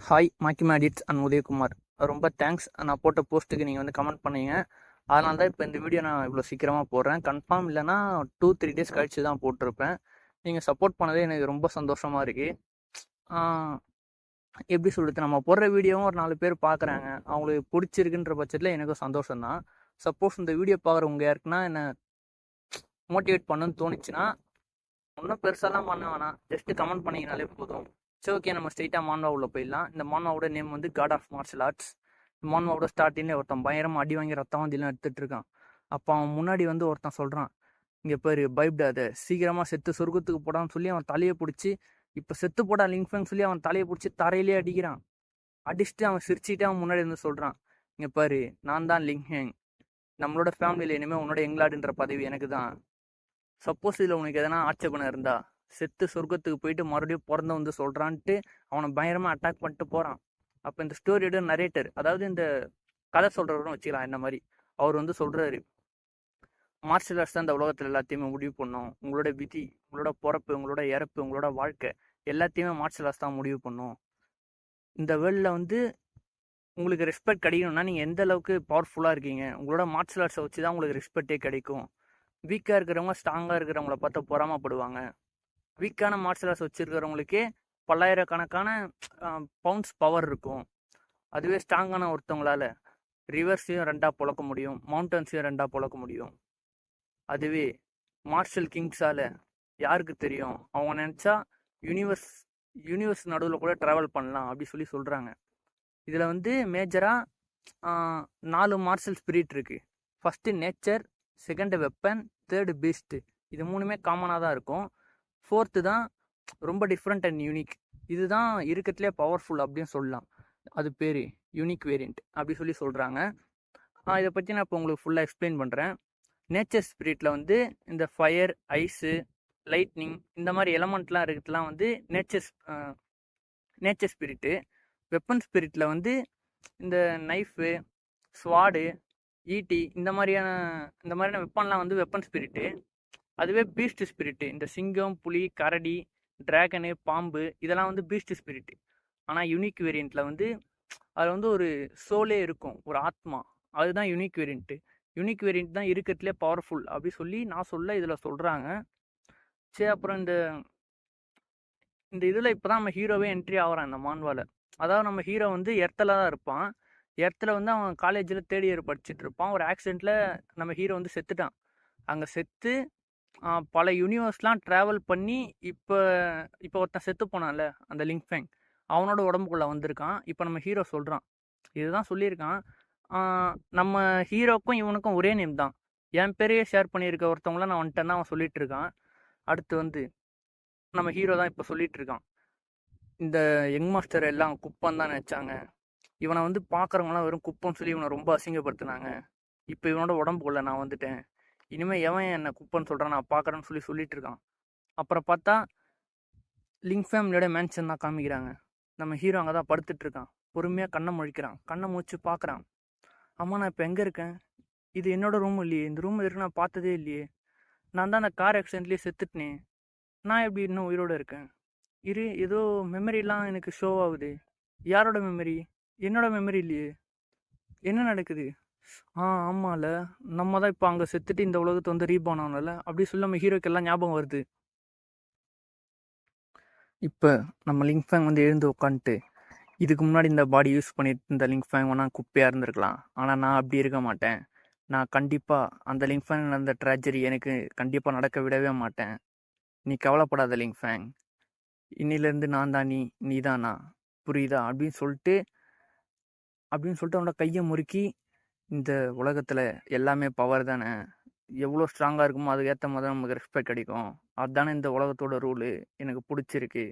Hi மாக்கி மேடிட்ஸ் and Udayakumar. ரொம்ப தேங்க்ஸ். நான் போட்ட போஸ்ட்டுக்கு நீங்கள் வந்து கமெண்ட் பண்ணீங்க. அதனால தான் இப்போ இந்த வீடியோ நான் இவ்வளோ சீக்கிரமாக போடுறேன். கன்ஃபார்ம் இல்லைன்னா 2-3 டேஸ் கழிச்சு தான் போட்டிருப்பேன். நீங்கள் சப்போர்ட் பண்ணதே எனக்கு ரொம்ப சந்தோஷமாக இருக்குது. எப்படி சொல்கிறது, நம்ம போடுற வீடியோவும் ஒரு 4 பேர் பார்க்குறாங்க, அவங்களுக்கு பிடிச்சிருக்குன்ற பட்சத்தில் எனக்கும் சந்தோஷம்தான். சப்போஸ் இந்த வீடியோ பார்க்குறவங்க யாருக்குன்னா என்னை மோட்டிவேட் பண்ணுன்னு தோணுச்சுன்னா ஒன்றும் பெருசாலாம் பண்ண வேணாம், ஜஸ்ட்டு கமெண்ட் பண்ணிங்கனாலே போதும். சரி, ஓகே, நம்ம ஸ்ட்ரெயிட்டாக மான்வா உள்ள போயிடலாம். இந்த மான்வாவோட நேம் வந்து காட் ஆஃப் மார்ஷல் ஆர்ட்ஸ். மான்வாவோட ஸ்டார்டிங்லேயே ஒருத்தன் பயங்கரமாக அடி வாங்கி ரத்தம் வந்திலாம் எடுத்துகிட்டு இருக்கான். அப்போ அவன் முன்னாடி வந்து ஒருத்தன் சொல்கிறான், இங்கே பேர் பயப்படாத, சீக்கிரமாக செத்து சொர்க்கத்துக்கு போடான்னு சொல்லி அவன் தலையை பிடிச்சி, இப்போ செத்து போடா லிங்ஃபேங் சொல்லி அவன் தலையை பிடிச்சி தரையிலே அடிக்கிறான். அடிச்சுட்டு அவன் சிரிச்சுட்டு அவன் முன்னாடி வந்து சொல்கிறான், இங்கே பாரு, நான் தான் லிங்ஹேங், நம்மளோட ஃபேமிலியில் இனிமேல் உன்னோட எங்களாடுன்ற பதவி எனக்கு தான். சப்போஸ் இதில் உனக்கு எதனா ஆட்சேபனை இருந்தா செத்து சொர்க்கத்துக்கு போயிட்டு மறுபடியும் பிறந்த வந்து சொல்கிறான்ட்டு அவனை பயங்கரமாக அட்டாக் பண்ணிட்டு போகிறான். அப்போ இந்த ஸ்டோரியோட நரேட்டர், அதாவது இந்த கதை சொல்கிறவரும் வச்சுக்கலாம் என்ன மாதிரி, அவர் வந்து சொல்கிறாரு, மார்ஷல் ஆர்ட்ஸ் தான் இந்த உலகத்தில் எல்லாத்தையுமே முடிவு பண்ணும். உங்களோட விதி, உங்களோட பிறப்பு, உங்களோட இறப்பு, உங்களோட வாழ்க்கை எல்லாத்தையுமே மார்ஷல் ஆர்ட்ஸ் தான் முடிவு பண்ணும். இந்த வேர்ல்டில் வந்து உங்களுக்கு ரெஸ்பெக்ட் கிடைக்கணும்னா நீங்கள் எந்த அளவுக்கு பவர்ஃபுல்லாக இருக்கீங்க, உங்களோட மார்ஷல் ஆர்ட்ஸை வச்சு தான் உங்களுக்கு ரெஸ்பெக்டே கிடைக்கும். வீக்காக இருக்கிறவங்க ஸ்ட்ராங்காக இருக்கிறவங்கள பார்த்து பொறாமப்படுவாங்க. வீக்கான மார்ஷல் ஆர்ட்ஸ் வச்சுருக்கிறவங்களுக்கே பல்லாயிரக்கணக்கான பவுண்ட்ஸ் பவர் இருக்கும். அதுவே ஸ்ட்ராங்கான ஒருத்தவங்களால ரிவர்ஸையும் 2 பொழக்க முடியும், மவுண்டன்ஸையும் 2 பொழக்க முடியும். அதுவே மார்ஷல் கிங்ஸால் யாருக்கு தெரியும், அவங்க நினச்சா யூனிவர்ஸ் நடுவில் கூட ட்ராவல் பண்ணலாம் அப்படி சொல்லி சொல்கிறாங்க. இதில் வந்து மேஜராக 4 மார்ஷல் ஸ்பிரிட் இருக்குது. First nature, second weapon, third beast. இது 3மே காமனாக தான் இருக்கும். 4த்து தான் ரொம்ப டிஃப்ரெண்ட் அண்ட் யூனிக். இதுதான் இருக்கிறதுலே பவர்ஃபுல் அப்படின்னு சொல்லலாம். அது பேர் யூனிக் வேரியண்ட் அப்படி சொல்லி சொல்கிறாங்க. இதை பற்றி நான் இப்போ உங்களுக்கு ஃபுல்லாக எக்ஸ்பிளைன் பண்ணுறேன். நேச்சர் ஸ்பிரிட்டில் வந்து இந்த ஃபயர், ஐஸு, லைட்னிங் இந்த மாதிரி எலமெண்ட்லாம் இருக்கிறதுலாம் வந்து நேச்சர் ஸ்பிரிட்டு. வெப்பன் ஸ்பிரிட்டில் வந்து இந்த நைஃபு, ஸ்வாடு, ஈட்டி இந்த மாதிரியான வெப்பன்லாம் வந்து வெப்பன் ஸ்பிரிட்டு. அதுவே பீஸ்ட் ஸ்பிரிட்டு, இந்த சிங்கம், புலி, கரடி, டிராகனு, பாம்பு இதெல்லாம் வந்து பீஸ்ட் ஸ்பிரிட்டு. ஆனால் யூனிக் வேரியண்ட்டில் வந்து அதில் வந்து ஒரு சோலே இருக்கும், ஒரு ஆத்மா. அதுதான் யூனிக் வேரியண்ட்டு. யூனிக் வேரியண்ட் தான் இருக்கிறதுலே பவர்ஃபுல் அப்படி சொல்லி நான் சொல்ல இதில் சொல்கிறாங்க. சரி, அப்புறம் இந்த இதில் இப்போ தான் நம்ம ஹீரோவே என்ட்ரி ஆகிறான் இந்த மான்வாவில். அதாவது நம்ம ஹீரோ வந்து எர்த்தில் தான் இருப்பான். எர்த்தில் வந்து அவன் காலேஜில் தேர்ட் இயர் படிச்சுட்டு இருப்பான். ஒரு ஆக்சிடெண்ட்டில் நம்ம ஹீரோ வந்து செத்துட்டான். அங்கே செத்து பல யூனிவர்ஸ்லாம் ட்ராவல் பண்ணி இப்போ ஒருத்தன் செத்து போனான்ல அந்த லிங்ஃபேங், அவனோட உடம்புக்குள்ளே வந்திருக்கான். இப்போ நம்ம ஹீரோ சொல்கிறான், இதுதான் சொல்லியிருக்கான், நம்ம ஹீரோக்கும் இவனுக்கும் ஒரே நேம் தான், என் பேரையே ஷேர் பண்ணியிருக்க ஒருத்தவங்கள நான் வந்துட்டேன்னா அவன் சொல்லிட்டு இருக்கான். அடுத்து வந்து நம்ம ஹீரோ தான் இப்போ சொல்லிட்டு இருக்கான், இந்த யங் மாஸ்டர் எல்லாம் குப்பம் தான் நினச்சாங்க, இவனை வந்து பார்க்குறவங்களாம் வெறும் குப்பம்னு சொல்லி இவனை ரொம்ப அசிங்கப்படுத்தினாங்க. இப்போ இவனோட உடம்புக்குள்ளே நான் வந்துட்டேன், இனிமேல் எவன் என்னை குப்பன்னு சொல்கிறான் நான் பார்க்குறேன்னு சொல்லிட்டு இருக்கான். அப்புறம் பார்த்தா லிங்க் ஃபேமிலியோட மேன்ஷன் தான் காமிக்கிறாங்க. நம்ம ஹீரோ அங்கே தான் படுத்துட்டு இருக்கான். பொறுமையாக கண்ணை முழிக்கிறான். கண்ணை முழிச்சு பார்க்குறான், அம்மா நான் இப்போ எங்கே இருக்கேன், இது என்னோட ரூம் இல்லையே, இந்த ரூம் இருக்கு நான் பார்த்ததே இல்லையே, நான் தான் அந்த கார் ஆக்சிடென்ட்லேயே செத்துட்டேனே, நான் எப்படி இன்னும் உயிரோடு இருக்கேன், ஏதோ மெமரிலாம் எனக்கு ஷோ ஆகுது, யாரோட மெமரி, என்னோட மெமரி இல்லையே, என்ன நடக்குது, ஆமாம்ல, நம்ம தான் இப்போ அங்கே செத்துட்டு இந்த உலகத்தை வந்து ரீபான் ஆனோம்ல அப்படி சொல்லி நம்ம ஹீரோக்கு எல்லாம் ஞாபகம் வருது. இப்போ நம்ம லிங்ஃபேங் வந்து எழுந்து உட்காந்துட்டு, இதுக்கு முன்னாடி இந்த பாடி யூஸ் பண்ணிட்டு இந்த லிங்ஃபேங் வேணா குப்பையாக இருந்திருக்கலாம், ஆனால் நான் அப்படி இருக்க மாட்டேன், நான் கண்டிப்பாக அந்த லிங்ஃபேங் நடந்த ட்ராஜடி எனக்கு கண்டிப்பாக நடக்க விடவே மாட்டேன், நீ கவலைப்படாத லிங்ஃபேங், இன்னிலேருந்து நான் தான் நீ தான் நான், புரியுதா அப்படின்னு சொல்லிட்டு அவனோட கையை முறுக்கி, இந்த உலகத்தில் எல்லாமே பவர் தானே, எவ்வளோ ஸ்ட்ராங்காக இருக்குமோ அதுக்கேற்ற மாதிரி தான் நமக்கு ரெஸ்பெக்ட் கிடைக்கும், அதுதானே இந்த உலகத்தோட ரூலு, எனக்கு பிடிச்சிருக்கு,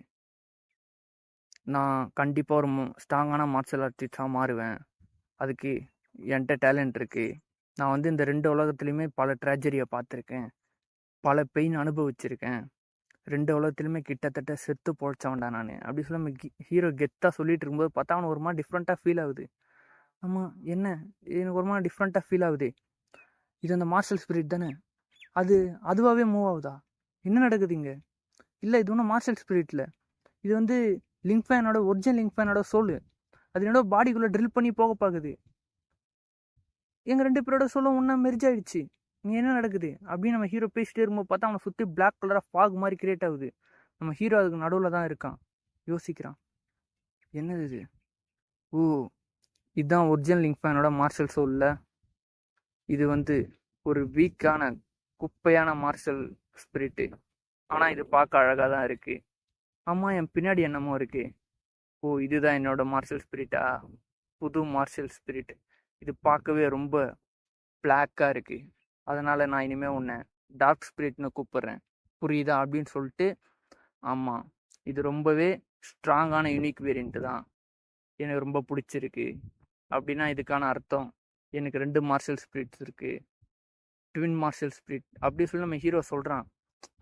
நான் கண்டிப்பாக ஒரு ஸ்ட்ராங்கான மார்ஷல் ஆர்டிஸ்டாக மாறுவேன், அதுக்கு என்கிட்ட டேலண்ட் இருக்குது, நான் வந்து இந்த 2 உலகத்துலேயுமே பல ட்ராஜடியை பார்த்துருக்கேன், பல பெயின் அனுபவிச்சிருக்கேன், 2 உலகத்துலையுமே கிட்டத்தட்ட செத்து பொழைச்சவன்டா நான் அப்படி சொல்லி நம்ம ஹீரோ கெத்தாக சொல்லிட்டு இருக்கும்போது பார்த்தா அவனுக்கு ஒரு மாதிரி டிஃப்ரெண்ட்டாக ஃபீல் ஆகுது. ஆமாம், என்ன எனக்கு ஒரு மாதிரி டிஃப்ரெண்ட்டாக ஃபீல் ஆகுது, இது அந்த மார்ஷல் ஸ்பிரிட் தானே, அதுவாகவே மூவ் ஆகுதா, என்ன நடக்குது இங்கே, இல்லை இது ஒன்றும் மார்ஷல் ஸ்பிரிட்டில், இது வந்து லிங்க் ஃபேனோட ஒரிஜினல் லிங்க் ஃபேனோட சோல் அது என்னோட பாடிக்குள்ளே ட்ரில் பண்ணி போக பார்க்குது. எங்கள் 2 பேரோட சோலும் ஒன்றா மெர்ஜ் ஆயிடுச்சு. இங்கே என்ன நடக்குது அப்படின்னு நம்ம ஹீரோ பேசிட்டே இருக்கும்போது பார்த்தா அவனை சுற்றி பிளாக் கலராக ஃபாக் மாதிரி கிரியேட் ஆகுது. நம்ம ஹீரோ அதுக்கு நடுவில் தான் இருக்கான், யோசிக்கிறான், என்னது இது? ஓ, இதுதான் ஒரிஜினல் லிங்க் ஃபேனோட மார்ஷல் சோலில். இது வந்து ஒரு வீக்கான குப்பையான மார்ஷல் ஸ்பிரிட்டு. ஆனால் இது பார்க்க அழகாக தான் இருக்குது. ஆமாம், என் பின்னாடி என்னமோ இருக்குது. ஓ, இதுதான் என்னோட மார்ஷல் ஸ்பிரிட்டா? புது மார்ஷல் ஸ்பிரிட். இது பார்க்கவே ரொம்ப பிளாக்காக இருக்குது. அதனால் நான் இனிமேல் உன்னை டார்க் ஸ்பிரிட்னு கூப்பிட்றேன், புரியுதா அப்படின்னு சொல்லிட்டு. ஆமாம், இது ரொம்பவே ஸ்ட்ராங்கான யூனிக் வேரியண்ட்டு தான், எனக்கு ரொம்ப பிடிச்சிருக்கு. அப்படின்னா இதுக்கான அர்த்தம் எனக்கு 2 மார்ஷல் ஸ்பிரிட்ஸ் இருக்குது, ட்வின் மார்ஷல் ஸ்பிரிட் அப்படி சொல்லி நம்ம ஹீரோ சொல்கிறான்.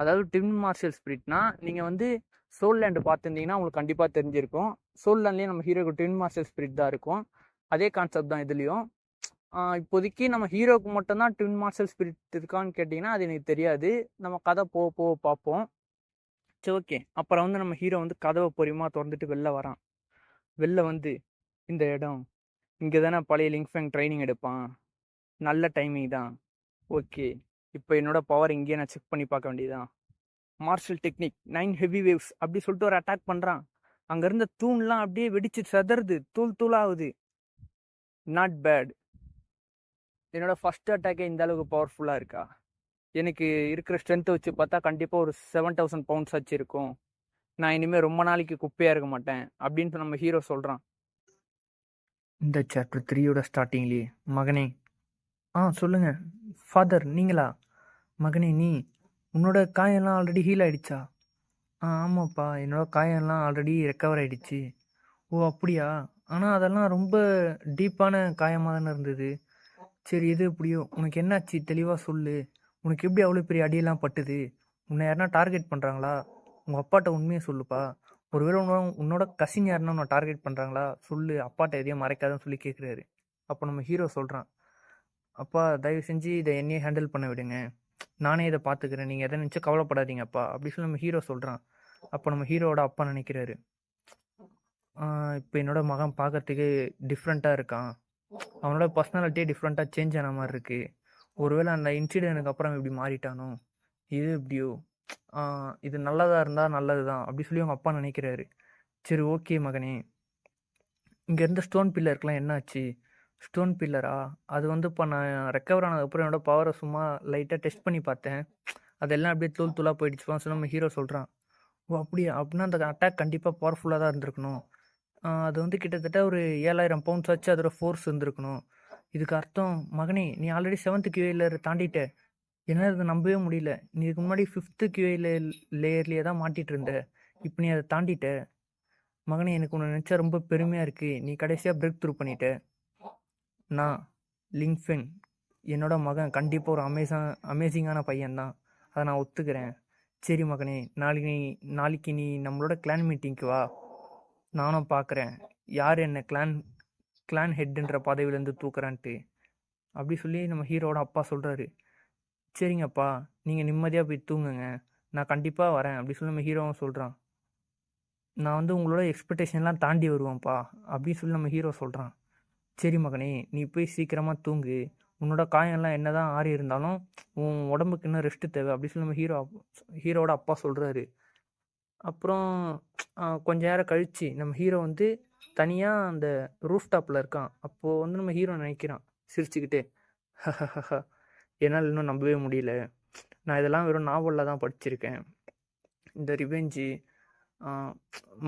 அதாவது ட்வின் மார்ஷல் ஸ்பிரிட்னா நீங்கள் வந்து சோல் லேண்டு பார்த்துருந்தீங்கன்னா உங்களுக்கு கண்டிப்பாக தெரிஞ்சிருக்கும். சோல் லேண்ட்லேயே நம்ம ஹீரோக்கு ட்வின் மார்ஷல் ஸ்பிரிட் தான் இருக்கும். அதே கான்செப்ட் தான் இதுலேயும். இப்போதைக்கு நம்ம ஹீரோக்கு மட்டும்தான் ட்வின் மார்ஷல் ஸ்பிரிட் இருக்கான்னு கேட்டிங்கன்னா அது எனக்கு தெரியாது. நம்ம கதை போக போக பார்ப்போம். சரி, ஓகே. அப்புறம் வந்து நம்ம ஹீரோ வந்து கதவை பொறியமாக திறந்துட்டு வெளில வரான். வெளில வந்து, இந்த இடம் இங்கே தானே பழைய லிங்க் ஃபேங் ட்ரைனிங் எடுப்பான், நல்ல டைமிங் தான். ஓகே, இப்போ என்னோட பவர் இங்கேயே நான் செக் பண்ணி பார்க்க வேண்டியதுதான். மார்ஷல் டெக்னிக் 9 ஹெவி வேவ்ஸ் அப்படி சொல்லிட்டு ஒரு அட்டாக் பண்ணுறான். அங்கேருந்த தூண்லாம் அப்படியே வெடிச்சு சதறுது, தூள் தூளாகுது. Not bad. என்னோட ஃபர்ஸ்ட் அட்டாக்கே இந்த அளவுக்கு பவர்ஃபுல்லாக இருக்கா? எனக்கு இருக்கிற ஸ்ட்ரென்த்தை வச்சு பார்த்தா கண்டிப்பாக ஒரு 7000 பவுண்ட்ஸ் ஆச்சு இருக்கும். நான் இனிமேல் ரொம்ப நாளைக்கு குப்பையாக இருக்க மாட்டேன் அப்படின்னு நம்ம ஹீரோ சொல்கிறான். இந்த சாப்டர் 3யோட ஸ்டார்டிங்லேயே, மகனே. சொல்லுங்கள் ஃபாதர், நீங்களா? மகனே, நீ உன்னோட காயெல்லாம் ஆல்ரெடி ஹீல் ஆகிடுச்சா? ஆமாப்பா, என்னோட காயெல்லாம் ஆல்ரெடி ரெக்கவர் ஆகிடுச்சு. ஓ, அப்படியா? ஆனால் அதெல்லாம் ரொம்ப டீப்பான காயமாக தானே இருந்தது. சரி, எது எப்படியோ, உனக்கு என்னாச்சு தெளிவாக சொல்லு. உனக்கு எப்படி அவ்வளோ பெரிய அடியெல்லாம் பட்டுது? உன்னை யாருனா டார்கெட் பண்ணுறாங்களா? உங்கள் அப்பாட்ட உண்மையை சொல்லுப்பா. ஒருவேளை உன்னோட கசின் யாருன்னா உன்னை டார்கெட் பண்ணுறாங்களா? சொல்லு, அப்பாட்ட எதையும் மறைக்காதுன்னு சொல்லி கேட்குறாரு. அப்போ நம்ம ஹீரோ சொல்கிறான், அப்பா தயவு செஞ்சு இதை என்னையே ஹேண்டில் பண்ண விடுங்க, நானே இதை பார்த்துக்கிறேன், நீங்கள் எதை நினச்சி கவலைப்படாதீங்க அப்பா அப்படி சொல்லி நம்ம ஹீரோ சொல்கிறான். அப்போ நம்ம ஹீரோவோட அப்பா நினைக்கிறாரு, இப்போ என்னோட மகன் பார்க்கறதுக்கு டிஃப்ரெண்ட்டாக இருக்கான், அவனோட பர்சனாலிட்டியே டிஃப்ரெண்ட்டாக சேஞ்ச் ஆன மாதிரி இருக்குது. ஒருவேளை அந்த இன்சிடென்ட்டுக்கு அப்புறம் இப்படி மாறிட்டானோ, இது எப்படியோ, இது நல்லதாக இருந்தால் நல்லது தான் அப்படி சொல்லி அவங்க அப்பா நினைக்கிறாரு. சரி, ஓகே மகனே, இங்கே இருந்த ஸ்டோன் பில்லருக்குலாம் என்னாச்சு? ஸ்டோன் பில்லரா? அது வந்து இப்போ நான் ரெக்கவர் ஆனதுக்கப்புறம் என்னோட பவரை சும்மா லைட்டாக டெஸ்ட் பண்ணி பார்த்தேன், அதெல்லாம் அப்படியே தூள் தூளாக போயிடுச்சுப்பான்னு சொல்லி நம்ம ஹீரோ சொல்கிறான். ஓ, அப்படியா? அப்படின்னா அந்த அட்டாக் கண்டிப்பாக பவர்ஃபுல்லாக தான் இருந்திருக்கணும். அது வந்து கிட்டத்தட்ட ஒரு 7000 பவுண்ட்ஸ் ஆச்சு அதோட ஃபோர்ஸ் இருந்திருக்கணும். இதுக்கு அர்த்தம், மகனே, நீ ஆல்ரெடி 7th QA தாண்டிட்ட. என்னால் அதை நம்பவே முடியல. நீ இதுக்கு முன்னாடி 5th QA லேயர்லேயே தான் மாட்டிகிட்டு இருந்த, இப்போ நீ அதை தாண்டிட்ட. மகனே, எனக்கு உன்னை நினச்சா ரொம்ப பெருமையாக இருக்குது. நீ கடைசியாக பிரேக் த்ரூ பண்ணிட்ட. நான் லிங் ஃபெங், என்னோட மகன் கண்டிப்பாக ஒரு அமேசிங்கான பையன்தான், அதை நான் ஒத்துக்கிறேன். சரி மகனே, நாளைக்கு நீ நம்மளோட கிளான் மீட்டிங்க்கு வா, நானும் பார்க்குறேன் யார் என்ன கிளான் ஹெட்டுன்ற பதவியிலேருந்து தூக்குறான்ட்டு அப்படி சொல்லி நம்ம ஹீரோட அப்பா சொல்கிறாரு. சரிங்கப்பா, நீங்கள் நிம்மதியாக போய் தூங்குங்க, நான் கண்டிப்பாக வரேன் அப்படி சொல்லி நம்ம ஹீரோவும் சொல்கிறான். நான் வந்து உங்களோட எக்ஸ்பெக்டேஷன்லாம் தாண்டி வருவேன்ப்பா அப்படின்னு சொல்லி நம்ம ஹீரோ சொல்கிறான். சரி மகனே, நீ போய் சீக்கிரமாக தூங்கு, உன்னோட காயம்லாம் என்ன தான் ஆறி இருந்தாலும் உன் உடம்புக்கு இன்னும் ரெஸ்ட்டு தேவை அப்படி சொல்லி நம்ம ஹீரோட அப்பா சொல்கிறாரு. அப்புறம் கொஞ்ச நேரம் கழித்து நம்ம ஹீரோ வந்து தனியாக அந்த ரூஃப் டாப்பில் இருக்கான். அப்போது வந்து நம்ம ஹீரோ நினைக்கிறான் சிரிச்சுக்கிட்டே, என்னால் இன்னும் நம்பவே முடியல, நான் இதெல்லாம் வெறும் நாவலில் தான் படிச்சிருக்கேன், இந்த ரிவெஞ்சு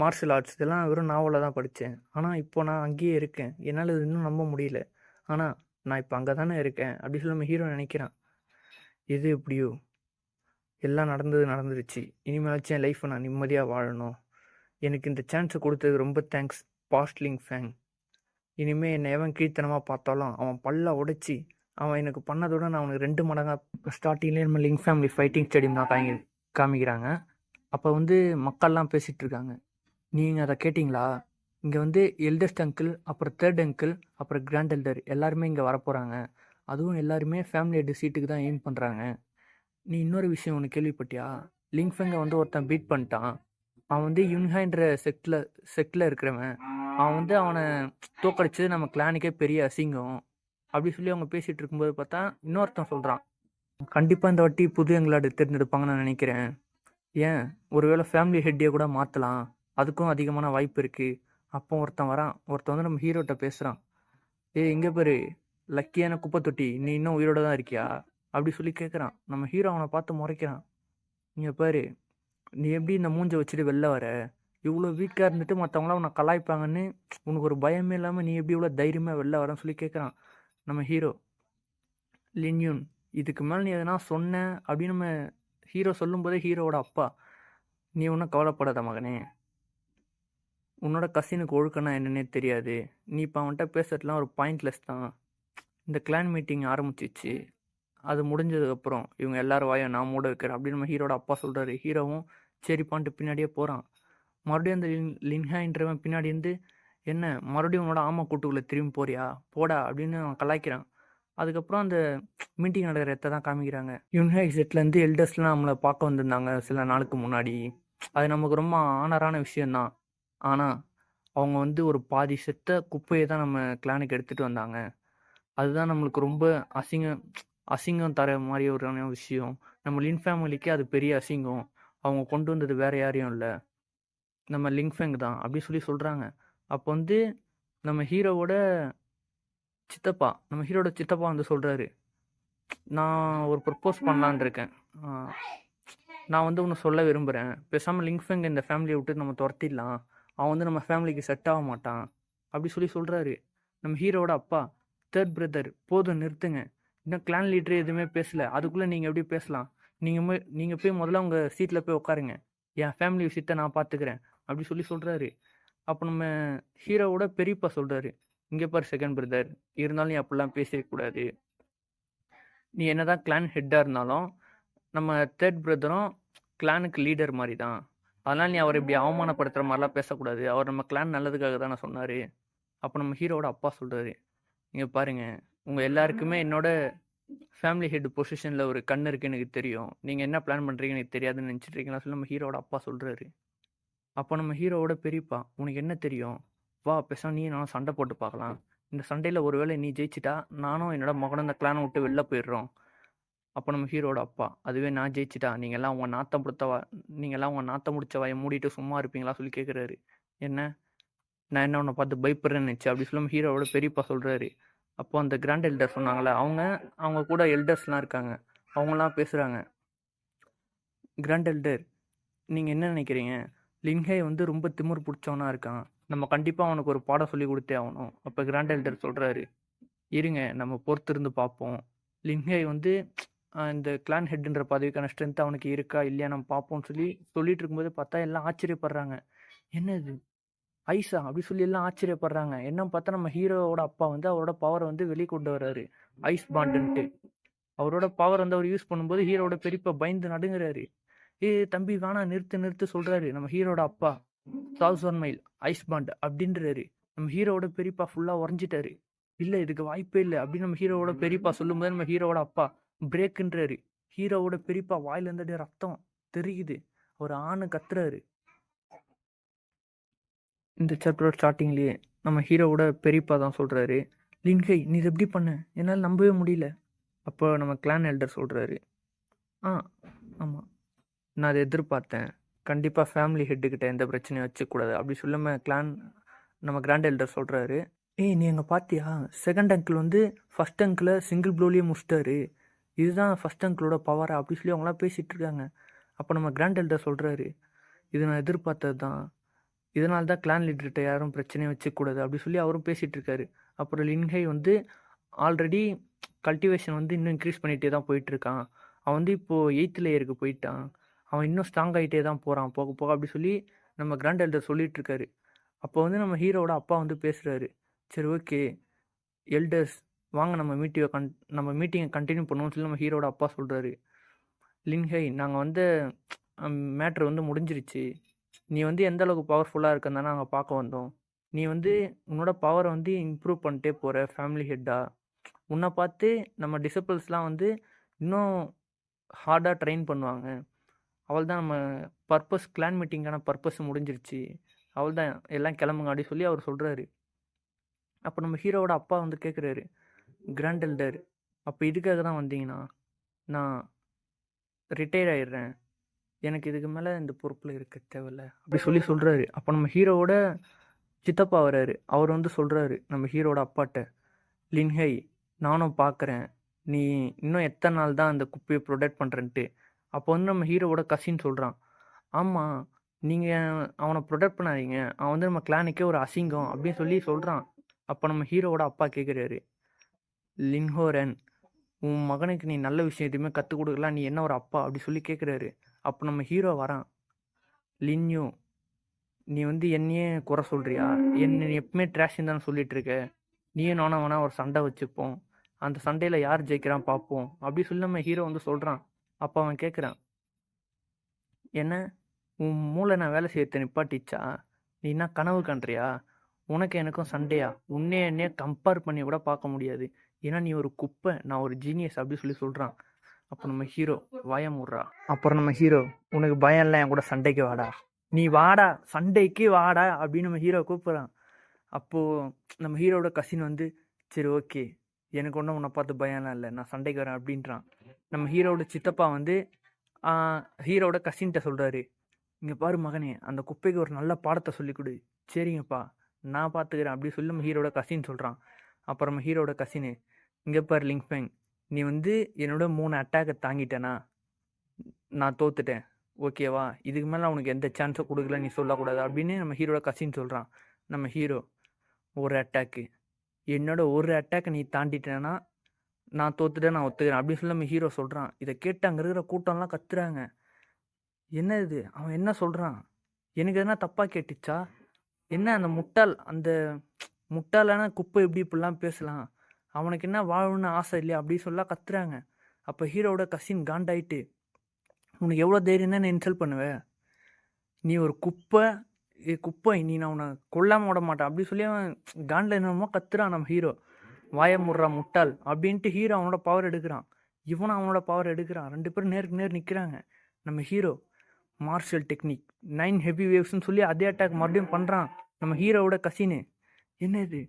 மார்ஷல் ஆர்ட்ஸ் இதெல்லாம் வெறும் நாவலில் தான் படித்தேன், ஆனால் இப்போ நான் அங்கேயே இருக்கேன், என்னால் இது இன்னும் நம்ப முடியல, ஆனால் நான் இப்போ அங்கே தானே இருக்கேன் அப்படி சொல்லி நம்ம ஹீரோ நினைக்கிறான். எது எப்படியோ எல்லாம் நடந்துருச்சு, இனிமேலாச்சும் என் லைஃப்பை நான் நிம்மதியாக வாழணும். எனக்கு இந்த சான்ஸை கொடுத்தது ரொம்ப தேங்க்ஸ் பாஸ்ட் லிங் ஃபேங். இனிமேல் என்னை எவன் கீழ்த்தனமாக பார்த்தாலும் அவன் பல்ல உடைச்சி அவன் எனக்கு பண்ணதோட நான் அவனுக்கு 2 மடங்காக. ஸ்டார்டிங்லேயே நம்ம லிங்க் ஃபேமிலி ஃபைட்டிங் ஸ்டேடியம் தான் காமிக்கிறாங்க. அப்போ வந்து மக்கள்லாம் பேசிகிட்டு இருக்காங்க. நீங்கள் அதை கேட்டிங்களா? இங்கே வந்து எல்டஸ்ட் அங்கிள், அப்புறம் 3rd அங்கிள், அப்புறம் கிராண்ட் எல்டர் எல்லாருமே இங்கே வரப்போகிறாங்க. அதுவும் எல்லாருமே ஃபேமிலி ஹெட் சீட்டுக்கு தான் எய்ம் பண்ணுறாங்க. நீ இன்னொரு விஷயம் ஒன்று கேள்விப்பட்டியா? லிங் ஃபேங்கை வந்து ஒருத்தன் பீட் பண்ணிட்டான். அவன் வந்து யுன்ஹான்ற செக்டில் இருக்கிறவன். அவன் வந்து அவனை தோக்கடிச்சது நம்ம கிளானுக்கே பெரிய அசிங்கம் அப்படி சொல்லி அவங்க பேசிகிட்டு இருக்கும்போது பார்த்தா இன்னொருத்தன் சொல்கிறான், கண்டிப்பாக இந்த வாட்டி புது எங்களாடு தேர்ந்தெடுப்பாங்கன்னு நான் நினைக்கிறேன். ஏன் ஒருவேளை ஃபேமிலி ஹெட்டே கூட மாற்றலாம், அதுக்கும் அதிகமான வாய்ப்பு இருக்குது. அப்போ ஒருத்தன் வரான், ஒருத்தன் வந்து நம்ம ஹீரோட்ட பேசுகிறான். இங்கே பாரு, லக்கியான குப்பை தொட்டி, நீ இன்னும் உயிரோட தான் இருக்கியா அப்படி சொல்லி கேட்குறான். நம்ம ஹீரோ அவனை பார்த்து முறைக்கிறான். இங்கே பாரு, நீ எப்படி இந்த மூஞ்சை வச்சுட்டு வெளில வர, இவ்வளோ வீக்காக இருந்துட்டு மற்றவங்களாம் உன்னை கலாய்ப்பாங்கன்னு உனக்கு ஒரு பயமே இல்லாமல் நீ எப்படி இவ்வளோ தைரியமாக வெளில வரன்னு சொல்லி கேட்குறான் நம்ம ஹீரோ. லின்யூன், இதுக்கு மேலே நீ எதனா சொன்ன அப்படின்னு நம்ம ஹீரோ சொல்லும்போதே ஹீரோவோட அப்பா, நீ ஒன்றும் கவலைப்படாத மகனே, உன்னோட கசினுக்கு ஒழுக்கன்னா என்னன்னே தெரியாது, நீ இப்போ அவன்கிட்ட பேசுறதுலாம் ஒரு பாயிண்ட்லெஸ் தான். இந்த கிளான் மீட்டிங் ஆரம்பிச்சிச்சு, அது முடிஞ்சதுக்கப்புறம் இவங்க எல்லாரும் வாயும் நான் மூட வைக்கிறேன் அப்படின்னு நம்ம ஹீரோட அப்பா சொல்கிறாரு. ஹீரோவும் சரிப்பான்ட்டு பின்னாடியே போகிறான். மறுபடியும் அந்த லின்ஹான்றவன் பின்னாடி இருந்து, என்ன மறுபடியும் உன்னோட ஆமா கூட்டுக்குள்ளே திரும்பி போறியா, போடா அப்படின்னு அவன் கலாய்க்கிறான். அதுக்கப்புறம் அந்த மீட்டிங் நடக்கிற இடத்த தான் காமிக்கிறாங்க. யுன்ஹை செட்லேருந்து எல்டர்ஸ்லாம் நம்மளை பார்க்க வந்திருந்தாங்க சில நாளுக்கு முன்னாடி. அது நமக்கு ரொம்ப ஆனரான விஷயந்தான். ஆனால் அவங்க வந்து ஒரு பாதி செத்த குப்பையை தான் நம்ம கிளானுக்கு எடுத்துகிட்டு வந்தாங்க. அதுதான் நம்மளுக்கு ரொம்ப அசிங்கம் தர மாதிரி ஒரு விஷயம். நம்ம லின் ஃபேமிலிக்கு அது பெரிய அசிங்கம். அவங்க கொண்டு வந்தது வேற யாரையும் இல்லை, நம்ம லிங்ஃபெங் தான் அப்படி சொல்லி சொல்கிறாங்க. அப்போ வந்து நம்ம ஹீரோவோட சித்தப்பா வந்து சொல்கிறாரு, நான் ஒரு ப்ரப்போஸ் பண்ணலான் இருக்கேன், நான் வந்து ஒன்று சொல்ல விரும்புகிறேன், பேசாமல் லிங்ஃபெங் இந்த ஃபேமிலியை விட்டு நம்ம துரத்திடலாம், அவன் வந்து நம்ம ஃபேமிலிக்கு செட் ஆக மாட்டான் அப்படி சொல்லி சொல்கிறாரு. நம்ம ஹீரோவோட அப்பா, தேர்ட் பிரதர் போதும் நிறுத்துங்க, இன்னும் கிளான் லீடரே எதுவுமே பேசலை, அதுக்குள்ளே நீங்கள் எப்படி பேசலாம், நீங்கள் போய் முதல்ல உங்கள் சீட்டில் போய் உட்காருங்க, என் ஃபேமிலி விஷயத்தை நான் பார்த்துக்கிறேன் அப்படி சொல்லி சொல்கிறாரு. அப்போ நம்ம ஹீரோவோட பெரியப்பா சொல்கிறாரு, இங்கே பாரு செகண்ட் பிரதர், இருந்தாலும் நீ அப்படிலாம் பேசக்கூடாது, நீ என்ன தான் கிளான் ஹெட்டாக இருந்தாலும் நம்ம தேர்ட் பிரதரும் கிளானுக்கு லீடர் மாதிரி தான், அதனால் நீ அவரை இப்படி அவமானப்படுத்துகிற மாதிரிலாம் பேசக்கூடாது, அவர் நம்ம கிளான் நல்லதுக்காக தானே சொன்னார். அப்போ நம்ம ஹீரோவோட அப்பா சொல்கிறாரு, இங்கே பாருங்கள், உங்கள் எல்லாருக்குமே என்னோட ஃபேமிலி ஹெட் பொசிஷனில் ஒரு கண் இருக்குது எனக்கு தெரியும், நீங்கள் என்ன பிளான் பண்ணுறீங்கன்னு எனக்கு தெரியாதுன்னு நினச்சிட்ருக்கீங்களா சொல்லி நம்ம ஹீரோவோட அப்பா சொல்கிறாரு. அப்போ நம்ம ஹீரோவோட பெரியப்பா, உனக்கு என்ன தெரியும், வா பேசாம நீ நானும் சண்டை போட்டு பார்க்கலாம், இந்த சண்டையில் ஒருவேளை நீ ஜெயிச்சிட்டா நானும் என்னோட மகனும் இந்த கிளானை விட்டு வெளில போயிடுறோம். அப்போ நம்ம ஹீரோட அப்பா, அதுவே நான் ஜெயிச்சிட்டா நீங்கள்லாம் உங்கள் நாத்தம் முடிச்ச வாயை மூடிட்டு சும்மா இருப்பீங்களா சொல்லி கேட்குறாரு. என்ன, நான் என்ன உன்னை பார்த்து பயப்படுறேன்னு நினச்சி அப்படி சொல்லி நம்ம ஹீரோவோட பெரியப்பா சொல்கிறாரு. அப்போ அந்த கிராண்ட் எல்டர் சொன்னாங்களே, அவங்க கூட எல்டர்ஸ்லாம் இருக்காங்க, அவங்களாம் பேசுகிறாங்க. கிராண்ட் எல்டர், நீங்கள் என்ன நினைக்கிறீங்க, லின்ஹை வந்து ரொம்ப திமிர் பிடிச்சவனா இருக்கான், நம்ம கண்டிப்பாக அவனுக்கு ஒரு பாடம் சொல்லி கொடுத்தே ஆகணும். அப்போ கிராண்ட் எல்டர் சொல்கிறாரு, இருங்க நம்ம பொறுத்திருந்து பார்ப்போம், லின்ஹை வந்து இந்த கிளான் ஹெட்ன்ற பதவிக்கான ஸ்ட்ரென்த் அவனுக்கு இருக்கா இல்லையா நம்ம பார்ப்போம்னு சொல்லிட்டு இருக்கும்போது பார்த்தா எல்லாம் ஆச்சரியப்படுறாங்க. என்னது ஐஸா அப்படி சொல்லி எல்லாம் ஆச்சரியப்படுறாங்க. என்ன பார்த்தா நம்ம ஹீரோவோட அப்பா வந்து அவரோட பவரை வந்து வெளியே கொண்டு வர்றாரு, ஐஸ் பாண்டுன்ட்டு. அவரோட பவர் வந்து அவர் யூஸ் பண்ணும்போது ஹீரோட பெரியப்பா பயந்து நடுங்குறாரு. தம்பி வேணா நிறுத்து சொல்றாரு நம்ம ஹீரோட அப்பா. 1000 மைல் ஐஸ் பாண்ட் அப்படின்றாரு. நம்ம ஹீரோவோட பெரியப்பா ஃபுல்லா உறைஞ்சிட்டாரு. இல்லை இதுக்கு வாய்ப்பே இல்லை அப்படின்னு நம்ம ஹீரோவோட பெரியப்பா சொல்லும்போது நம்ம ஹீரோவோட அப்பா பிரேக்குன்றாரு. ஹீரோவோட பெரியப்பா வாயில இருந்து ரத்தம் தெரியுது, ஒரு ஆணு கத்துறாரு. இந்த சாப்டரோட ஸ்டார்டிங்லேயே நம்ம ஹீரோவோட பெரியப்பா தான் சொல்கிறாரு, லின்ஹை நீ இது எப்படி பண்ண, என்னால் நம்பவே முடியல. அப்போ நம்ம கிளான் எல்டர் சொல்கிறாரு, ஆமாம் நான் அதை எதிர்பார்த்தேன், கண்டிப்பாக ஃபேமிலி ஹெட்டுக்கிட்ட எந்த பிரச்சனையும் வச்சுக்கூடாது அப்படி சொல்ல நம்ம கிராண்ட் எல்டர் சொல்கிறாரு. நீ அங்கே பார்த்தியா, செகண்ட் அங்கிள் வந்து ஃபஸ்ட் அங்கிளை சிங்கிள் ப்ளோலேயே முடிச்சிட்டாரு, இதுதான் ஃபஸ்ட் அங்கிளோட பவரா அப்படி சொல்லி அவங்களாம் பேசிகிட்டு இருக்காங்க. அப்போ நம்ம கிராண்ட் எல்டர் சொல்கிறாரு, இது நான் எதிர்பார்த்தது தான், இதனால தான் கிளான் லீடர்கிட்ட யாரும் பிரச்சனையை வச்சுக்கூடாது அப்படி சொல்லி அவரும் பேசிகிட்டு இருக்காரு. அப்புறம் லின்ஹை வந்து ஆல்ரெடி கல்டிவேஷன் வந்து இன்னும் இன்க்ரீஸ் பண்ணிகிட்டே தான் போயிட்டுருக்கான், அவன் வந்து இப்போது 8th லேயருக்கு போயிட்டான், அவன் இன்னும் ஸ்ட்ராங் ஆகிட்டே தான் போகிறான் போக போக அப்படி சொல்லி நம்ம கிராண்ட் எல்டர் சொல்லிகிட்டு இருக்காரு. அப்போ வந்து நம்ம ஹீரோவோட அப்பா வந்து பேசுகிறாரு, சரி ஓகே எல்டர்ஸ் வாங்க நம்ம மீட்டிங்கை கண்டினியூ பண்ணுவோம்னு சொல்லி நம்ம ஹீரோட அப்பா சொல்கிறாரு. லின்ஹை நாங்கள் வந்து மேட்ரு வந்து முடிஞ்சிருச்சு, நீ வந்து எந்த அளவுக்கு பவர்ஃபுல்லாக இருக்குன்னு நாங்கள் பார்க்க வந்தோம், நீ வந்து உன்னோட பவரை வந்து இம்ப்ரூவ் பண்ணிட்டே போகிற ஃபேமிலி ஹெட்டாக, உன்னை பார்த்து நம்ம டிசபிள்ஸ்லாம் வந்து இன்னும் ஹார்டாக ட்ரெயின் பண்ணுவாங்க, அவள் தான் நம்ம பர்பஸ் கிளான் மீட்டிங்கான பர்பஸ் முடிஞ்சிருச்சு, அவள் தான் எல்லாம் கிளம்புங்க அப்படி சொல்லி அவர் சொல்கிறாரு. அப்போ நம்ம ஹீரோவோட அப்பா வந்து கேட்குறாரு, கிராண்ட் எல்டர் அப்போ இதுக்காக தான் வந்தீங்கன்னா நான் ரிட்டையர் ஆயிடுறேன், எனக்கு இதுக்கு மேலே இந்த பொறுப்பில் இருக்க தேவையில்ல அப்படி சொல்லி சொல்கிறாரு. அப்போ நம்ம ஹீரோவோட சித்தப்பா வராரு. அவர் வந்து சொல்கிறாரு நம்ம ஹீரோட அப்பாட்ட, லின்ஹை நானும் பார்க்குறேன் நீ இன்னும் எத்தனை நாள் தான் அந்த குப்பையை ப்ரொடெக்ட் பண்ணுறன்ட்டு. அப்போ வந்து நம்ம ஹீரோவோட கசின் சொல்கிறான், ஆமாம் நீங்கள் அவனை ப்ரொடெக்ட் பண்ணாதீங்க, அவன் வந்து நம்ம கிளானுக்கே ஒரு அசிங்கம் அப்படின்னு சொல்லி சொல்கிறான். அப்போ நம்ம ஹீரோவோட அப்பா கேட்குறாரு, லின்ஹோரன் உன் மகனுக்கு நீ நல்ல விஷயம் எதுவுமே கற்றுக் கொடுக்கலாம், நீ என்ன ஒரு அப்பா அப்படி சொல்லி கேட்குறாரு. அப்போ நம்ம ஹீரோ வரான், லின்யூ நீ வந்து என்னையே குறை சொல்கிறியா, என்ன நீ எப்பவுமே ட்ராஷின்னு தானே சொல்லிட்டு இருக்க, நீயே நானும் வேணா ஒரு சண்டை வச்சுப்போம், அந்த சண்டையில் யார் ஜெயிக்கிறான் பார்ப்போம் அப்படி சொல்லி நம்ம ஹீரோ வந்து சொல்கிறான். அப்போ அவன் கேட்குறான், என்ன உன் மூளை நான் வேலை செய்யறது நிப்பாட்டிச்சா, நீ என்ன கனவு கண்றியா, உனக்கு எனக்கும் சண்டையா, உன்னே என்னையே கம்பேர் பண்ணி கூட பார்க்க முடியாது, ஏன்னா நீ ஒரு குப்பை நான் ஒரு ஜீனியஸ் அப்படி சொல்லி சொல்கிறான். அப்போ நம்ம ஹீரோ பயமுடுறா. அப்புறம் நம்ம ஹீரோ, உனக்கு பயம் இல்லை என் கூட சண்டைக்கு வாடா, நீ வாடா சண்டைக்கு வாடா அப்படின்னு நம்ம ஹீரோ கூப்பிட்றான். அப்போது நம்ம ஹீரோட கசின் வந்து, சரி ஓகே எனக்கு ஒன்றும் உன்னை பார்த்து பயம்லாம் இல்லை, நான் சண்டைக்கு வரேன் அப்படின்றான். நம்ம ஹீரோட சித்தப்பா வந்து ஹீரோட கசின்கிட்ட சொல்கிறாரு, இங்கே பாரு மகனே, அந்த குப்பைக்கு ஒரு நல்ல பாடத்தை சொல்லிக் கொடு. சரிங்கப்பா நான் பார்த்துக்கிறேன் அப்படி சொல்லி நம்ம ஹீரோட கசின் சொல்கிறான். அப்புறம் நம்ம ஹீரோட கசினு, இங்கே பாரு லிங்ஃபெங், நீ வந்து என்னோட 3 அட்டாக்கை தாங்கிட்டேனா நான் தோத்துட்டேன், ஓகேவா, இதுக்கு மேலே அவனுக்கு எந்த சான்ஸும் கொடுக்கல நீ சொல்லக்கூடாது அப்படின்னு நம்ம ஹீரோட கசின் சொல்கிறான். நம்ம ஹீரோ, ஒரு அட்டாக்கு, என்னோட ஒரு அட்டாக்கை நீ தாண்டிட்டேன்னா நான் தோத்துட்டேன், நான் ஒத்துக்கிறேன் அப்படின்னு சொல்லி நம்ம ஹீரோ சொல்கிறான். இதை கேட்டு அங்கே இருக்கிற கூட்டம்லாம் கத்துறாங்க, என்ன இது அவன் என்ன சொல்கிறான், எனக்கு எதனா தப்பாக கேட்டுச்சா, என்ன அந்த முட்டாளான குப்பை எப்படி இப்படிலாம் பேசலாம், அவனுக்கு என்ன வாழணும்னு ஆசை இல்லையா அப்படி சொல்ல கத்துறாங்க. அப்போ ஹீரோட கசின் காண்டாயிட்டு, உனக்கு எவ்வளோ தைரியம் தான் இன்சல்ட் பண்ணுவேன், நீ ஒரு குப்பை நீ நான் உன்னை கொல்லாமல் விட மாட்டேன் அப்படி சொல்லி அவன் காண்டில் என்னமோ கத்துறான். நம்ம ஹீரோ வாய முடுறான் முட்டாள் அப்படின்ட்டு ஹீரோ அவனோட பவர் எடுக்கிறான், இவனும் அவனோட பவர் எடுக்கிறான், 2 பேரும் நேருக்கு நேர் நிற்கிறாங்க. நம்ம ஹீரோ மார்ஷல் டெக்னிக் 9 ஹெவி வேவ்ஸ்ன்னு சொல்லி அதே அட்டாக் மறுபடியும் பண்ணுறான். நம்ம ஹீரோவோட கசினு, என்ன இது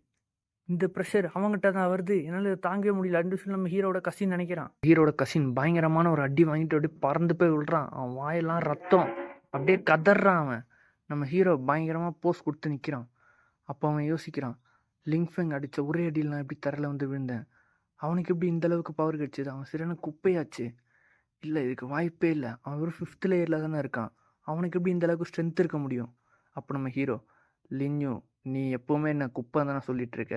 இந்த ப்ரெஷர் அவங்ககிட்ட தான் வருது, என்னால் தாங்கவே முடியல அப்படின்னு சொல்லி நம்ம ஹீரோட கசின் நினைக்கிறான். ஹீரோட கசின் பயங்கரமான ஒரு அடி வாங்கிட்டு அப்படியே பறந்து போய் விழுறான், அவன் வாயெல்லாம் ரத்தம், அப்படியே கதறான் அவன். நம்ம ஹீரோ பயங்கரமாக போஸ் கொடுத்து நிற்கிறான். அப்போ அவன் யோசிக்கிறான், லிங்ஃபெங் அடித்த ஒரே அடியில் நான் எப்படி தரையில் வந்து விழுந்தேன், அவனுக்கு எப்படி இந்த அளவுக்கு பவர் கிடச்சிது, அவன் சரியான குப்பையாச்சு, இல்லை இதுக்கு வாய்ப்பே இல்லை, அவன் ஒரு 5th லேயரில் தானே இருக்கான், அவனுக்கு எப்படி இந்த அளவுக்கு ஸ்ட்ரென்த் இருக்க முடியும். அப்போ நம்ம ஹீரோ, லின்யூ நீ எப்போவுமே என்ன குப்பை தானே சொல்லிட்டு இருக்க,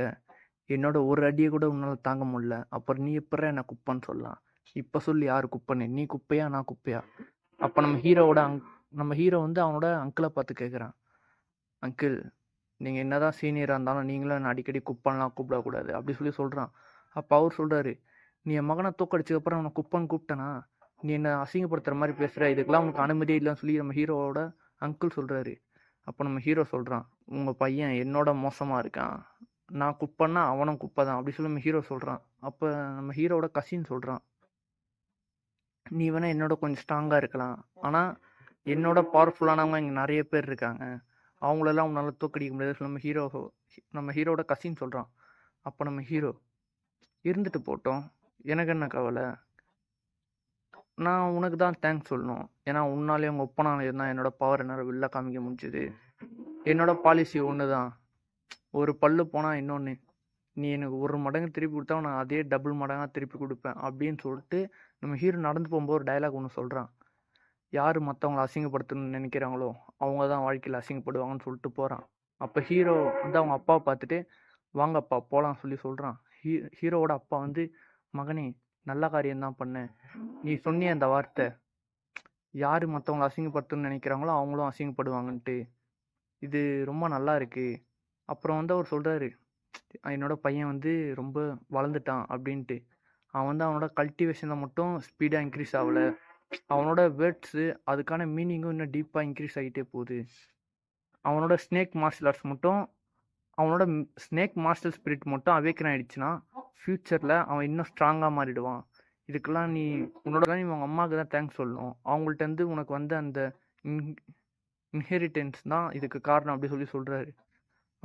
என்னோட ஒரு அடியை கூட உன்னால் தாங்க முடியல, அப்புறம் நீ எப்பறம் என்ன குப்பைன்னு சொல்லலாம், இப்போ சொல்லி யார் குப்பைன்னு, நீ குப்பையா நான் குப்பையா. அப்போ நம்ம ஹீரோ வந்து அவனோட அங்கிளை பார்த்து கேட்குறான், அங்கிள் நீங்கள் என்ன தான் சீனியராக இருந்தாலும் நீங்களும் என்னை அடிக்கடி குப்பன்லாம் கூப்பிடக்கூடாது அப்படி சொல்லி சொல்கிறான். அப்போ அவர் சொல்கிறாரு, நீ என் மகனை தூக்கடிச்சதுக்கப்புறம் அவனை குப்பன்னு கூப்பிட்டனா, நீ என்னை அசிங்கப்படுத்துகிற மாதிரி பேசுகிற, இதுக்கெல்லாம் உனக்கு அனுமதியே இல்லைன்னு சொல்லி நம்ம ஹீரோவோட அங்கிள் சொல்கிறாரு. அப்போ நம்ம ஹீரோ சொல்கிறான், உங்கள் பையன் என்னோட மோசமாக இருக்கான், நான் குப்பைன்னா அவனும் குப்பை தான் அப்படி சொல்லி நம்ம ஹீரோ சொல்கிறான். அப்போ நம்ம ஹீரோவோட கசின் சொல்கிறான், நீ வேணால் என்னோட கொஞ்சம் ஸ்ட்ராங்காக இருக்கலாம், ஆனால் என்னோட பவர்ஃபுல்லானவங்க இங்கே நிறைய பேர் இருக்காங்க, அவங்களெல்லாம் உன்னால் தோக்கடிக்க முடியாது நம்ம ஹீரோட கசின் சொல்கிறான். அப்போ நம்ம ஹீரோ, இருந்துட்டு போட்டோம் எனக்கு என்ன கவலை, நான் உனக்கு தான் தேங்க்ஸ் சொல்லணும், ஏன்னா உன்னாலே உங்கள் ஒப்பனாலே இருந்தால் என்னோட பவர் என்னால் வெளில காமிக்க முடிஞ்சுது, என்னோட பாலிசி ஒன்று தான், ஒரு பல்லு போனால் இன்னொன்று, நீ எனக்கு 1 மடங்கு திருப்பி கொடுத்தா நான் அதே டபுள் மடங்காக திருப்பி கொடுப்பேன் அப்படின்னு சொல்லிட்டு நம்ம ஹீரோ நடந்து போகும்போது ஒரு டைலாக் ஒன்று சொல்கிறான், யார் மற்றவங்கள அசிங்கப்படுத்தணும்னு நினைக்கிறாங்களோ அவங்க தான் வாழ்க்கையில் அசிங்கப்படுவாங்கன்னு சொல்லிட்டு போகிறான். அப்போ ஹீரோ வந்து அவங்க அப்பாவை பார்த்துட்டு, வாங்கப்பா போகலாம் சொல்லி சொல்கிறான். ஹீரோவோட அப்பா வந்து, மகனே நல்ல காரியம்தான் பண்ணேன், நீ சொன்னிய அந்த வார்த்தை, யார் மற்றவங்கள அசிங்கப்படுத்தணும்னு நினைக்கிறாங்களோ அவங்களும் அசிங்கப்படுவாங்கன்ட்டு, இது ரொம்ப நல்லா இருக்குது. அப்புறம் வந்து அவர் சொல்கிறாரு, என்னோட பையன் வந்து ரொம்ப வளர்ந்துட்டான் அப்படின்ட்டு, அவன் வந்து அவனோட கல்டிவேஷனில் மட்டும் ஸ்பீடாக இன்க்ரீஸ் ஆகலை, அவனோட வேர்ட்ஸு அதுக்கான மீனிங்கும் இன்னும் டீப்பாக இன்க்ரீஸ் ஆகிட்டே போகுது, அவனோட ஸ்னேக் மார்ஷல் ஸ்பிரிட் மட்டும் அவேக்கன் ஆகிடுச்சுன்னா ஃப்யூச்சரில் அவன் இன்னும் ஸ்ட்ராங்காக மாறிடுவான், இதுக்கெல்லாம் நீ உன்னோட நீ உங்கள் அம்மாவுக்கு தான் தேங்க்ஸ் சொல்லணும். அவங்கள்ட்டேருந்து உனக்கு வந்த அந்த இன்ஹெரிட்டன்ஸ் தான் இதுக்கு காரணம் அப்படி சொல்லி சொல்கிறாரு.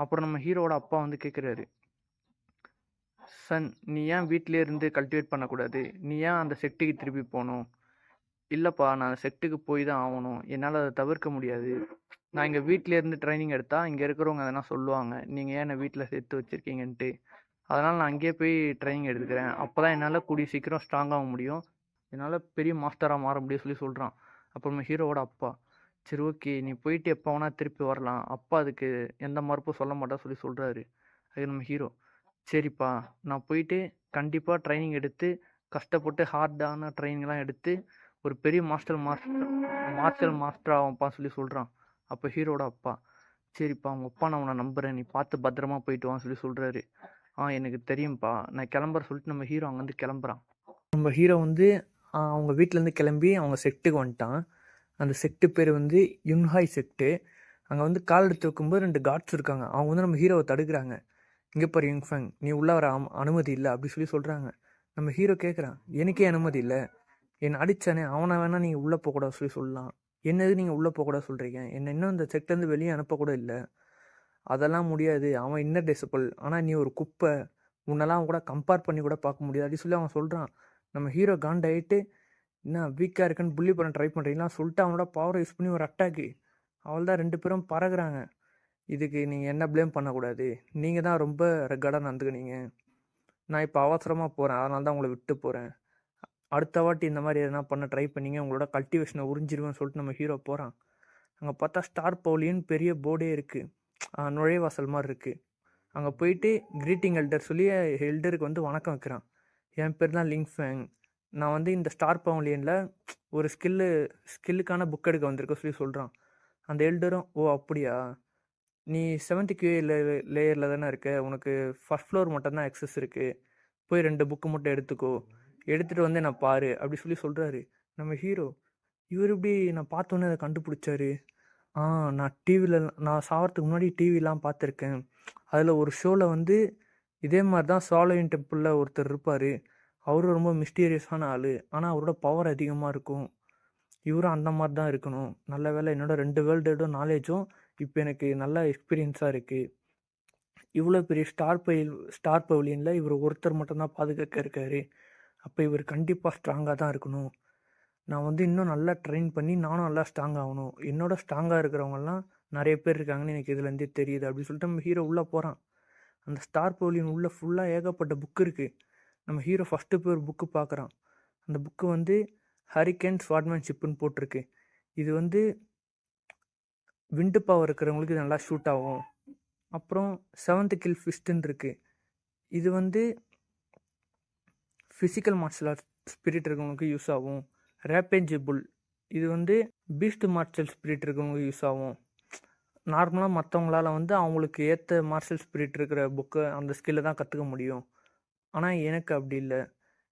அப்புறம் நம்ம ஹீரோவோட அப்பா வந்து கேட்குறாரு, சன் நீ ஏன் வீட்டிலே இருந்து கல்டிவேட் பண்ணக்கூடாது, நீ ஏன் அந்த செட்டுக்கு திருப்பி போகணும்? இல்லைப்பா நான் செட்டுக்கு போய் தான் ஆகணும், என்னால் அதை தவிர்க்க முடியாது. நான் இங்கே வீட்டிலே இருந்து ட்ரைனிங் எடுத்தால் இங்கே இருக்கிறவங்க எதனா சொல்லுவாங்க, நீங்கள் ஏன் என்னை வீட்டில் சேர்த்து வச்சுருக்கீங்கன்ட்டு. அதனால் நான் அங்கேயே போய் ட்ரைனிங் எடுத்துக்கிறேன். அப்போ தான் என்னால் கூடிய சீக்கிரம் ஸ்ட்ராங்காக முடியும், என்னால் பெரிய மாஸ்டராக மாற முடியும் சொல்லி சொல்கிறான். அப்புறமா ஹீரோவோட அப்பா, சரி ஓகே நீ போயிட்டு எப்போ வேணால் திருப்பி வரலாம், அப்பா அதுக்கு எந்த மறுப்பும் சொல்ல மாட்டா சொல்லி சொல்கிறாரு. அது நம்ம ஹீரோ, சரிப்பா நான் போயிட்டு கண்டிப்பாக ட்ரைனிங் எடுத்து கஷ்டப்பட்டு ஹார்டான ட்ரைனிங்லாம் எடுத்து ஒரு பெரிய மார்ஷல் மாஸ்டர் ஆகும்ப்பா சொல்லி சொல்கிறான். அப்போ ஹீரோட அப்பா, சரிப்பா அவங்க அப்பா நான் உன்னை நம்புகிறேன், நீ பார்த்து பத்திரமா போயிட்டு வான்னு சொல்லி சொல்கிறாரு. எனக்கு தெரியும்ப்பா நான் கிளம்புற சொல்லிட்டு நம்ம ஹீரோ அங்கேருந்து கிளம்புறான். நம்ம ஹீரோ வந்து அவங்க வீட்டிலேருந்து கிளம்பி அவங்க செட்டுக்கு வந்துட்டான். அந்த செட்டு பேர் வந்து யுன்ஹாய் செட்டு. அங்கே வந்து கால் எடுத்து வைக்கும்போது 2 காட்ஸ் இருக்காங்க. அவங்க வந்து நம்ம ஹீரோவை தடுக்கிறாங்க. இங்கே பாரு யுங்ஃபேங், நீ உள்ளே வர அனுமதி இல்லை அப்படி சொல்லி சொல்கிறாங்க. நம்ம ஹீரோ கேட்குறான், எனக்கே அனுமதி இல்லை, என்னை அடித்தானே அவனை வேணால் நீங்கள் உள்ளே போகக்கூடாது சொல்லி சொல்லலாம், என்னது நீங்கள் உள்ளே போகக்கூடாது சொல்கிறீங்க, என்னை இன்னும் இந்த செட்லேருந்து வெளியே அனுப்பக்கூட இல்லை, அதெல்லாம் முடியாது, அவன் இன்னர் டெசிபிள், ஆனால் நீ ஒரு குப்பை, உன்னெல்லாம் கூட கம்பேர் பண்ணி கூட பார்க்க முடியாது அப்படி சொல்லி அவன் சொல்கிறான். நம்ம ஹீரோ காண்டாயிட்டு, என்ன வீக்காக இருக்குன்னு புள்ளி பண்ண ட்ரை பண்ணுறீங்களா சொல்லிட்டு அவனோட பவரை யூஸ் பண்ணி ஒரு அட்டாக்கு. அவள் தான் 2 பேரும் பறகுறாங்க. இதுக்கு நீங்கள் என்ன ப்ளேம் பண்ணக்கூடாது, நீங்கள் தான் ரொம்ப ரெக்கார்டாக நடந்துக்கினீங்க, நான் இப்போ அவசரமாக போகிறேன் அதனால தான் உங்களை விட்டு போகிறேன், அடுத்த வாட்டி இந்த மாதிரி எதனா பண்ண ட்ரை பண்ணிங்க உங்களோட கல்டிவேஷனை உறிஞ்சிருவேன்னு சொல்லிட்டு நம்ம ஹீரோ போகிறான். அங்கே பார்த்தா ஸ்டார் பவுலின்னு பெரிய போர்டே இருக்குது, நுழைவாசல் மாதிரி இருக்குது. அங்கே போயிட்டு கிரீட்டிங் எல்டர் சொல்லி எல்டருக்கு வந்து வணக்கம் வைக்கிறான். என் பேர் தான் லிங்ஃபேங், நான் வந்து இந்த ஸ்டார் பவுலியனில் ஒரு ஸ்கில்லுக்கான புக் எடுக்க வந்திருக்க சொல்லி சொல்கிறான். அந்த எல்டரும், ஓ அப்படியா, நீ 7th QA லேயரில் தானே இருக்க, உனக்கு ஃபஸ்ட் ஃப்ளோர் மட்டும்தான் அக்சஸ் இருக்குது, போய் 2 புக்கு மட்டும் எடுத்துக்கோ, எடுத்துகிட்டு வந்து நான் பாரு அப்படி சொல்லி சொல்கிறாரு. நம்ம ஹீரோ, இவர் இப்படி நான் பார்த்தோன்னே அதை கண்டுபிடிச்சாரு, நான் டிவியில் நான் சாகிறதுக்கு முன்னாடி டிவிலாம் பார்த்துருக்கேன், அதில் ஒரு ஷோவில் வந்து இதே மாதிரி தான் சாலோயின் டெம்பிளில் ஒருத்தர் இருப்பார், அவரும் ரொம்ப மிஸ்டீரியஸான ஆள், ஆனால் அவரோட பவர் அதிகமாக இருக்கும், இவரும் அந்த மாதிரி தான் இருக்கணும், நல்ல வேலை என்னோட 2 வேர்ல்டோட நாலேஜும் இப்போ எனக்கு நல்ல எக்ஸ்பீரியன்ஸாக இருக்குது, இவ்வளோ பெரிய ஸ்டார் பவுலியனில் இவர் ஒருத்தர் மட்டும்தான் பாதுகாக்க இருக்காரு, அப்போ இவர் கண்டிப்பாக ஸ்ட்ராங்காக தான் இருக்கணும், நான் வந்து இன்னும் நல்லா ட்ரெயின் பண்ணி நானும் நல்லா ஸ்ட்ராங் ஆகணும், என்னோட ஸ்ட்ராங்காக இருக்கிறவங்கலாம் நிறைய பேர் இருக்காங்கன்னு எனக்கு இதுலேருந்தே தெரியுது அப்படின்னு சொல்லிட்டு நம்ம ஹீரோ உள்ளே போகிறான். அந்த ஸ்டார் பவுலியன் உள்ளே ஃபுல்லாக ஏகப்பட்ட புக்கு இருக்குது. நம்ம ஹீரோ ஃபஸ்ட்டு போய் ஒரு புக்கு பார்க்குறான். அந்த புக்கு வந்து ஹரிகேன் ஸ்வாட்மேன்ஷிப்னு போட்டிருக்கு. இது வந்து விண்டு பவர் இருக்கிறவங்களுக்கு இது நல்லா ஷூட் ஆகும். அப்புறம் 7th கில் ஃபிஸ்ட்டுன்னு இருக்குது, இது வந்து ஃபிசிக்கல் மார்ஷல் ஆர்ட்ஸ் ஸ்பிரிட் இருக்கவங்களுக்கு யூஸ் ஆகும். ரேப்பேஜ் புல், இது வந்து பீஸ்ட் மார்ஷல் ஸ்பிரிட் இருக்கவங்களுக்கு யூஸ் ஆகும். நார்மலாக மற்றவங்களால வந்து அவங்களுக்கு ஏற்ற மார்ஷல் ஸ்பிரிட் இருக்கிற புக்கை அந்த ஸ்கில்லை தான் கற்றுக்க முடியும். ஆனால் எனக்கு அப்படி இல்லை,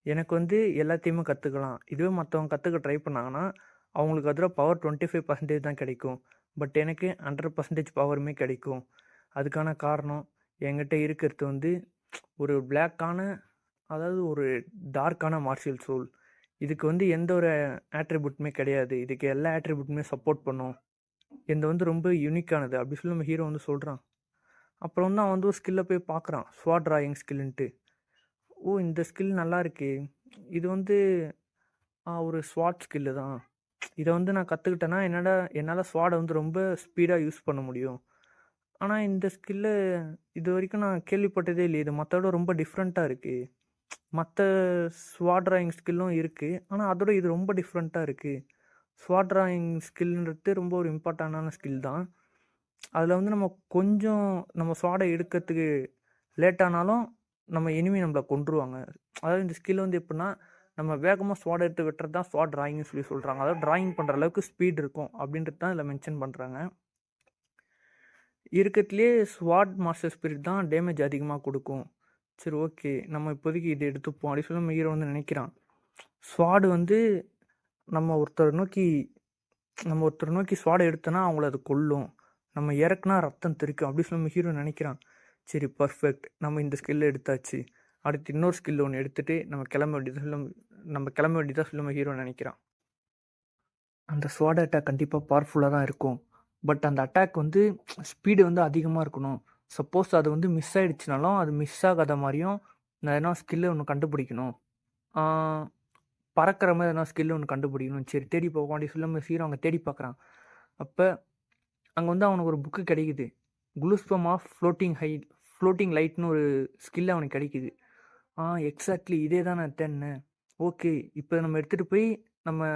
எனக்கு வந்து எல்லாத்தையுமே கற்றுக்கலாம். இதுவே மற்றவங்க கற்றுக்க ட்ரை பண்ணாங்கன்னா அவங்களுக்கு அதில் பவர் 25% தான் கிடைக்கும், பட் எனக்கு 100% பவருமே கிடைக்கும். அதுக்கான காரணம் என்கிட்ட இருக்கிறது வந்து ஒரு பிளாக்கான, அதாவது ஒரு டார்க்கான மார்ஷியல் சோல், இதுக்கு வந்து எந்த ஒரு ஆட்ரிபியூட்டுமே கிடையாது, இதுக்கு எல்லா ஆட்ரிபியூட்டுமே சப்போர்ட் பண்ணும், இந்த வந்து ரொம்ப யூனிக்கானது அப்படி சொல்லி நம்ம ஹீரோ வந்து சொல்கிறான். அப்புறம் வந்து அவன் வந்து ஒரு ஸ்கில்லை போய் பார்க்குறான், ஸ்வாட் டிராயிங் ஸ்கில்லுன்ட்டு. ஓ இந்த ஸ்கில் நல்லா இருக்கு, இது வந்து ஒரு ஸ்வாட் ஸ்கில்லு தான், இதை வந்து நான் கற்றுக்கிட்டேன்னா என்னால் ஸ்வாடை வந்து ரொம்ப ஸ்பீடாக யூஸ் பண்ண முடியும். ஆனால் இந்த ஸ்கில்லை இது வரைக்கும் நான் கேள்விப்பட்டதே இல்லை, இது மற்றோட ரொம்ப டிஃப்ரெண்ட்டாக இருக்குது, மற்ற ஸ்வாட் டிராயிங் ஸ்கில்லும் இருக்குது ஆனால் அதோட இது ரொம்ப டிஃப்ரெண்ட்டாக இருக்குது. ஸ்வாட் டிராயிங் ஸ்கில்ன்றது ரொம்ப ஒரு இம்பார்ட்டண்டான ஸ்கில் தான், அதில் வந்து நம்ம ஸ்வாடை எடுக்கிறதுக்கு லேட்டானாலும் நம்ம எனிமி நம்மளை கொன்றுவாங்க. அதாவது இந்த ஸ்கில் வந்து எப்படின்னா நம்ம வேகமாக ஸ்வாட் எடுத்து வெட்டுறது தான் ஸ்வாட் டிராயிங்னு சொல்லி சொல்கிறாங்க, அதாவது டிராயிங் பண்ணுற அளவுக்கு ஸ்பீட் இருக்கும் அப்படின்றது தான் இதில் மென்ஷன் பண்ணுறாங்க. இருக்கிறதுலே ஸ்வாட் மாஸ்டர் ஸ்பிரிட் தான் டேமேஜ் அதிகமாக கொடுக்கும். சரி ஓகே நம்ம இப்போதைக்கு இதை எடுத்துப்போம் அப்படி சொல்லி நம்ம ஹீரோ வந்து நினைக்கிறான். ஸ்வாடு வந்து நம்ம ஒருத்தரை நோக்கி ஸ்வாடை எடுத்தோன்னா அவங்கள அது கொல்லும், நம்ம இறக்குனா ரத்தம் தெரிக்கும் அப்படி சொல்லி நம்ம ஹீரோ நினைக்கிறான். சரி பர்ஃபெக்ட், நம்ம இந்த ஸ்கில்லை எடுத்தாச்சு, அடுத்து இன்னொரு ஸ்கில் ஒன்று எடுத்துகிட்டு நம்ம கிளம்ப வேண்டியது நம்ம கிளம்ப வேண்டியதாக சொல்லி நம்ம ஹீரோ நினைக்கிறான். அந்த ஸ்வாட் அட்டாக் கண்டிப்பாக பவர்ஃபுல்லாக தான் இருக்கும். பட் அந்த அட்டாக் வந்து ஸ்பீடு வந்து அதிகமாக இருக்கணும். சப்போஸ் அது வந்து மிஸ் ஆயிடுச்சுனாலும் அது மிஸ் ஆகாத மாதிரியும் நான் எதனா ஸ்கில்லு ஒன்று கண்டுபிடிக்கணும். பறக்கிற மாதிரி எதனா ஸ்கில் ஒன்று கண்டுபிடிக்கணும். சரி தேடி போக வேண்டிய சொல்ல ஹீரோ அங்கே தேடி பார்க்குறான். அப்போ அங்கே வந்து அவனுக்கு ஒரு புக்கு கிடைக்குது. குளூஸ்பம் ஆஃப் ஃப்ளோட்டிங் லைட்னு ஒரு ஸ்கில் அவனுக்கு கிடைக்குது. எக்ஸாக்ட்லி இதே தான் நான் தேடினேன். ஓகே, இப்போ நம்ம எடுத்துகிட்டு போய் நம்ம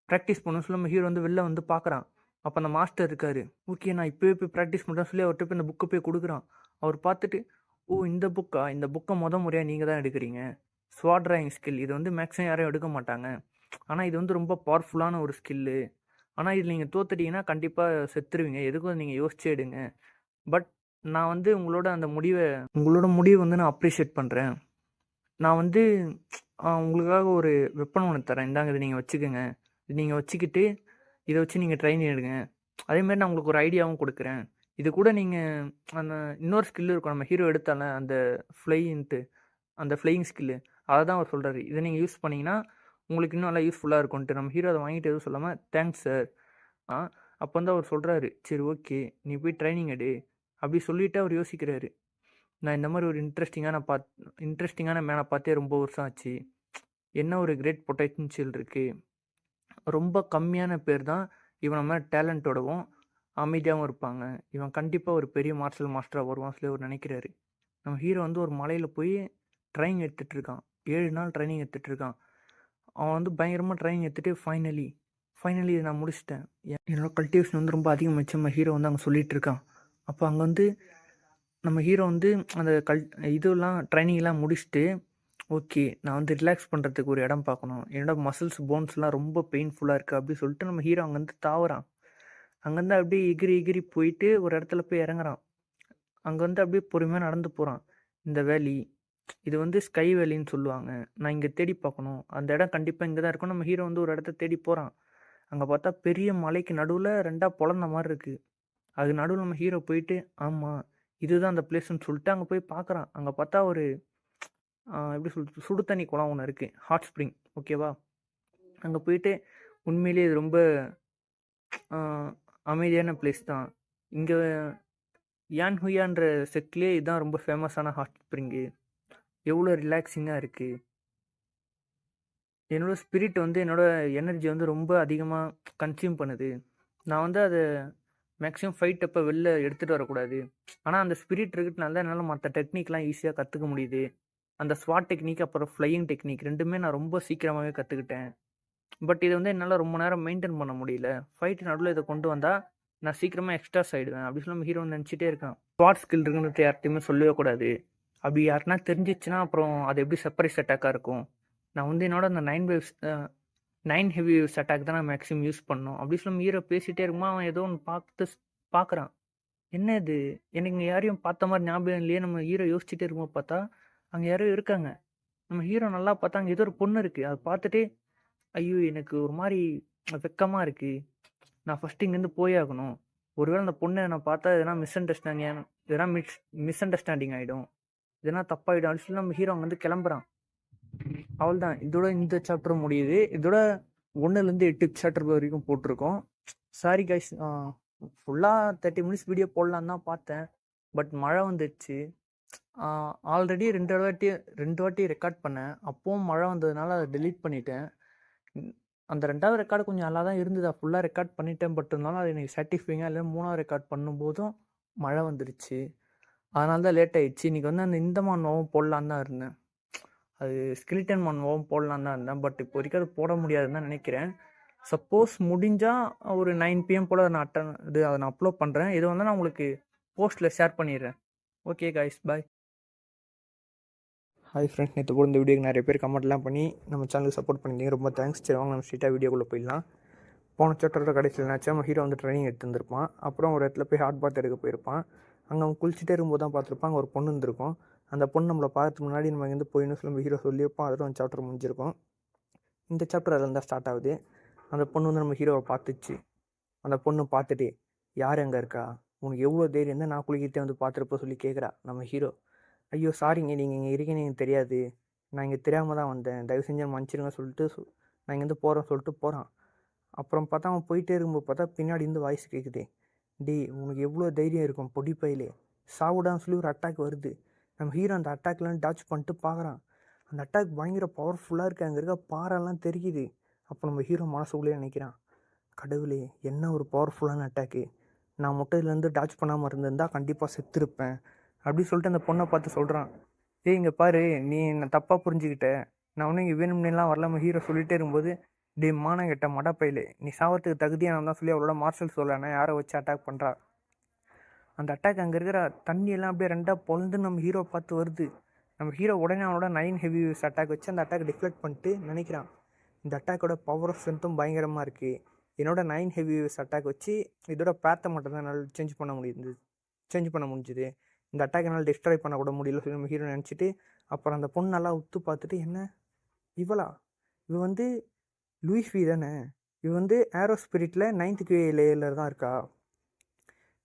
ப்ராக்டிஸ் பண்ணணும் சொல்லி நம்ம ஹீரோ வந்து வெளில வந்து பார்க்குறான். அப்போ அந்த மாஸ்டர் இருக்காரு. ஓகே, நான் இப்போவே போய் ப்ராக்டிஸ் பண்ணுறேன்னு சொல்லி அவர்கிட்ட போய் இந்த புக்கை போய் கொடுக்குறான். அவர் பார்த்துட்டு, ஓ இந்த புக்கை முறையாக நீங்கள் தான் எடுக்கிறீங்க. ஸ்வாட் டிராயிங் ஸ்கில் இது வந்து மேக்ஸிமம் யாரும் எடுக்க மாட்டாங்க. ஆனால் இது வந்து ரொம்ப பவர்ஃபுல்லான ஒரு ஸ்கில்லு. ஆனால் இதில் நீங்கள் தோத்துட்டீங்கன்னா கண்டிப்பாக செத்துருவீங்க. எதுக்கும் நீங்கள் யோசிச்சு எடுங்க. பட் நான் வந்து உங்களோட முடிவை வந்து நான் அப்ரிஷியேட் பண்ணுறேன். நான் வந்து உங்களுக்காக ஒரு வெப்பன் ஒன்று தரேன். இந்தாங்க இதை நீங்கள் வச்சுக்கோங்க. இது நீங்கள் வச்சுக்கிட்டு இதை வச்சு நீங்கள் ட்ரைனிங் எடுங்க. அதேமாதிரி நான் உங்களுக்கு ஒரு ஐடியாவும் கொடுக்குறேன். இது கூட நீங்கள் அந்த இன்னொரு ஸ்கில் இருக்கும் நம்ம ஹீரோ எடுத்தால அந்த அந்த ஃப்ளையிங் ஸ்கில்லு அதை தான் அவர் சொல்கிறாரு. இதை நீங்கள் யூஸ் பண்ணிங்கன்னா உங்களுக்கு இன்னும் நல்லா யூஸ்ஃபுல்லாக இருக்கும்ன்ட்டு நம்ம ஹீரோ அதை வாங்கிட்டு எதுவும் சொல்லாமல் தேங்க்ஸ் சார். அப்போ வந்து அவர் சொல்கிறாரு, சரி ஓகே நீ போய் ட்ரைனிங் எடு அப்படி சொல்லிவிட்டு அவர் யோசிக்கிறாரு. நான் இந்த மாதிரி ஒரு இன்ட்ரெஸ்டிங்கான மேனை பார்த்தே ரொம்ப வருஷம் ஆச்சு. என்ன ஒரு கிரேட் பொட்டன்ஷியல் இருக்குது. ரொம்ப கம்மியான பேர் தான் இவன் மாதிரி டேலண்ட்டோடவும் அமைதியாகவும் இருப்பாங்க. இவன் கண்டிப்பாக ஒரு பெரிய மார்ஷல் மாஸ்டராக வருவான் சொல்லி அவர் நினைக்கிறாரு. நம்ம ஹீரோ வந்து ஒரு மலையில் போய் ட்ரைனிங் எடுத்துகிட்டு இருக்கான். 7 நாள் ட்ரைனிங் எடுத்துகிட்டு இருக்கான். அவன் வந்து பயங்கரமாக ட்ரைனிங் எடுத்துகிட்டு ஃபைனலி இதை நான் முடிச்சிட்டேன். என்னோடய கல்டிவேஷன் வந்து ரொம்ப அதிகமாகிடுச்சு நம்ம ஹீரோ வந்து அங்கே சொல்லிகிட்டு இருக்கான். அப்போ அங்கே வந்து நம்ம ஹீரோ வந்து அந்த இதெல்லாம் ட்ரைனிங்லாம் முடிச்சுட்டு, ஓகே நான் வந்து ரிலாக்ஸ் பண்ணுறதுக்கு ஒரு இடம் பார்க்கணும். என்னோட மசில்ஸ் போன்ஸ்லாம் ரொம்ப பெயின்ஃபுல்லாக இருக்குது அப்படின்னு சொல்லிட்டு நம்ம ஹீரோ அங்கேருந்து தாவுறான். அங்கேருந்து அப்படியே எகிரி போயிட்டு ஒரு இடத்துல போய் இறங்குறான். அங்கே வந்து அப்படியே பொறுமையாக நடந்து போகிறான். இந்த வேலி இது வந்து ஸ்கை வேலின்னு சொல்லுவாங்க. நான் இங்கே தேடி பார்க்கணும். அந்த இடம் கண்டிப்பாக இங்கே தான் இருக்கும். நம்ம ஹீரோ வந்து ஒரு இடத்த தேடி போகிறான். அங்கே பார்த்தா பெரிய மலைக்கு நடுவில் 2 பொழந்த மாதிரி இருக்குது. அது நடுவில் நம்ம ஹீரோ போயிட்டு ஆமாம் இதுதான் அந்த பிளேஸ்ன்னு சொல்லிட்டு அங்கே போய் பார்க்குறான். அங்கே பார்த்தா ஒரு எப்படி சொல்கிறது சுடு தண்ணி குளம் ஒன்று இருக்குது, ஹாட் ஸ்ப்ரிங். ஓகேவா, அங்கே போயிட்டு உண்மையிலேயே இது ரொம்ப அமைதியான பிளேஸ் தான். இங்கே யான்ஹுயான்ற செட்லேயே இதுதான் ரொம்ப ஃபேமஸான ஹாட் ஸ்ப்ரிங்கு. எவ்வளோ ரிலாக்ஸிங்காக இருக்குது. என்னோடய ஸ்பிரிட் வந்து என்னோடய எனர்ஜி வந்து ரொம்ப அதிகமாக கன்சியூம் பண்ணுது. நான் வந்து அதை மேக்ஸிமம் ஃபைட் அப்போ வெளில எடுத்துகிட்டு வரக்கூடாது. ஆனால் அந்த ஸ்பிரிட் இருக்கிறதுனால தான் என்னால் மற்ற டெக்னிக்லாம் ஈஸியாக கற்றுக்க முடியுது. அந்த ஸ்வாட் டெக்னிக் அப்புறம் ஃப்ளையிங் டெக்னிக் ரெண்டுமே நான் ரொம்ப சீக்கிரமாகவே கற்றுக்கிட்டேன். பட் இதை வந்து என்னால் ரொம்ப நேரம் மெயின்டைன் பண்ண முடியல. ஃபைட் நடுவில் இதை கொண்டு வந்தால் நான் சீக்கிரமாக எக்ஸ்ட்ராஸ் ஆகிடுவேன் அப்படி சொல்லி ஹீரோ நினச்சிட்டே இருக்கான். ஸ்வாட் ஸ்கில் இருக்குன்றது யார்கிட்டையுமே சொல்லவே கூடாது. அப்படி யாருன்னா தெரிஞ்சிச்சுன்னா அப்புறம் அது எப்படி சர்ப்ரைஸ் அட்டாக்காக இருக்கும். நான் வந்து என்னோட அந்த 9 ஹெவி வேவ்ஸ் அட்டாக் தான் நான் மேக்ஸிமம் யூஸ் பண்ணோம் அப்படி சொல்லி ஹீரோ பேசிகிட்டே இருக்குமா. அவன் ஏதோ ஒன்று பார்க்குறான். என்ன இது எனக்கு இங்கே யாரையும் பார்த்த மாதிரி ஞாபகம் இல்லையே. நம்ம ஹீரோ யோசிச்சுட்டே இருக்கும்போது பார்த்தா அங்கே யாரோ இருக்காங்க. நம்ம ஹீரோ நல்லா பார்த்தா அங்கே ஏதோ ஒரு பொண்ணு இருக்குது. அதை பார்த்துட்டு ஐயோ எனக்கு ஒரு மாதிரி வெக்கமாக இருக்குது. நான் ஃபஸ்ட்டு இங்கேருந்து போயாகணும். ஒருவேளை அந்த பொண்ணை நான் பார்த்தா எதனா மிஸ் அண்டர்ஸ்டாண்டிங் ஆகிடும், எதனா தப்பாகிடும் அப்படின்னு சொல்லி நம்ம ஹீரோ அங்கேருந்து கிளம்புறான். அவள் தான் இதோட இந்த சாப்டர் முடியுது. இதோட 1லேருந்து 8 சாப்டர் வரைக்கும் போட்டிருக்கோம். சாரி கைஸ், ஃபுல்லாக 30 மினிட்ஸ் வீடியோ போடலான்னு தான் பார்த்தேன். பட் மழை வந்துடுச்சு. ஆல்ரெடி 2 வாட்டி ரெக்கார்ட் பண்ணேன். அப்போவும் மழை வந்ததுனால அதை டெலீட் பண்ணிட்டேன். அந்த 2வது ரெக்கார்டு கொஞ்சம் நல்லா தான் இருந்தது. ஃபுல்லாக ரெக்கார்ட் பண்ணிட்டேன். பட் இருந்தாலும் அது எனக்கு சாட்டிஸ்ஃபைங்காக இல்லை. 3வது ரெக்கார்ட் பண்ணும்போதும் மழை வந்துடுச்சு. அதனால தான் லேட் ஆகிடுச்சு. இன்றைக்கி வந்து அந்த இந்த மான்வாவும் போடலான்னு தான் இருந்தேன். அது ஸ்கெலிட்டன் மான்வாவும் போடலான்னு தான் இருந்தேன். பட் இப்போ வரைக்கும் அது போட முடியாதுன்னு தான் நினைக்கிறேன். சப்போஸ் முடிஞ்சால் ஒரு 9 PM போல் அதை நான் அப்லோட் பண்ணுறேன். இது வந்து நான் உங்களுக்கு போஸ்ட்டில் ஷேர் பண்ணிடுறேன். ஓகே காய்ஸ், பாய். ஹாய் ஃப்ரெண்ட்ஸ், நேற்று போட இந்த வீடியோக்கு நிறைய பேர் கமெண்ட்லாம் பண்ணி நம்ம சேனலுக்கு சப்போர்ட் பண்ணியிருந்தீங்க. ரொம்ப தேங்க்ஸ். சரி வாங்க நம்ம ஸ்ட்ரெயிட்டாக வீடியோக்குள்ளே போயிடலாம். போன சாப்டரோட கடைசியில் என்னாச்சு, நம்ம ஹீரோ வந்து ட்ரைனிங் எடுத்துருந்துருப்பான். அப்புறம் ஒரு இடத்துல போய் ஹாட் பாத் எடுக்க போயிருப்பான். அங்கே அவன் குளிச்சுட்டே இருக்கும்போது தான் பார்த்துருப்பான் அங்கே ஒரு பொண்ணு இருந்திருக்கும். அந்த பொண்ணு நம்மளை பார்த்துக்கு முன்னாடி நம்ம இங்கேருந்து போயின்னு சொல்லி நம்ம ஹீரோ சொல்லியிருப்பான். அதில் ஒரு சாப்டர் முடிஞ்சிருக்கும். இந்த சாப்டர் அதில் இருந்தால் ஸ்டார்ட் ஆகுது. அந்த பொண்ணு வந்து நம்ம ஹீரோவை பார்த்துச்சு. அந்த பொண்ணு பார்த்துட்டு யார் அங்கே இருக்கா, உனக்கு எவ்வளோ தைரியம் தான் நான் குளிக்கிட்டே வந்து பார்த்துருப்போ சொல்லி கேட்குறா. நம்ம ஹீரோ ஐயோ சாரிங்க நீங்கள் இங்கே இருக்கீங்கன்னு எனக்கு தெரியாது, நான் இங்கே தெரியாமல் தான் வந்தேன், தயவு செஞ்சு மன்னிச்சிருங்க சொல்லிட்டு நான் இங்கேருந்து போகிறேன் சொல்லிட்டு போகிறான். அப்புறம் பார்த்தா அவன் போயிட்டே இருக்கும்போது பார்த்தா பின்னாடி இருந்து வாய்ஸ் கேட்குது, டேய் உனக்கு எவ்வளோ தைரியம் இருக்கும் பொடி பையிலே, சாவுடான்னு சொல்லி ஒரு அட்டாக் வருது. நம்ம ஹீரோ அந்த அட்டாக்லாம் டாச் பண்ணிட்டு பார்க்குறான். அந்த அட்டாக் பயங்கர பவர்ஃபுல்லாக இருக்குது, அங்கே இருக்க பாறைலாம் தெரியுது. அப்போ நம்ம ஹீரோ மனசுக்குள்ளேயே நினைக்கிறான், கடவுளே என்ன ஒரு பவர்ஃபுல்லான அட்டாக்கு, நான் மட்டும் இதுலேருந்து டாச் பண்ணாமல் இருந்திருந்தா கண்டிப்பாக செத்துருப்பேன் அப்படி சொல்லிட்டு அந்த பொண்ணை பார்த்து சொல்கிறான், ஏய் இங்கே பாரு நீ என்னை தப்பாக புரிஞ்சுக்கிட்ட, நான் ஒன்றும் இங்கே வேணும்னுலாம் வரலாம ஹீரோ சொல்லிகிட்டே இருக்கும்போது, டே மானம் கெட்ட மடப்பையிலே நீ சாவத்துக்கு தகுதியானவன் தான் சொல்லி அவளோட மார்ஷல் சொல்லனா யாரை வச்சு அட்டாக் பண்ணுறா. அந்த அட்டாக் அங்கே இருக்கிற தண்ணியெல்லாம் அப்படியே ரெண்டாக பொழுது நம்ம ஹீரோ பார்த்து வருது. நம்ம ஹீரோ உடனே அவனோட 9 ஹெவி வேவ்ஸ் அட்டாக் வச்சு அந்த அட்டாக் டிஃப்ளெக்ட் பண்ணிட்டு நினைக்கிறான், இந்த அட்டாக்கோட பவர் ஆஃப் ஸ்ட்ரென்த்தும் பயங்கரமாக இருக்குது, என்னோட 9 ஹெவி வேவ்ஸ் அட்டாக் வச்சு இதோட பேத்தை மட்டும் தான் என்னால் சேஞ்ச் பண்ண முடிஞ்சுது, இந்த அட்டாக் என்னால் டிஸ்ட்ராய் பண்ண கூட முடியல சொல்லி நம்ம ஹீரோ நினச்சிட்டு அப்புறம் அந்த பொண்ணு நல்லா உத்து பார்த்துட்டு, என்ன இவளா, இவ வந்து லூயிஸ் வி தானே, இவ வந்து ஏரோ ஸ்பிரிட்டில் 9th லேயரில் தான் இருக்கா,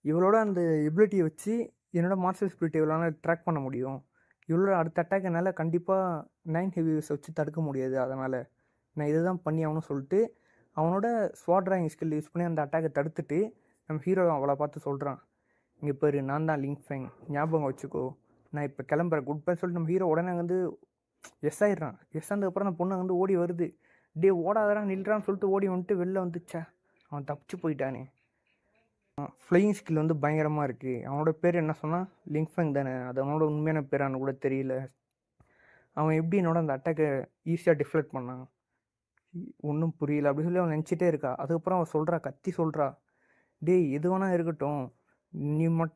இவளோட அந்த எபிலிட்டியை வச்சு என்னோட மார்ஷல் ஸ்பிரிட் இவளால் ட்ராக் பண்ண முடியும், இவளோட அடுத்த அட்டாக் என்னால் கண்டிப்பாக 9 ஹெவி வேவ்ஸை வச்சு தடுக்க முடியாது, அதனால் நான் இதை தான் பண்ணி ஆகணும்னு சொல்லிட்டு அவனோட ஸ்வாட் டிராயிங் ஸ்கில் யூஸ் பண்ணி அந்த அட்டாக்கை தடுத்துட்டு நம்ம ஹீரோ அவளை பார்த்து சொல்கிறான், இங்கே பேர் நான் தான் லிங் ஃபெங், ஞாபகம் வச்சுக்கோ, நான் இப்போ கிளம்புறேன் குட் பை சொல்லிட்டு நம்ம ஹீரோ உடனே வந்து எஸ் ஆயிடுறான். எஸ் ஆனதுக்கப்புறம் அந்த பொண்ணு வந்து ஓடி வருது, டே ஓடாதரான் நில்றான்னு சொல்லிட்டு ஓடி வந்துட்டு வெளில வந்துச்சா அவன் தப்பிச்சு போயிட்டானே. ஃப்ளையிங் ஸ்கில் வந்து பயங்கரமாக இருக்குது, அவனோட பேர் என்ன சொன்னால் லிங் ஃபெங் தானே, அது அவனோட உண்மையான பேரானு கூட தெரியல, அவன் எப்படி என்னோட அந்த அட்டாக்கை ஈஸியாக டிஃப்ளெக்ட் பண்ணான் ஒன்றும் புரியல அப்படி சொல்லி அவன் நினச்சிட்டே இருக்கா. அதுக்கப்புறம் அவன் சொல்கிறா, கத்தி சொல்கிறா, டேய் எது வேணா இருக்கட்டும்,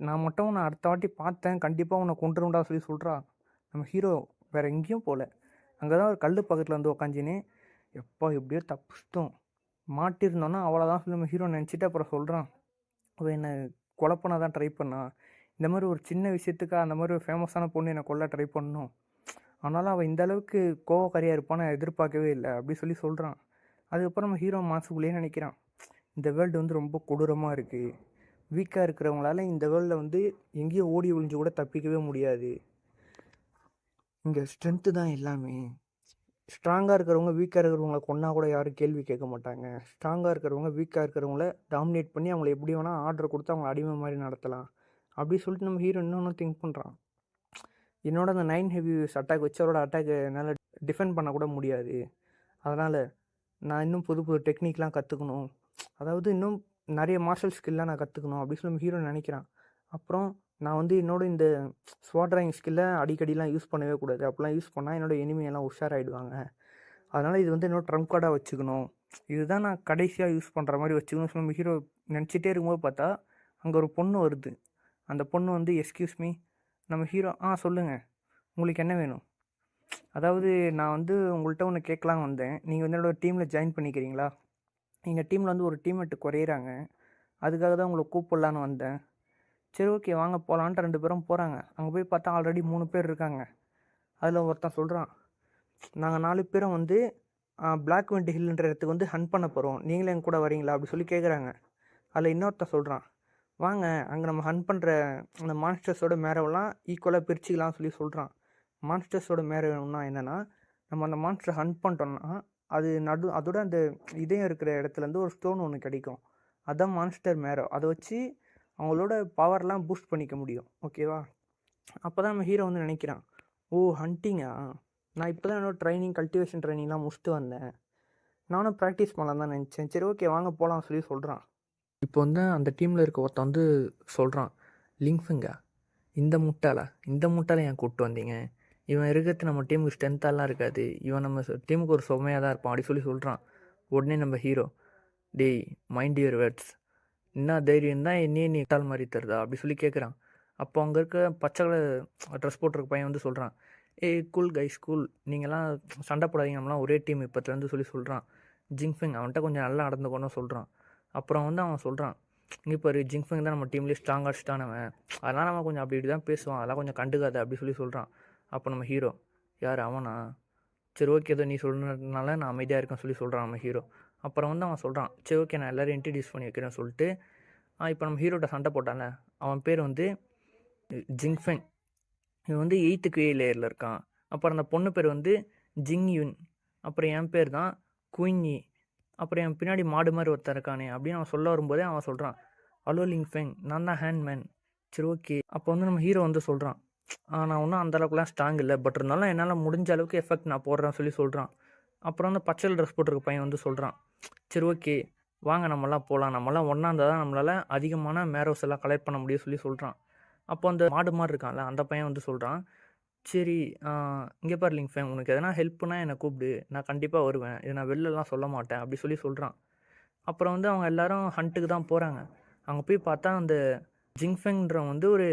நான் அடுத்த வாட்டி பார்த்தேன் கண்டிப்பாக உன்னை கொண்டுருண்டா சொல்லி சொல்கிறா. நம்ம ஹீரோ வேறு எங்கேயும் போகல, அங்கே தான் ஒரு கல் பக்கத்தில் வந்து உக்காஞ்சின்னு எப்போ எப்படியோ தப்பிச்சிட்டோம், மாட்டிருந்தோன்னா அவ்வளோதான் சொல்லி நம்ம ஹீரோ நினச்சிட்டு அப்புறம் சொல்கிறான், அவன் என்னை கொலை பண்ண தான் ட்ரை பண்ணான், இந்த மாதிரி ஒரு சின்ன விஷயத்துக்கு அந்த மாதிரி ஒரு ஃபேமஸான பொண்ணு என்னை கொல்ல ட்ரை பண்ணணும், ஆனாலும் அவன் இந்த அளவுக்கு கோவக்காரியாக இருப்பான்னு எதிர்பார்க்கவே இல்லை அப்படி சொல்லி சொல்கிறான். அதுக்கப்புறம் நம்ம ஹீரோ மனசுக்குள்ளேயே நினைக்கிறான், இந்த வேர்ல்டு வந்து ரொம்ப கொடூரமாக இருக்குது, வீக்காக இருக்கிறவங்களால இந்த வேர்ல்டில் வந்து எங்கேயும் ஓடி ஒழிஞ்சு கூட தப்பிக்கவே முடியாது, இங்கே ஸ்ட்ரென்த்து தான் எல்லாமே, ஸ்ட்ராங்காக இருக்கிறவங்க வீக்காக இருக்கிறவங்கள கொன்னா கூட யாரும் கேள்வி கேட்க மாட்டாங்க, ஸ்ட்ராங்காக இருக்கிறவங்க வீக்காக இருக்கிறவங்கள டாமினேட் பண்ணி அவங்கள எப்படி வேணால் ஆர்டர் கொடுத்து அவங்கள அடிமை மாதிரி நடத்தலாம் அப்படி சொல்லிட்டு நம்ம ஹீரோ இன்னொன்று திங்க் பண்ணுறான், என்னோட அந்த 9 ஹெவி அட்டாக் வச்சு அவரோட அட்டாக்கை என்னால் டிஃபெண்ட் பண்ணக்கூட முடியாது, அதனால் நான் இன்னும் புது புது டெக்னிக்லாம் கற்றுக்கணும், அதாவது இன்னும் நிறைய மார்ஷல் ஸ்கில்லாம் நான் கற்றுக்கணும் அப்படி சொல்லி நம்ம ஹீரோ நினைக்கிறான். அப்புறம் நான் வந்து என்னோட இந்த ஸ்வாட் டிராயிங் ஸ்கில்லை அடிக்கடிலாம் யூஸ் பண்ணவே கூடாது, அப்படிலாம் யூஸ் பண்ணால் என்னோடய எனிமையெல்லாம் உஷாராயிடுவாங்க, அதனால் இது வந்து என்னோட ட்ரம்ப் கார்டாக வச்சுக்கணும், இதுதான் நான் கடைசியாக யூஸ் பண்ணுற மாதிரி வச்சுக்கணும் சொல்லி நம்ம ஹீரோ நினச்சிட்டே இருக்கும்போது பார்த்தா அங்கே ஒரு பொண்ணு வருது. அந்த பொண்ணு வந்து எஸ்கியூஸ் மீ, நம்ம ஹீரோ சொல்லுங்கள் உங்களுக்கு என்ன வேணும், அதாவது நான் வந்து உங்கள்கிட்ட ஒன்று கேட்கலாம் வந்தேன், நீங்கள் வந்து என்னோடய டீமில் ஜாயின் பண்ணிக்கிறீங்களா, எங்கள் டீமில் வந்து ஒரு டீம்மேட்டு குறையிறாங்க, அதுக்காக தான் உங்களை கூப்பிடலான்னு வந்தேன், சரி ஓகே வாங்க போகலான்ட்டு 2 பேரும் போகிறாங்க. அங்கே போய் பார்த்தா ஆல்ரெடி 3 பேர் இருக்காங்க. அதில் ஒருத்தன் சொல்கிறான், நாங்கள் 4 பேரும் வந்து பிளாக் வெண்ட் ஹில்ன்ற இடத்துக்கு வந்து ஹண்ட் பண்ண போகிறோம், நீங்களே எங்க கூட வரீங்களா அப்படி சொல்லி கேட்குறாங்க. அதில் இன்னொருத்தன் சொல்கிறான், வாங்க அங்கே நம்ம ஹண்ட் பண்ணுற அந்த மான்ஸ்டர்ஸோட மேரவெல்லாம் ஈக்குவலாக பிரிச்சுக்கலாம்னு சொல்லி சொல்கிறான். மான்ஸ்டர்ஸோட மேரவம்னா என்னென்னா, நம்ம அந்த மான்ஸ்டர் ஹண்ட் பண்ணிட்டோம்னா அது அதோட அந்த இதயம் இருக்கிற இடத்துலேருந்து ஒரு ஸ்டோன் ஒன்று கிடைக்கும், அதுதான் மான்ஸ்டர் மேரோ, அதை வச்சு அவங்களோட பவர்லாம் பூஸ்ட் பண்ணிக்க முடியும், ஓகேவா. அப்போ தான் நம்ம ஹீரோ வந்து நினைக்கிறான், ஓ ஹண்டிங்கா, நான் இப்போ தான் என்னோட கல்டிவேஷன் ட்ரைனிங்லாம் முடிச்சுட்டு வந்தேன், நானும் ப்ராக்டிஸ் பண்ணலாம் தான் நினச்சேன், சரி ஓகே வாங்க போகலாம் சொல்லி சொல்கிறான். இப்போ வந்து அந்த டீமில் இருக்க ஒருத்தன் வந்து சொல்கிறான், லிங்ஃபெங்கா இந்த முட்டாளை ஏன் கூப்பிட்டு வந்தீங்க, இவன் இருக்கிறது நம்ம டீமுக்கு ஸ்ட்ரென்த்தாலாம் இருக்காது, இவன் நம்ம டீமுக்கு ஒரு சுமையாக தான் இருப்பான் அப்படி சொல்லி சொல்கிறான். உடனே நம்ம ஹீரோ, டேய் மைண்ட் யுவர் வேர்ட்ஸ், என்ன தைரியம் தான் என்னையே நீ டால் மாதிரி தருதா அப்படி சொல்லி கேட்குறான். அப்போ அங்கே இருக்க பச்சை கலர் ட்ரெஸ் போட்டிருக்க பையன் வந்து சொல்கிறான், கூல் கைஸ் கூல், நீங்கள்லாம் சண்டை போடாதீங்க, நம்மளாம் ஒரே டீம் இப்போத்துலேருந்து சொல்லி சொல்கிறான். ஜிங்ஃபெங் அவன்கிட்ட கொஞ்சம் நல்லா நடந்துக்கணும்னு சொல்கிறான். அப்புறம் வந்து அவன் சொல்கிறான், இங்கே இப்போ ஜிங்ஃபெங் தான் நம்ம டீம்லேயே ஸ்ட்ராங்காஸ்டானவன், அதெல்லாம் நம்ம கொஞ்சம் அப்படி இப்படி தான் பேசுவான், அதெல்லாம் கொஞ்சம் கண்டுக்காத அப்படி சொல்லி சொல்கிறான். அப்போ நம்ம ஹீரோ, யார் அவனா, சரி ஓகே ஏதோ நீ சொல்கிறதுனால நான் அமைதியாக இருக்கேன்னு சொல்லி சொல்கிறான் நம்ம ஹீரோ. அப்புறம் வந்து அவன் சொல்கிறான், சரி ஓகே நான் எல்லோரும் இன்ட்ரடியூஸ் பண்ணி வைக்கிறேன்னு சொல்லிட்டு இப்போ நம்ம ஹீரோட்ட சண்டை போட்டான்ல, அவன் பேர் வந்து ஜிங்ஃபெங், இவன் வந்து 8th லேயரில் இருக்கான், அப்புறம் அந்த பொண்ணு பேர் வந்து ஜிங்யுன். அப்புறம் என் பேர் தான் குயின்யி. அப்புறம் என் பின்னாடி மாடு மாதிரி ஒருத்தன் இருக்கானே அப்படின்னு அவன் சொல்ல வரும்போதே அவன் சொல்கிறான், ஹலோ லிங்ஃபெங், நான் தான் ஹேண்ட்மேன். சரி ஓகே. அப்போ வந்து நம்ம ஹீரோ வந்து சொல்கிறான், நான் ஒன்றும் அந்த அளவுக்குலாம் ஸ்ட்ராங் இல்லை, பட் இருந்தாலும் என்னால் முடிஞ்ச அளவுக்கு எஃபெக்ட் நான் போடுறேன்னு சொல்லி சொல்கிறான். அப்புறம் வந்து பச்சை ட்ரெஸ் போட்டிருக்க பையன் வந்து சொல்கிறான், சரி ஓகே வாங்க நம்மலாம் போகலாம், நம்மலாம் ஒன்றா இருந்தால் தான் நம்மளால் அதிகமான மேரோஸ் எல்லாம் கலெக்ட் பண்ண முடியும் சொல்லி சொல்கிறான். அப்போ அந்த மாடு மாதிரி இருக்கான்ல அந்த பையன் வந்து சொல்கிறான், சரி இங்கே பாரு லிங்ஃபெங், உனக்கு எதனா ஹெல்ப்னா என்னை கூப்பிடு, நான் கண்டிப்பாக வருவேன், இது நான் வெளிலலாம் சொல்ல மாட்டேன் அப்படி சொல்லி சொல்கிறான். அப்புறம் வந்து அவங்க எல்லாரும் ஹண்ட்டுக்கு தான் போகிறாங்க. அங்கே போய் பார்த்தா அந்த ஜிங்ஃபெங்ன்றவன் வந்து ஒரு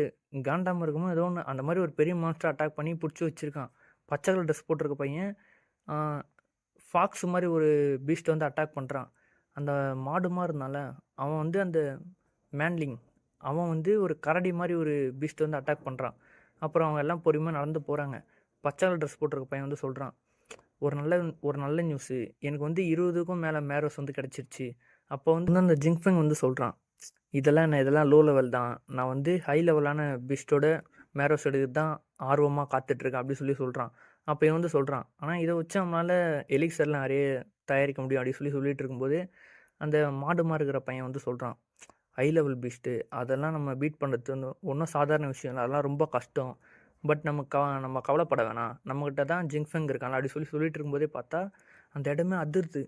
காண்டாம இருக்குமோ ஏதோ ஒன்று அந்த மாதிரி ஒரு பெரிய மான்ஸ்டர் அட்டாக் பண்ணி பிடிச்சி வச்சுருக்கான். பச்சை கலர் ட்ரெஸ் போட்டிருக்க பையன் ஃபாக்ஸ் மாதிரி ஒரு பீஸ்ட்டை வந்து அட்டாக் பண்ணுறான். அந்த மாடு மாதிரி இருந்தால அவன் வந்து அந்த மேன்லிங் அவன் வந்து ஒரு கரடி மாதிரி ஒரு பீஸ்ட்டை வந்து அட்டாக் பண்ணுறான். அப்புறம் அவங்க எல்லாம் பொறுமையாக நடந்து போகிறாங்க. பச்சை கலர் ட்ரெஸ் போட்டிருக்க பையன் வந்து சொல்கிறான், ஒரு நல்ல நியூஸு, எனக்கு வந்து 20க்கும் மேலே மேரோஸ் வந்து கிடச்சிருச்சு. அப்போ வந்து அந்த ஜிங்ஃபெங் வந்து சொல்கிறான், இதெல்லாம் லோ லெவல் தான், நான் வந்து ஹை லெவலான பீஸ்ட்டோட மேரோஸ் எடுக்கிறது தான் ஆர்வமாக காத்துட்ருக்கேன் அப்படி சொல்லி சொல்கிறான். அப்போ இவன் வந்து சொல்கிறான், ஆனால் இதை வச்சு நம்மளால் எலிக்சர்லாம் நிறைய தயாரிக்க முடியும் அப்படி சொல்லிட்டு இருக்கும்போது அந்த மாடு மாதிரி இருக்கிற பையன் வந்து சொல்கிறான், ஹை லெவல் பீஸ்ட்டு அதெல்லாம் நம்ம பீட் பண்ணுறது வந்து ஒன்றும் சாதாரண விஷயம் இல்லை, அதெல்லாம் ரொம்ப கஷ்டம், பட் நம்ம கவலைப்பட வேணாம், நம்மக்கிட்ட தான் ஜிங்ஃபெங் இருக்காங்க அப்படி சொல்லிட்டு இருக்கும்போதே பார்த்தா அந்த இடமே அதிருது.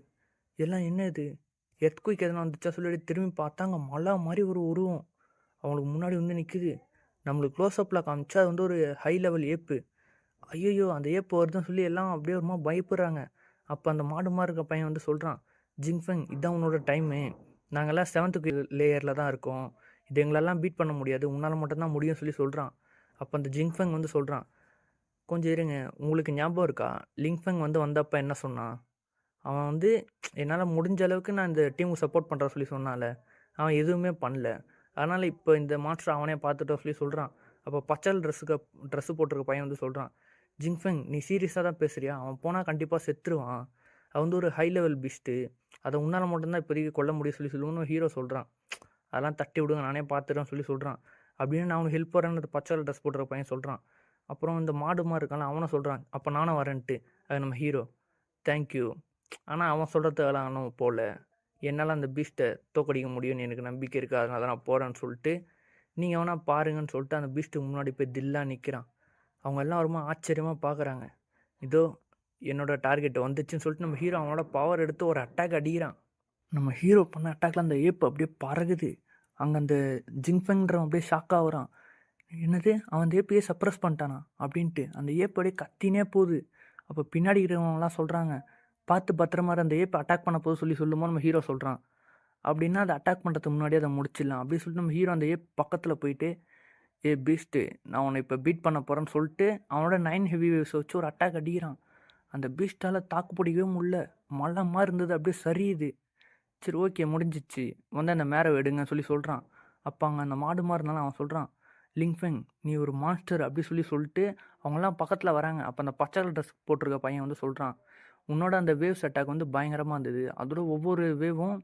எல்லாம் என்ன இது எர்த்குயிக் எதனா வந்துச்சா சொல்லிட்டு திரும்பி பார்த்தா அங்கே மலை மாதிரி ஒரு உருவம் அவங்களுக்கு முன்னாடி வந்து நிற்குது. நம்மளுக்கு க்ளோஸ்அப்பில் காமிச்சா அது வந்து ஒரு ஹை லெவல் ஏப்பு. ஐயோ அந்த ஏப்பு வருதுன்னு சொல்லி எல்லாம் அப்படியே ஒரு மாதிரி பயப்படுறாங்க. அப்போ அந்த மாடு மாதிரி இருக்க பையன் வந்து சொல்கிறான், ஜிங்ஃபெங் இதான் உன்னோட டைமு, நாங்கள்லாம் 7th லேயரில் தான் இருக்கோம், இது எங்களெல்லாம் பீட் பண்ண முடியாது, உன்னால் மட்டும்தான் முடியும்னு சொல்லி சொல்கிறான். அப்போ அந்த ஜிங்ஃபெங் வந்து சொல்கிறான், கொஞ்சம் இருங்க, உங்களுக்கு ஞாபகம் இருக்கா லிங்ஃபெங் வந்து வந்தப்போ என்ன சொன்னான், அவன் வந்து என்னால் முடிஞ்ச அளவுக்கு நான் இந்த டீமுக்கு சப்போர்ட் பண்ணுற சொல்லி சொன்னால அவன் எதுவுமே பண்ணல, அதனால் இப்போ இந்த மாஸ்டர் அவனே பார்த்துட்டோம் சொல்லி சொல்கிறான். அப்போ பச்சை ட்ரெஸ்ஸு போட்டிருக்க பையன் வந்து சொல்கிறான், ஜிங்ஃபெங் நீ சீரியஸாக தான் பேசுகிறியா, அவன் போனால் கண்டிப்பாக செத்துருவான், அவன் வந்து ஒரு ஹை லெவல் பீஸ்ட்டு, அதை உன்னால் மட்டும்தான் இப்போதைக்கு கொல்ல முடியும் சொல்லி சொல்லுவோன்னு ஹீரோ சொல்கிறான். அதெல்லாம் தட்டி விடுங்க நானே பார்த்துட்டேன்னு சொல்லி சொல்கிறான். அப்படின்னு நான் அவனுக்கு ஹெல்ப் வரேன்னு பச்சை ட்ரெஸ் போட்டிருக்க பையன் சொல்கிறான். அப்புறம் இந்த மாடு மாதிரி இருக்கான்ல அவனை சொல்கிறான், அப்போ நானும் வரேன்ட்டு. அது நம்ம ஹீரோ தேங்க்யூ, ஆனால் அவன் சொல்கிறதுக்கெல்லாம் அவனும் போகல, என்னால் அந்த பீஸ்ட்டை தோக்கடிக்க முடியும்னு எனக்கு நம்பிக்கை இருக்குது, அதனால தான் நான் போகிறேன்னு சொல்லிட்டு நீங்கள் வேணா பாருங்கன்னு சொல்லிட்டு அந்த பீஸ்ட்டுக்கு முன்னாடி போய் தில்லாக நிற்கிறான். அவங்க எல்லாம் ரொம்ப ஆச்சரியமாக பார்க்குறாங்க. இதோ என்னோட டார்கெட் வந்துச்சுன்னு சொல்லிட்டு நம்ம ஹீரோ அவனோட பவர் எடுத்து ஒரு அட்டாக் அடிக்கிறான். நம்ம ஹீரோ பண்ண அட்டாக்ல அந்த ஏப்பு அப்படியே பறகுது. அங்கே அந்த ஜிங்ஃபெங்கிறவன் அப்படியே ஷாக் ஆகுறான். என்னது அவன் அந்த ஏப்பையே சப்ரஸ் பண்ணிட்டானா அப்படின்ட்டு அந்த ஏப்பு அப்படியே கத்தினே போகுது. அப்போ பின்னாடி இருக்கிறவங்கலாம் சொல்கிறாங்க, பார்த்து பத்திரமா அந்த ஏப்பு அட்டாக் பண்ண போது சொல்லுமோ நம்ம ஹீரோ சொல்கிறான். அப்படின்னா அதை அட்டாக் பண்ணுறதுக்கு முன்னாடியே அதை முடிச்சிடலாம் அப்படின்னு சொல்லிட்டு நம்ம ஹீரோ அந்த ஏப் பக்கத்தில் போயிட்டு, பீஸ்ட்டு நான் உன்னை இப்போ பீட் பண்ண போகிறேன்னு சொல்லிட்டு அவனோட 9 ஹெவி வேவ்ஸை வச்சு ஒரு அட்டாக் அடிக்கிறான். அந்த பீஸ்ட்டால் தாக்கு பிடிக்கவே முடியல, மழை மாதிரி இருந்தது அப்படியே சரியுது. சரி ஓகே முடிஞ்சிச்சு, வந்து அந்த மேரை எடுங்கன்னு சொல்லி சொல்கிறான். அப்போ அங்கே அந்த மாடு மாதிரி இருந்தாலும் அவன் சொல்கிறான், லிங்ஃபெங் நீ ஒரு மான்ஸ்டர் அப்படி சொல்லிட்டு அவங்களாம் பக்கத்தில் வராங்க. அப்போ அந்த பச்சை ட்ரெஸ் போட்டிருக்க பையன் வந்து சொல்கிறான், உன்னோட அந்த வேவ்ஸ் அட்டாக் வந்து பயங்கரமாக இருந்தது, அதோட ஒவ்வொரு வேவும்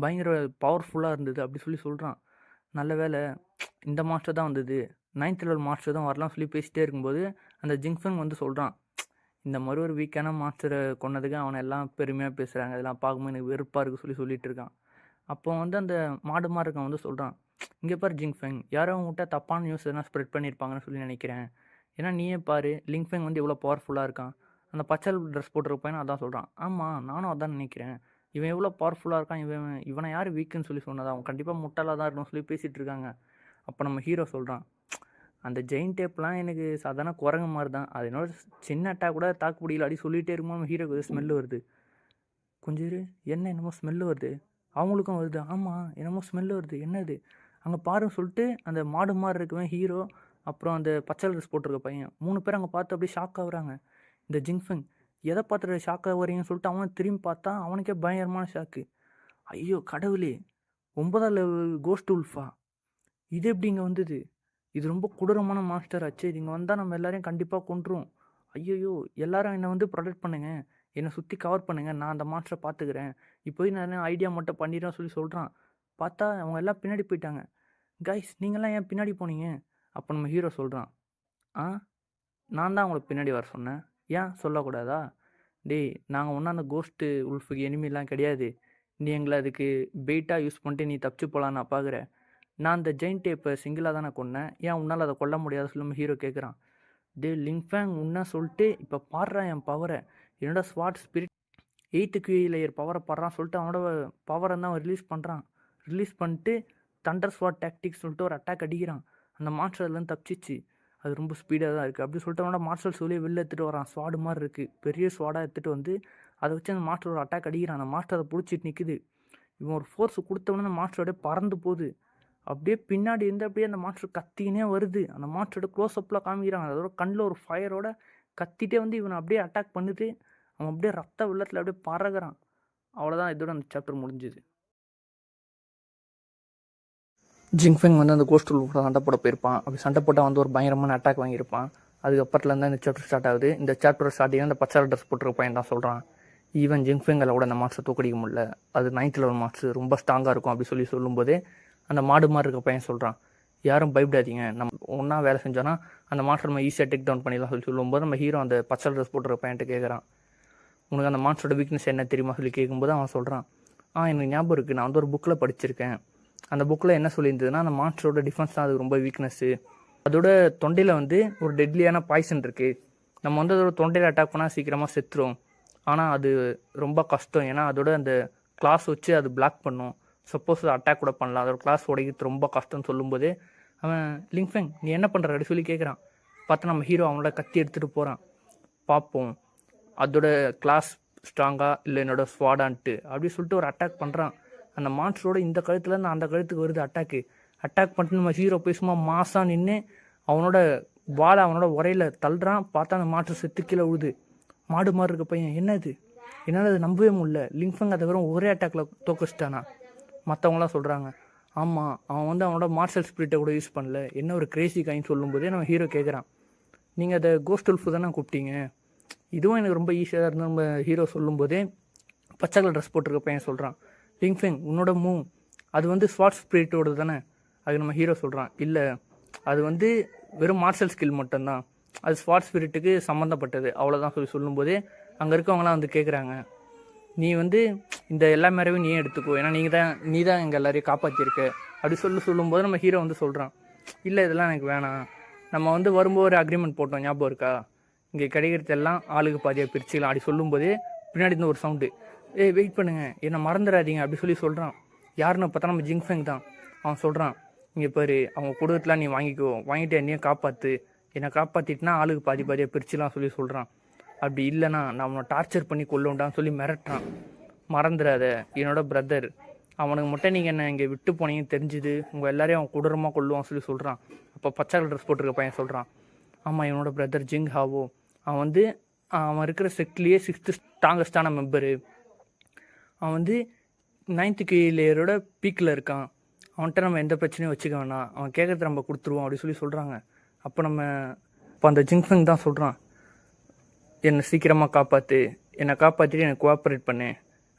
பயங்கர பவர்ஃபுல்லாக இருந்தது அப்படி சொல்கிறான். நல்ல வேலை இந்த மாஸ்டர் தான் வந்தது, 9th லெவல் மாஸ்டர் தான் வரலாம் சொல்லி பேசிகிட்டே இருக்கும்போது அந்த ஜிங்ஃபெங் வந்து சொல்கிறான், இந்த மாதிரி ஒரு வீக்கான மாஸ்டரை கொன்னதுக்கு அவனை எல்லாம் பெருமையாக பேசுகிறாங்க, இதெல்லாம் பார்க்கும்போது எனக்கு வெறுப்பாக இருக்குது சொல்லிட்டு இருக்கான். அப்போ வந்து அந்த மாடு மாதிரி இருக்கவன் வந்து சொல்கிறான், இங்கே பாரு ஜிங்ஃபெங், யாரோ உங்கள்கிட்ட தப்பான நியூஸ் எதனா ஸ்ப்ரெட் பண்ணியிருப்பாங்கன்னு சொல்லி நினைக்கிறேன், ஏன்னா நீயே பாரு லிங்ஃபெங் வந்து எவ்வளோ பவர்ஃபுல்லாக இருக்கான். அந்த பச்சை ட்ரெஸ் போட்டிருக்க பையன் அதான் சொல்கிறான், ஆமாம் நானும் அதான் நினைக்கிறேன், இவன் எவ்வளோ பவர்ஃபுல்லாக இருக்கான், இவனை யார் வீக்குன்னு சொன்னதா, அவன் கண்டிப்பாக முட்டாளாக தான் இருக்கணும்னு சொல்லி பேசிகிட்டு இருக்காங்க. அப்போ நம்ம ஹீரோ சொல்கிறான், அந்த ஜெயின் டேப்லாம் எனக்கு சாதாரண குரங்கு மாதிரி தான், அது என்னோட சின்ன அட்டாக் கூட தாக்கு பிடிக்கல அப்படி சொல்லிகிட்டே இருக்கும்போது ஹீரோக்கு ஒரு ஸ்மெல்லு வருது. கொஞ்சம் இரு, என்ன என்னமோ ஸ்மெல்லு வருது, அவங்களுக்கும் வருது, ஆமாம் என்னமோ ஸ்மெல்லு வருது, என்னது அங்கே பாருன்னு சொல்லிட்டு அந்த மாடு மாதிரி இருக்கவன் ஹீரோ அப்புறம் அந்த பச்சை ட்ரெஸ் போட்டிருக்க பையன் 3 பேர் அங்கே பார்த்து அப்படியே ஷாக் ஆகுறாங்க. இந்த ஜிங்ஃபெங் எதை பார்த்துட்டு ஷாக் ஆகுறீங்கன்னு சொல்லிட்டு அவனை திரும்பி பார்த்தா அவனுக்கே பயங்கரமான ஷாக்கு. ஐயோ கடவுளே, 9ஆம் லெவல் கோஸ்ட் உல்ஃபா, இது எப்படி இங்கே வந்தது, இது ரொம்ப கொடூரமான மாஸ்டர் ஆச்சு, இது இங்கே வந்தால் நம்ம எல்லாரையும் கண்டிப்பாக கொன்றும், ஐயோ எல்லாரும் என்னை வந்து ப்ரொடெக்ட் பண்ணுங்கள், என்னை சுற்றி கவர் பண்ணுங்கள், நான் அந்த மாஸ்டரை பார்த்துக்கிறேன், இப்போதைக்கு நான் ஐடியா மட்டும் பண்ணிடுறேன் சொல்லி சொல்கிறான். பார்த்தா அவங்க எல்லாம் பின்னாடி போயிட்டாங்க. கைஸ் நீங்கள்லாம் ஏன் பின்னாடி போனீங்க? அப்போ நம்ம ஹீரோ சொல்கிறான், நான் தான் அவங்கள பின்னாடி வர சொன்னேன், ஏன் சொல்லக்கூடாதா? டேய் நாங்கள் ஒன்றும் அந்த கோஸ்ட்டு உல்ஃபுக்கு எனிமிலாம் கிடையாது. நீ எங்களை அதுக்கு பெயிட்டாக யூஸ் பண்ணிட்டு நீ தப்பிச்சு போகலான்னு நான் பார்க்குறேன். நான் அந்த ஜெயின்ட்டை இப்போ சிங்கிளாக தானே கொன்னேன். ஏன் உன்னால் அதை கொல்ல முடியாது சொல்லி ஹீரோ கேட்குறான். டேய் லிங்ஃபேங் உன்ன சொல்லிட்டு இப்போ பாடுறான் என் பவரை. என்னோட ஸ்வாட் ஸ்பிரிட் 8th லேயர் பவரை பாடுறான் சொல்லிட்டு அவனோட பவரை தான் அவன் ரிலீஸ் பண்ணுறான். ரிலீஸ் பண்ணிட்டு தண்டர் ஸ்வாட் டாக்டிக்ஸ் சொல்லிட்டு ஒரு அட்டாக் அடிக்கிறான். அந்த மாஸ்டர் அதுலேருந்து தப்பிச்சிச்சு. அது ரொம்ப ஸ்பீடாக தான் இருக்குது. அப்படி சொல்லிட்டு அவனோட மாஸ்டர் சொல்லி வெளில எடுத்துகிட்டு வரான். ஸ்வாடு மாதிரி இருக்குது. பெரிய ஸ்வாடாக எடுத்துகிட்டு வந்து அதை வச்சு அந்த மாஸ்டர் ஒரு அட்டாக் அடிக்கிறான். அந்த மாஸ்டர் அதை பிடிச்சிட்டு நிற்குது. இவன் ஒரு ஃபோர்ஸ் கொடுத்தவொடனே அந்த மாஸ்டர் அப்படியே பறந்து போகுது. அப்படியே பின்னாடி இருந்து அப்படியே அந்த மாஸ்டர் கத்தினே வருது. அந்த மாஸ்டரோட க்ளோஸ்அப்பில் காமிக்கிறான். அதோட கண்ணில் ஒரு ஃபயரோட கத்திட்டே வந்து இவனை அப்படியே அட்டாக் பண்ணுது. அவன் அப்படியே ரத்த வெள்ளத்தில் அப்படியே பறகுறான். அவ்வளோதான், இதோட அந்த சாப்டர் முடிஞ்சுது. ஜிங்ஃபெங் வந்து அந்த கோஸ்ட் உல்ஃப் சண்டை போட போயிருப்பான். அப்படி சண்டை போட்டால் வந்து ஒரு பயங்கரமான அட்டாக் வாங்கியிருப்பான். அதுக்கப்புறத்துலேருந்து இந்த சாப்டர் ஸ்டார்ட் ஆகுது. இந்த சாப்டர் ஸ்டார்டிங் அந்த பச்சை ட்ரெஸ் போட்டிருக்க பையன் தான் சொல்கிறான், ஈவன் ஜிங்ஃபெங்களை கூட அந்த மாஸ்டர் தூக்கடிக்க முடியல, அது 9th லெவல் மாஸ்டர் ரொம்ப ஸ்ட்ராங்காக இருக்கும் அப்படி சொல்லும்போதே அந்த மாடு மாதிரி இருக்க பையன் சொல்கிறான், யாரும் பயப்படாதீங்க, நம்ம ஒன்றா வேலை செஞ்சோன்னா அந்த மாஸ்டர் நம்ம ஈஸியாக டேக் டவுன் பண்ணிடலாம் சொல்லும்போது நம்ம ஹீரோ அந்த பச்சை ட்ரெஸ் போட்டிருக்க பையன்ட்டு கேட்குறான், உனக்கு அந்த மாஸ்டரோட வீக்னஸ் என்ன தெரியுமா கேட்கும்போது அவன் சொல்கிறான், எனக்கு ஞாபகம் இருக்குது, நான் வந்து ஒரு புக்கில் படிச்சிருக்கேன். அந்த புக்கில் என்ன சொல்லியிருந்ததுன்னா அந்த மாஸ்டரோட டிஃபென்ஸ் தான் அது ரொம்ப வீக்னஸ்ஸு. அதோட தொண்டையில் வந்து ஒரு டெட்லியான பாய்சன் இருக்குது. நம்ம வந்து அதோட தொண்டையில் அட்டாக் பண்ணால் சீக்கிரமாக செத்துரும். ஆனால் அது ரொம்ப கஷ்டம். ஏன்னா அதோட அந்த கிளாஸ் வச்சு அது பிளாக் பண்ணும். சப்போஸ் அது அட்டாக் கூட பண்ணலாம். அதோட கிளாஸ் உடைக்கிறது ரொம்ப கஷ்டம்னு சொல்லும்போது அவன் லிங்ஃபெங் நீ என்ன பண்ணுற அப்படி சொல்லி கேட்குறான். பார்த்தா நம்ம ஹீரோ அவனோட கத்தி எடுத்துகிட்டு போகிறான். பார்ப்போம் அதோட கிளாஸ் ஸ்ட்ராங்காக இல்லை என்னோட ஸ்வாடான்ட்டு அப்படி சொல்லிட்டு ஒரு அட்டாக் பண்ணுறான். அந்த மான்ஸ்டரோட இந்த கழுத்துலேருந்து அந்த கழுத்துக்கு வருது அட்டாக் பண்ணிட்டு நம்ம ஹீரோ போய் சும்மா மாசாக நின்று அவனோட வாழை அவனோட உரையில் தள்ளுறான். பார்த்தா அந்த மாஸ்டர் செத்து கீழே விழுது. மாடு மாதிரி இருக்க பையன் என்னது என்னால் அது நம்பவே முடியல, லிங்ஃபெங் அதை வெறும் ஒரே அட்டாக்ல தோக்கச்சிட்டானா. மற்றவங்களாம் சொல்கிறாங்க ஆமாம் அவன் வந்து அவனோட மார்ஷல் ஸ்பிரிட்டை கூட யூஸ் பண்ணல, என்ன ஒரு கிரேசி காயின்னு சொல்லும்போதே நம்ம ஹீரோ கேட்குறான், நீங்கள் அதை கோஸ்ட் உல்ஃப் தானே கூப்பிட்டீங்க, இதுவும் எனக்கு ரொம்ப ஈஸியாக இருந்தால் நம்ம ஹீரோ சொல்லும்போதே பச்சை கலர் ட்ரெஸ் போட்டிருக்க பையன் சொல்கிறான், லிங்ஃபெங் உன்னோட மூவ் அது வந்து ஸ்வாட் ஸ்பிரிட்டோடு தானே. அது நம்ம ஹீரோ சொல்கிறான், இல்லை அது வந்து வெறும் மார்ஷல் ஸ்கில் மட்டும்தான், அது ஸ்வாட் ஸ்பிரிட்டுக்கு சம்மந்தப்பட்டது அவ்வளோதான் சொல்லும்போதே அங்கே இருக்கவங்களாம் வந்து கேட்குறாங்க, நீ வந்து இந்த எல்லா மேரவையும் நீயே எடுத்துக்கோ, ஏன்னா நீ தான் எங்கள் எல்லாரையும் காப்பாற்றிருக்க அப்படி சொல்லும்போது நம்ம ஹீரோ வந்து சொல்கிறான், இல்லை இதெல்லாம் எனக்கு வேணாம், நம்ம வந்து வரும்போது ஒரு அக்ரிமெண்ட் போட்டோம் ஞாபகம் இருக்கா, இங்கே கிடைக்கிறது எல்லாம் ஆளுக்கு பாதியாக பிரிச்சுக்கலாம் அப்படி சொல்லும்போதே பின்னாடி இருந்து ஒரு சவுண்டு, வெயிட் பண்ணுங்க என்னை மறந்துடாதீங்க அப்படி சொல்கிறான். யாருன்னு பார்த்தா நம்ம ஜிங்ஃபெங் தான். அவன் சொல்கிறான், இங்கே பாரு அவங்க கொடுத்துலாம் நீ வாங்கிட்டு என்னையும் காப்பாற்று, என்னை காப்பாற்றிட்டுனா ஆளுக்கு பாதியாக பிரிச்சுலாம் சொல்கிறான். அப்படி இல்லைனா நான் அவனை டார்ச்சர் பண்ணி கொல்லுண்டான்னு சொல்லி மிரட்டுறான். மறந்துடாத என்னோட பிரதர், அவனுக்கு மட்டும் நீங்கள் என்ன இங்கே விட்டு போனீங்கன்னு தெரிஞ்சுது உங்கள் எல்லாரையும் அவன் கொடூரமாக கொல்லுவான் சொல்கிறான். அப்போ பச்சை கலர் ட்ரெஸ் போட்டிருக்க பையன் சொல்கிறான், ஆமாம் என்னோட பிரதர் ஜிங் ஹாவோ, அவன் வந்து அவன் இருக்கிற செக்ட்லேயே 6th ஸ்ட்ராங்கஸ்டான மெம்பரு, அவன் வந்து 9th லேயரோட பீக்கில் இருக்கான், அவன்கிட்ட நம்ம எந்த பிரச்சனையும் வச்சுக்க வேணாம், அவன் கேட்குறத நம்ம கொடுத்துருவோம் அப்படி சொல்கிறாங்க. அப்போ அந்த ஜிங்ஃபெங் தான் சொல்கிறான், என்னை சீக்கிரமாக காப்பாற்று, என்னை காப்பாற்றிட்டு எனக்கு கோஆப்ரேட் பண்ணு,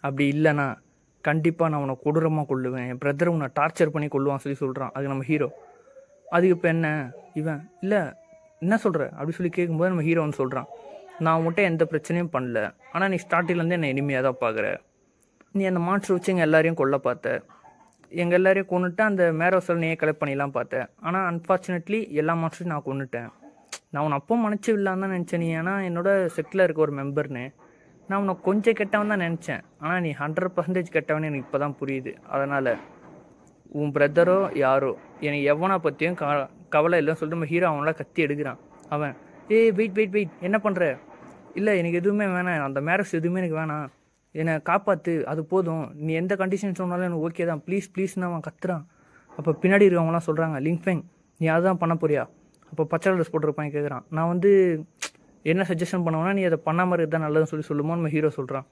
அப்படி இல்லைனா கண்டிப்பாக நான் உன்னை கொடூரமாக கொல்லுவேன், என் பிரதரை உன்னை டார்ச்சர் பண்ணி கொல்லுவான் சொல்கிறான். அது நம்ம ஹீரோ, அதுக்கு இப்போ என்ன இவன் இல்லை என்ன சொல்கிற அப்படி கேட்கும்போது நம்ம ஹீரோ வந்து சொல்கிறான், நான் உன்கிட்ட எந்த பிரச்சனையும் பண்ணல, ஆனால் நீ ஸ்டார்டிங்லேருந்து என்னை இனிமையாக தான் பார்க்குற, நீ அந்த மாஸ்டர் வச்சு எங்கள் எல்லாரையும் கொல்ல பார்த்த, எங்கள் எல்லாரையும் கொண்டுட்டு அந்த மேரோசல் நீயே கலெக்ட் பண்ணிடலாம் பார்த்தேன், ஆனால் அன்ஃபார்ச்சுனேட்லி எல்லா மாஸ்டரையும் நான் கொண்டுட்டேன், நான் உன்னை அப்போ மன்னிச்சு விடலான்னு தான் நினச்சேன், நீ ஏன்னா என்னோட செட்டில் இருக்க ஒரு மெம்பர்னு, நான் உன்னை கொஞ்சம் கெட்டவன் தான் நினச்சேன், ஆனால் நீ 100% கெட்டவனு எனக்கு இப்போ தான் புரியுது, அதனால் உன் பிரதரோ யாரோ எனக்கு எவனை பற்றியும் கவலை இல்லைன்னு சொல்லிட்டு நம்ம ஹீரோ அவனோட கத்தி எடுக்கிறான். அவன் வெயிட் என்ன பண்ணுற, இல்லை எனக்கு எதுவுமே வேணாம், அந்த மேரேஜ் எதுவுமே எனக்கு வேணாம், என்னை காப்பாற்று அது போதும், நீ எந்த கண்டிஷன் சொன்னாலும் எனக்கு ஓகே தான் ப்ளீஸ்னு அவன் கத்துறான். அப்போ பின்னாடி இருக்கவங்களாம் சொல்கிறாங்க, லிங்ஃபெங் நீ அதுதான் பண்ண போறியா, அப்போ பச்சை ட்ரெஸ் போட்டிருப்பான் கேட்குறான், நான் வந்து என்ன சஜஷன் பண்ணுவேன்னா நீ அதை பண்ண மாதிரி தான் நல்லதுன்னு சொல்லுமோ நம்ம ஹீரோ சொல்கிறான்,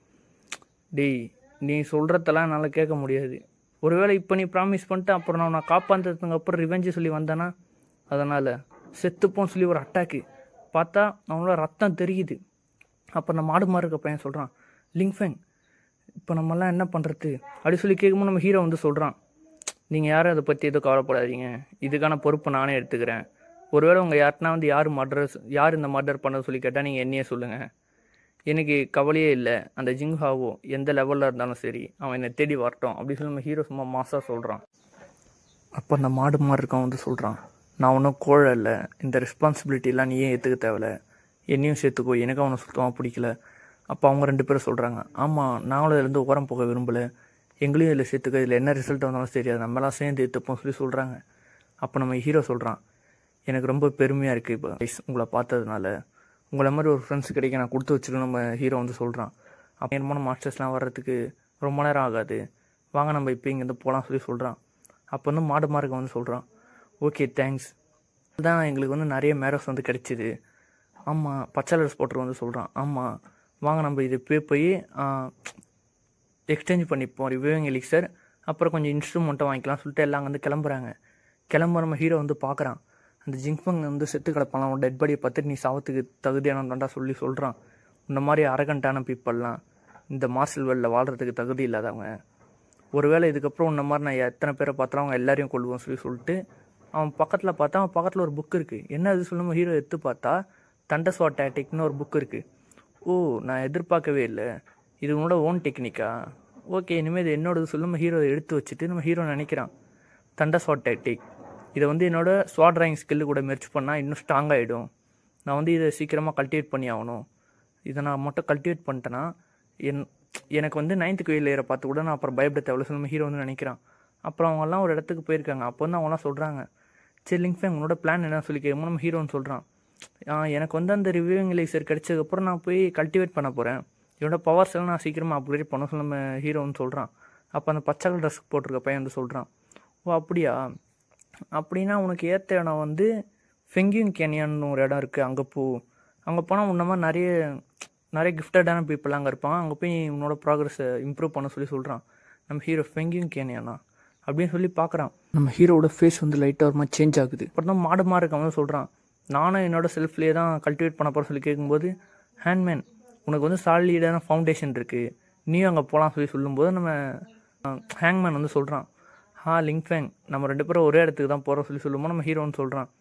டேய் நீ சொல்கிறதெல்லாம் என்னால் கேட்க முடியாது, ஒருவேளை இப்போ நீ ப்ராமிஸ் பண்ணிட்டு அப்புறம் நான் உன்னை காப்பாற்றுறதுக்கு அப்புறம் ரிவெஞ்சு சொல்லி வந்தேன்னா அதனால் செத்துப்போன்னு சொல்லி ஒரு அட்டாக்கு பார்த்தா அவனோட ரத்தம் தெரியுது. அப்போ நம்ம மாடு மாதிரி இருக்க பையன் சொல்கிறான், லிங்ஃபெங் இப்போ நம்மளாம் என்ன பண்ணுறது அப்படி கேட்கும்போது நம்ம ஹீரோ வந்து சொல்கிறான், நீங்கள் யாரும் அதை பற்றி எதுவும் கவலைப்படாதீங்க, இதுக்கான பொறுப்பை நானே எடுத்துக்கிறேன், ஒருவேளை உங்கள் யார்ட்னா வந்து யார் இந்த மர்டர் பண்ண சொல்லி கேட்டால் நீங்கள் என்னையே சொல்லுங்கள். எனக்கு கவலையே இல்லை. அந்த ஜிங்ஹாவோ எந்த லெவலில் இருந்தாலும் சரி அவன் என்னை தேடி வரட்டும் அப்படி சொல்லி நம்ம ஹீரோ சும்மா மாசாக சொல்கிறான். அப்போ அந்த மாடு மாதிரி இருக்கான் வந்து சொல்கிறான், நான் ஒன்றும் கோழை இல்லை, இந்த ரெஸ்பான்சிபிலிட்டிலாம் நீ ஏன் ஏற்றுக்க தேவையில்ல, என்னையும் சேர்த்துக்கோ, எனக்கு அவனை சுத்தமாக பிடிக்கல. அப்போ அவங்க 2 பேரும் சொல்கிறாங்க, ஆமாம் நாங்களும் இதுலேருந்து ஓரம் போக விரும்பலை, எங்களையும் இதில் சேர்த்துக்க, இதில் என்ன ரிசல்ட் வந்தாலும் சரி அது நம்மளாம் சேர்ந்து ஏற்றுப்போம் சொல்லி சொல்கிறாங்க. அப்போ நம்ம ஹீரோ சொல்கிறான், எனக்கு ரொம்ப பெருமையாக இருக்குது இப்போ உங்களை பார்த்ததுனால, உங்களை மாதிரி ஒரு ஃப்ரெண்ட்ஸ் கிடைக்க நான் கொடுத்து வச்சுருக்கேன். நம்ம ஹீரோ வந்து சொல்கிறான், அப்போ என்னமான மாஸ்டர்ஸ்லாம் வர்றதுக்கு ரொம்ப நேரம் ஆகாது, வாங்க நம்ம இப்போ இங்கேருந்து போகலாம் சொல்லி சொல்கிறான். அப்போ வந்து மாடு மார்க்க வந்து சொல்கிறான், ஓகே தேங்க்ஸ், அதுதான் எங்களுக்கு வந்து நிறைய மேரஸ் வந்து கிடைச்சிது. ஆமாம் பச்சலர் ஸ்பாட்டர் வந்து சொல்கிறான், ஆமாம் வாங்க நம்ம இது போய் எக்ஸ்சேஞ்ச் பண்ணிப்போம் ரிவ்யூவிங் எலிக்சர், அப்புறம் கொஞ்சம் இன்ஸ்ட்ருமெண்ட்டை வாங்கிக்கலாம் சொல்லிட்டு எல்லாம் வந்து கிளம்புறாங்க. நம்ம ஹீரோ வந்து பார்க்குறான், அந்த ஜிங்ஃபங் வந்து செத்து கிடப்பான், அவன் டெட் பாடியை பார்த்துட்டு நீ சாவத்துக்கு தகுதியானதாண்டா சொல்கிறான். இந்த மாதிரி அரகண்டான பீப்புளெலாம் இந்த மார்ஷல் வேர்ல்டில் வாழ்கிறதுக்கு தகுதி இல்லாதவங்க, ஒருவேளை இதுக்கப்புறம் இந்த மாதிரி நான் எத்தனை பேரை பார்த்தாலும் அவங்க எல்லாரையும் கொள்வோம் சொல்லிட்டு அவன் பக்கத்தில் ஒரு புக் இருக்குது. என்ன அது சொல்லும்போது ஹீரோ எடுத்து பார்த்தா தண்டர்ஸ்வாட் டாக்டிக்னு ஒரு புக் இருக்குது. ஓ நான் எதிர்பார்க்கவே இல்லை, இது உன்னோட ஓன் டெக்னிக்கா, ஓகே இனிமேல் இது என்னோடது சொல்லும்போது ஹீரோ எடுத்து வச்சுட்டு நம்ம ஹீரோ நினைக்கிறான், தண்டர்ஸ்வாட் டாக்டிக் இதை வந்து என்னோட ஸ்வாட் ட்ராயிங் ஸ்கில்லு கூட முயற்சி பண்ணால் இன்னும் ஸ்ட்ராங் ஆகிடும், நான் வந்து இதை சீக்கிரமாக கல்டிவேட் பண்ணி ஆகணும், இதை நான் மட்டும் கல்டிவேட் பண்ணிட்டேன்னா எனக்கு வந்து 9th கிரேட் லேயரை பார்த்து கூட நான் அப்புறம் பயப்பட தேவையில்ல சொல்லி ஹீரோ வந்து நினைக்கிறான். அப்புறம் அவங்கெல்லாம் ஒரு இடத்துக்கு போயிருக்காங்க. அப்போ வந்து அவங்களாம் சொல்கிறாங்க, சரி லிங்ஃபேங் உன்னோட பிளான் என்ன சொல்லி கேட்கும் நம்ம ஹீரோன்னு சொல்கிறான், எனக்கு வந்து அந்த ரிவ்யூவிங் எலிக்சர் கிடைச்சதுக்கப்புறம் நான் போய் கல்டிவேட் பண்ண போகிறேன், என்னோட பவர்ஸ் எல்லாம் நான் சீக்கிரமாக அப்கிரேட் பண்ண சொல்லி நம்ம ஹீரோன்னு சொல்கிறான். அப்போ அந்த பச்சை கலர் ட்ரெஸ் போட்டிருக்க பையன் வந்து சொல்கிறான், ஓ அப்படியா, அப்படின்னா உனக்கு ஏற்ற இடம் வந்து ஃபெங்கியூன் கேனியான்னு ஒரு இடம் இருக்குது, அங்கே அங்கே போனால் உன்ன மாதிரி நிறைய கிஃப்டடான பீப்புள் அங்கே இருப்பாங்க, அங்கே போய் உன்னோட ப்ராக்ரஸை இம்ப்ரூவ் பண்ண சொல்கிறான். நம்ம ஹீரோ ஃபெங்கியூன் கேனியானா அப்படின்னு சொல்லி பார்க்குறான். நம்ம ஹீரோட ஃபேஸ் வந்து லைட்டாக ஒரு மாதிரி சேஞ்ச் ஆகுது. அப்புறம் தான் மாடு மாதிரி இருக்க வந்து சொல்கிறான், நானும் என்னோட செல்ஃப்லேயே தான் கல்டிவேட் பண்ண போகிற சொல்லி கேட்கும்போது, ஹேண்ட்மேன் உனக்கு வந்து சாலிடான ஃபவுண்டேஷன் இருக்குது, நீயும் அங்கே போகலாம் சொல்லும்போது நம்ம ஹேங்மேன் வந்து சொல்கிறான், லிங்ஃபேங் நம்ம 2 பேரும் ஒரே இடத்துக்கு தான் போகிறோம் சொல்லும்போது நம்ம ஹீரோன்னு சொல்கிறான்,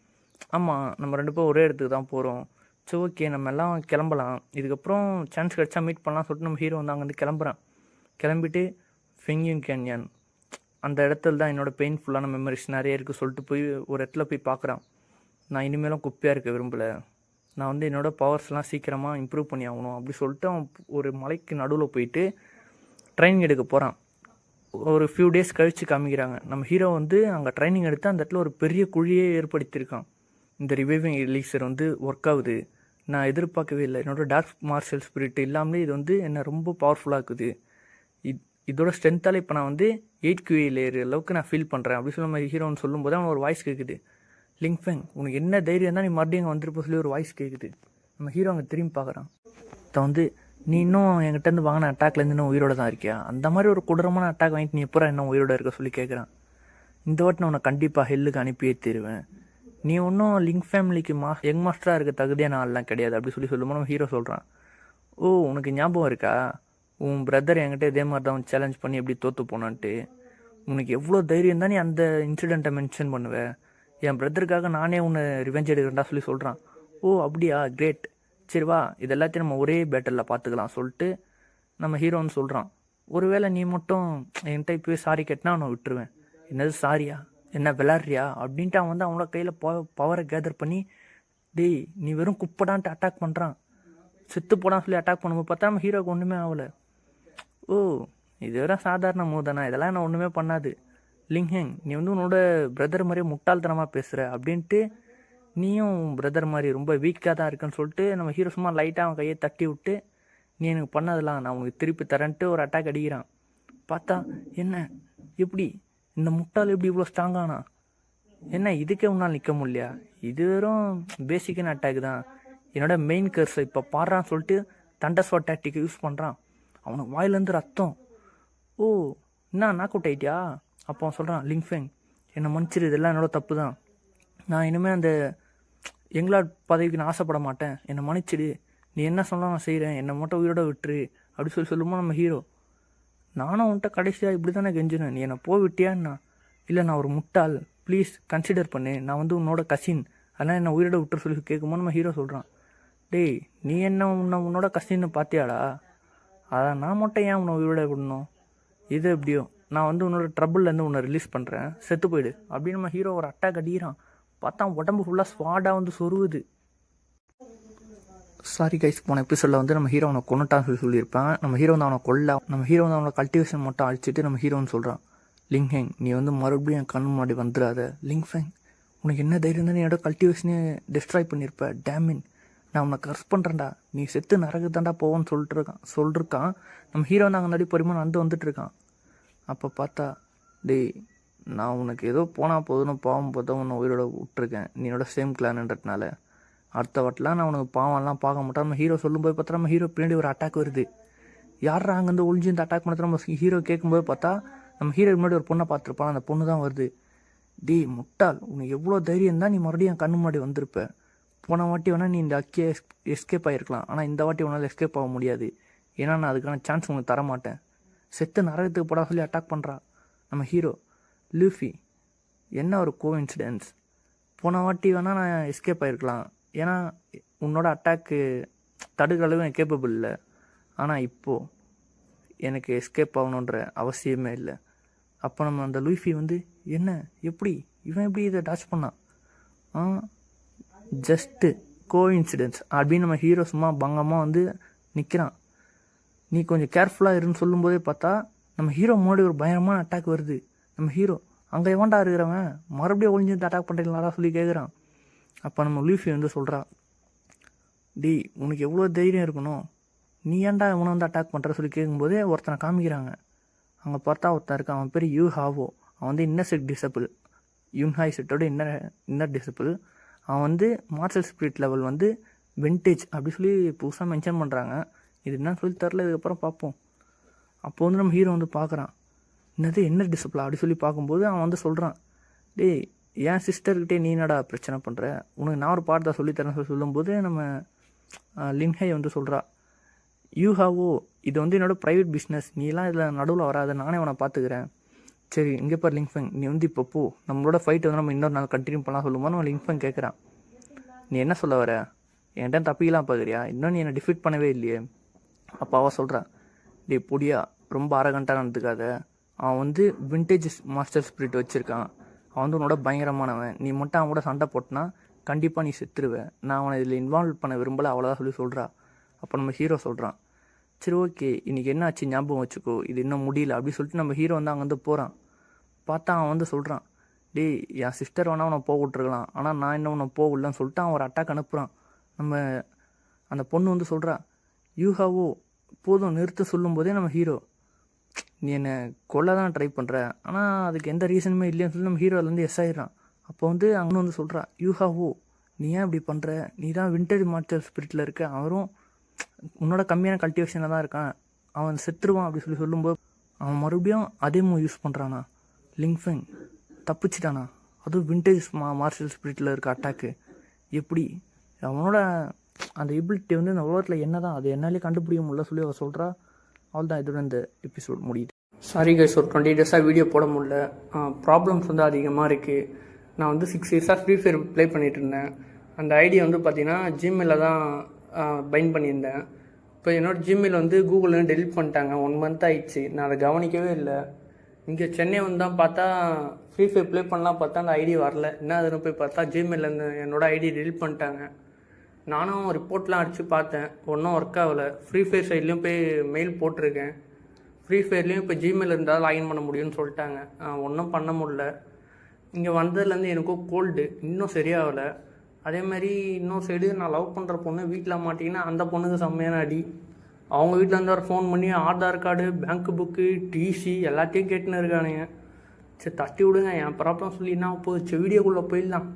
ஆமாம் நம்ம 2 பேரும் ஒரே இடத்துக்கு தான் போகிறோம், சரி ஓகே நம்ம எல்லாம் கிளம்பலாம், இதுக்கப்புறம் சான்ஸ் கிடச்சா மீட் பண்ணலாம் சொல்லிட்டு நம்ம ஹீரோ வந்து அங்கேருந்து கிளம்பிட்டு ஃபெங்கியூன் கேன்யான் அந்த இடத்துல தான் என்னோடய பெயின்ஃபுல்லான மெமரிஸ் நிறைய இருக்குது சொல்லிட்டு போய் ஒரு இடத்துல போய் பார்க்குறான். நான் இனிமேலும் குப்பையாக இருக்க விரும்பலை, நான் வந்து என்னோடய பவர்ஸ்லாம் சீக்கிரமாக இம்ப்ரூவ் பண்ணி ஆகணும் அப்படி சொல்லிட்டு அவன் ஒரு மலைக்கு நடுவில் போயிட்டு ட்ரைனிங் எடுக்க போகிறான். ஒரு ஃபியூ டேஸ் கழித்து காமிக்கிறாங்க, நம்ம ஹீரோ வந்து அங்கே ட்ரைனிங் எடுத்து அந்த இடத்துல ஒரு பெரிய குழியே ஏற்படுத்தியிருக்கான். இந்த ரிவைவிங் எலிக்சர் வந்து ஒர்க் ஆகுது, நான் எதிர்பார்க்கவே இல்லை, என்னோட டார்க் மார்ஷல் ஸ்பிரிட் இல்லாமலே இது வந்து என்னை ரொம்ப பவர்ஃபுல்லாக இருக்குது, இதோட ஸ்ட்ரென்த்தால் இப்போ நான் வந்து 8 QA லேயர் அளவுக்கு நான் ஃபீல் பண்ணுறேன் அப்படி சொல்லி நம்ம ஹீரோன்னு சொல்லும்போது அவன் ஒரு வாய்ஸ் கேட்குது, லிங்ஃபேங் உனக்கு என்ன தைரியம் தான் நீ மறுபடியும் அங்கே வந்துருப்போ சொல்லி ஒரு வாய்ஸ் கேட்குது. நம்ம ஹீரோ அங்கே திரும்பி பார்க்குறான், வந்து நீ இன்னும் என்கிட்டருந்து வாங்கின அட்டாக்லேருந்து இன்னும் உயிரோட தான் இருக்கியா, அந்த மாதிரி ஒரு கொடூரமான அட்டாக் வாங்கிட்டு நீ எப்போ இன்னும் உயிரோட இருக்க சொல்லி கேட்குறான். இந்த வாட்டி நான் உன்னை கண்டிப்பாக ஹெல்லுக்கு அனுப்பியே தருவேன், நீ ஒன்றும் லிங்க் ஃபேமிலிக்கு யங் மாஸ்டராக இருக்க தகுதியான ஆள்லாம் கிடையாது அப்படி சொல்லும்போது நம்ம ஹீரோ சொல்கிறான், ஓ உனக்கு ஞாபகம் இருக்கா உன் பிரதர் என்கிட்ட இதே மாதிரி தான் சேலஞ்ச் பண்ணி எப்படி தோற்று போனான்ட்டு, உனக்கு எவ்வளோ தைரியம் தான் நீ அந்த இன்சிடெண்ட்டை மென்ஷன் பண்ணுவேன், என் பிரதருக்காக நானே உன்னை ரிவெஞ்ச் எடுக்கிறேன்டா சொல்லி சொல்கிறான். ஓ அப்படியா கிரேட், சரி வா இது எல்லாத்தையும் நம்ம ஒரே பேட்டலில் பார்த்துக்கலாம் சொல்லிட்டு நம்ம ஹீரோன்னு சொல்கிறான். ஒருவேளை நீ மட்டும் என்கிட்ட இப்போயே சாரி கேட்டினா அவனை விட்டுருவேன். என்னது சாரியா, என்ன விளாட்றியா அப்படின்ட்டு அவன் வந்து அவனோட கையில் பவரை கேதர் பண்ணி, டேய் நீ வெறும் குப்படான்ட்டு அட்டாக் பண்ணுறான், செத்து போடான்னு சொல்லி அட்டாக் பண்ணும்போது பார்த்தா நம்ம ஹீரோக்கு ஒன்றுமே ஆகலை. ஓ இது வெறும் சாதாரண மூதானா, இதெல்லாம் நான் ஒன்றுமே பண்ணாது, லிங்ஹேங் நீ வந்து உன்னோட பிரதர் மாதிரியே முட்டாள்தனமாக பேசுகிற அப்படின்ட்டு, நீயும் பிரதர் மாதிரி ரொம்ப வீக்காக தான் இருக்குன்னு சொல்லிட்டு நம்ம ஹீரோ சும்மா லைட்டாக அவன் கையை தட்டி விட்டு, நீ எனக்கு பண்ணதெல்லாம் நான் உனக்கு திருப்பி தரேன்ட்டு ஒரு அட்டாக் அடிக்கிறான். பார்த்தா என்ன எப்படி இந்த முட்டாள் எப்படி இவ்வளோ ஸ்ட்ராங்கானா, என்ன இதுக்கே உன்னால் நிற்க முடியலையா, இது வெறும் பேசிக்கான அட்டாக் தான், என்னோட மெயின் கர்ஸை இப்போ பாடுறான்னு சொல்லிட்டு தண்டர்ஸ்வாட் டாக்டிக்கை யூஸ் பண்ணுறான். அவனுக்கு வாயிலேருந்து ரத்தம். ஓ என்ன நாக் அவுட் ஆகிட்டியா, அப்போ அவன் சொல்கிறான், லிங்ஃபேங் என்னை மன்னிச்சிரு, இதெல்லாம் என்னோட தப்பு தான், நான் இனிமேல் அந்த எங்களாட் பதவிக்கு நான் ஆசைப்பட மாட்டேன், என்னை மன்னிச்சிடு, நீ என்ன சொன்னால் நான் செய்கிறேன், என்னை மட்டும் உயிரோட விட்டுரு அப்படி சொல்லும்போது நம்ம ஹீரோ, நானும் உன்கிட்ட கடைசியாக இப்படி தானே கெஞ்சினேன், நீ என்னை விட்டியான்னா, இல்லை நான் ஒரு முட்டாள், ப்ளீஸ் கன்சிடர் பண்ணு, நான் வந்து உன்னோட கசின், அதனால் என்ன உயிரோட விட்டுற சொல்லி கேட்கும்போது நம்ம ஹீரோ சொல்கிறான், டேய் நீ என்ன உன்னோட கஷ்டம்னு பார்த்தியாடா, அதான் நான் மட்டும் ஏன் உன்னை உயிரோட விடணும், இது எப்படியோ நான் வந்து உன்னோட ட்ரபிள்லேருந்து உன்னை ரிலீஸ் பண்ணுறேன், செத்து போயிடு அப்படின்னு நம்ம ஹீரோ ஒரு அட்டாக் அடிக்கிறான். பார்த்தா உடம்பு ஃபுல்லாக ஸ்வாடாக வந்து சொருவுது. சாரி கைஸ், போன எபிசோடில் வந்து நம்ம ஹீரோ அவனை கொண்டுட்டான்னு சொல்லியிருப்பேன். நம்ம ஹீரோ வந்து அவனை கொல்ல, நம்ம ஹீரோ வந்து அவனை கல்டிவேஷன் மட்டும் அழிச்சிட்டு நம்ம ஹீரோன்னு சொல்கிறான், லிங்ஹெங் நீ வந்து மறுபடியும் என் கண்ணு முன்னாடி வந்துடாத, லிங்ஃபெங் உனக்கு என்ன தைரியம் தான் என்னோட கல்டிவேஷனே டிஸ்ட்ராய் பண்ணியிருப்ப, டேமின் நான் உன்னை கர்ஸ் பண்ணுறேன்டா, நீ செத்து நரகு தாண்டா போவோன்னு சொல்லிருக்கான். நம்ம ஹீரோ வந்து அங்கே நடி பொறுமை வந்துட்டுருக்கான். அப்போ பார்த்தா, டேய் நான் உனக்கு ஏதோ போனால் போதுன்னு பாவம் பார்த்தா உன்னை உயிரோட விட்டுருக்கேன், நீ என்னோட சேம் கிளான்ன்றதுனால அடுத்த வாட்டிலாம் நான் உனக்கு பாவம்லாம் பார்க்க மாட்டேன். நம்ம ஹீரோ சொல்லும்போது பார்த்தா நம்ம ஹீரோ பின்னாடி ஒரு அட்டாக் வருது. யாரா அங்கேருந்து ஒழிஞ்சு இந்த அட்டாக் பண்ணுறது நம்ம ஹீரோ கேட்கும்போது பார்த்தா நம்ம ஹீரோ முன்னாடி ஒரு பொண்ணை பார்த்துருப்பான், அந்த பொண்ணு தான் வருது. டேய் முட்டாள், உனக்கு எவ்வளோ தைரியம் தான் நீ மறுபடியும் என் கண்ணு முன்னாடி வந்திருப்ப, போன வாட்டி வேணால் நீ இந்த அக்கியை எஸ்கேப் ஆகிருக்கலாம், ஆனால் இந்த வாட்டி உன்னால் எஸ்கேப் ஆக முடியாது, ஏன்னா நான் அதுக்கான சான்ஸ் உனக்கு தரமாட்டேன், செத்து நரகத்துக்கு போடா சொல்லி அட்டாக் பண்ணுறா நம்ம ஹீரோ. லூஃபி என்ன ஒரு கோஇன்சிடென்ஸ், போன வாட்டி வேணால் நான் எஸ்கேப் ஆகிருக்கலாம், ஏன்னா உன்னோட அட்டாக்கு தடுக்கிற அளவு எனக்கு கேப்பபிள் இல்லை, ஆனால் இப்போது எனக்கு எஸ்கேப் ஆகணுன்ற அவசியமே இல்லை. அப்போ நம்ம அந்த லூஃபி வந்து என்ன எப்படி இவன் எப்படி இதை டாச் பண்ணான், ஜஸ்ட்டு கோஇன்சிடென்ஸ் அப்படின்னு நம்ம ஹீரோ சும்மா பங்கமாக வந்து நிற்கிறான். நீ கொஞ்சம் கேர்ஃபுல்லாக இருன்னு சொல்லும்போதே பார்த்தா நம்ம ஹீரோ முன்னாடி ஒரு பயங்கரமான அட்டாக் வருது. நம்ம ஹீரோ அங்கே எவன்டா இருக்கிறவன் மறுபடியும் ஒழிஞ்சு அட்டாக் பண்ணுறீங்களாடா சொல்லி கேட்குறான். அப்போ நம்ம லூஃபி வந்து சொல்கிறான், டேய் உனக்கு எவ்வளோ தைரியம் இருக்கணும், நீ ஏன்டா இவனை வந்து அட்டாக் பண்ணுற சொல்லி கேட்கும்போதே ஒருத்தனை காமிக்கிறாங்க. அங்கே பார்த்தா ஒருத்தன் இருக்கான், அவன் பேர் யூ ஹாவோ, அவன் வந்து இன்னர் டிசபிள், யூன்ஹாய் செட்டோட இன்னர் டிசபிள். அவன் வந்து மார்ஷல் ஸ்பிரிட் லெவல் வந்து விண்டேஜ் அப்படி சொல்லி புதுசாக மென்ஷன் பண்ணுறாங்க. இது என்னன்னு சொல்லி தரல, இதுக்கப்புறம் பார்ப்போம். அப்போ வந்து நம்ம ஹீரோ வந்து பார்க்குறான், என்னது இன்னர் டிசபிளா அப்படி சொல்லி பார்க்கும்போது அவன் வந்து சொல்கிறான், டேய் என் சிஸ்டர்கிட்டே நீ என்னடா பிரச்சனை பண்ணுற, உனக்கு நான் ஒரு பாட்டு தான் சொல்லித்தரேன் சொல்லி சொல்லும்போது நம்ம லின்ஹை வந்து சொல்கிறா, யூ ஹாவோ இது வந்து என்னோட ப்ரைவேட் பிஸ்னஸ், நீலாம் இதில் நடுவில் வராத, நானே அவனை பார்த்துக்கிறேன். சரி இங்கே பார் லிங்ஃபெங், நீ வந்து இப்போ போ, நம்மளோட ஃபைட் வந்து நம்ம இன்னொரு நாள் கண்டினியூ பண்ணலாம் சொல்லும்போது நம்ம லிங்ஃபெங் கேட்குறான், நீ என்ன சொல்ல வர, என்கிட்ட தப்பிக்கலாம் பார்க்குறியா, இன்னும் நீ என்னை டிஃபீட் பண்ணவே இல்லையே. அப்போ அவள் சொல்கிறான், டே பொடியா ரொம்ப அரகண்டாக நடந்துக்காத, அவன் வந்து விண்டேஜ் மாஸ்டர் ஸ்பிரிட் வச்சுருக்கான், அவன் வந்து உன்னோட பயங்கரமானவன், நீ மட்டும் அவன் கூட சண்டை போட்டினா கண்டிப்பாக நீ செத்துருவேன், நான் அவனை இதில் இன்வால்வ் பண்ண விரும்பலை அவ்வளோதான் சொல்லி சொல்கிறா. அப்போ நம்ம ஹீரோ சொல்கிறான், சரி ஓகே இன்றைக்கி என்ன ஆச்சு ஞாபகம் வச்சுக்கோ, இது இன்னும் முடியல அப்படி சொல்லிட்டு நம்ம ஹீரோ வந்து அங்கேருந்து போகிறான். பார்த்தா அவன் வந்து சொல்கிறான், டேய் என் சிஸ்டர் வேணால் அவனை போக விட்ருக்கலாம், ஆனால் நான் இன்னும் உன்னை போகலன்னு சொல்லிட்டு அவன் ஒரு அட்டாக் அனுப்புகிறான். நம்ம அந்த பொண்ணு வந்து சொல்கிறா, யூஹாவோ போதும் நிறுத்த சொல்லும்போதே நம்ம ஹீரோ, நீ என்னை கொல்ல தான் ட்ரை பண்ணுற, ஆனால் அதுக்கு எந்த ரீசனுமே இல்லைன்னு சொல்லி நம்ம ஹீரோலேருந்து எஸ் ஆகிடுறான். அப்போ வந்து அங்கே வந்து சொல்கிறா, யூஹாவோ நீ ஏன் இப்படி பண்ணுற, நீ தான் விண்டேஜ் மாஸ்டர் ஸ்பிரிட்டில் இருக்க, அவரும் உன்னோட கம்மியான கல்டிவேஷனில் தான் இருக்கான், அவன் செத்துருவான் அப்படி சொல்லி சொல்லும்போது அவன் மறுபடியும் அதே மூவ் யூஸ் பண்ணுறானா, லிங்ஃபெங் தப்பிச்சிட்டானா, அதுவும் விண்டேஜ் மார்ஷல் ஸ்பிரிட்டில் இருக்க அட்டாக்கு, எப்படி அவனோட அந்த எபிலிட்டி வந்து இந்த உலகத்தில் என்ன தான் அது என்னாலே கண்டுபிடிக்க முடியல சொல்லி அவள் சொல்கிறா. அவள் தான் இதோட இந்த எபிசோட் முடியுது. சாரி கைஸ், ஒரு 20 டேஸாக வீடியோ போட முடியல, ப்ராப்ளம்ஸ் வந்து அதிகமாக இருக்குது. நான் வந்து 6 இயர்ஸாக ஃப்ரீ ஃபயர் ப்ளே பண்ணிகிட்டு இருந்தேன். அந்த ஐடியா வந்து பார்த்தீங்கன்னா ஜிமெயிலில் தான் பைண்ட் பண்ணியிருந்தேன். இப்போ என்னோடய ஜிமெயில் வந்து கூகுளில் டெலிட் பண்ணிட்டாங்க, 1 மந்த் ஆயிடுச்சு, நான் அதை கவனிக்கவே இல்லை. இங்கே சென்னை வந்து தான் பார்த்தா ஃப்ரீ ஃபயர் ப்ளே பண்ணலாம் பார்த்தா அந்த ஐடி வரல, என்ன அதுன்னு போய் பார்த்தா ஜிமெயிலேருந்து என்னோடய ஐடி டெலிட் பண்ணிட்டாங்க. நானும் ரிப்போர்ட்லாம் அடித்து பார்த்தேன், ஒன்றும் ஒர்க் ஆகலை. ஃப்ரீ ஃபயர் சைட்லேயும் போய் மெயில் போட்டிருக்கேன், ஃப்ரீ ஃபயர்லேயும் இப்போ ஜிமெயில் இருந்தால் லாகின் பண்ண முடியும்னு சொல்லிட்டாங்க, ஒன்றும் பண்ண முடியல. இங்கே வந்ததுலேருந்து எனக்கும் கோல்டு இன்னும் சரியாகலை. அதேமாதிரி இன்னொரு சைடு நான் லவ் பண்ணுற பொண்ணு வீட்டில் மாட்டிங்கன்னா அந்த பொண்ணுக்கு செம்மையான அடி. அவங்க வீட்டில் இருந்து வர ஃபோன் பண்ணி Aadhaar card, bank book, DC எல்லாத்தையும் கேட்டுன்னு இருக்கானுங்க. சரி தட்டி விடுங்க, என் ப்ராப்ளம் சொல்லி என்ன போச்சு, வீடியோக்குள்ளே போயிடலாம்.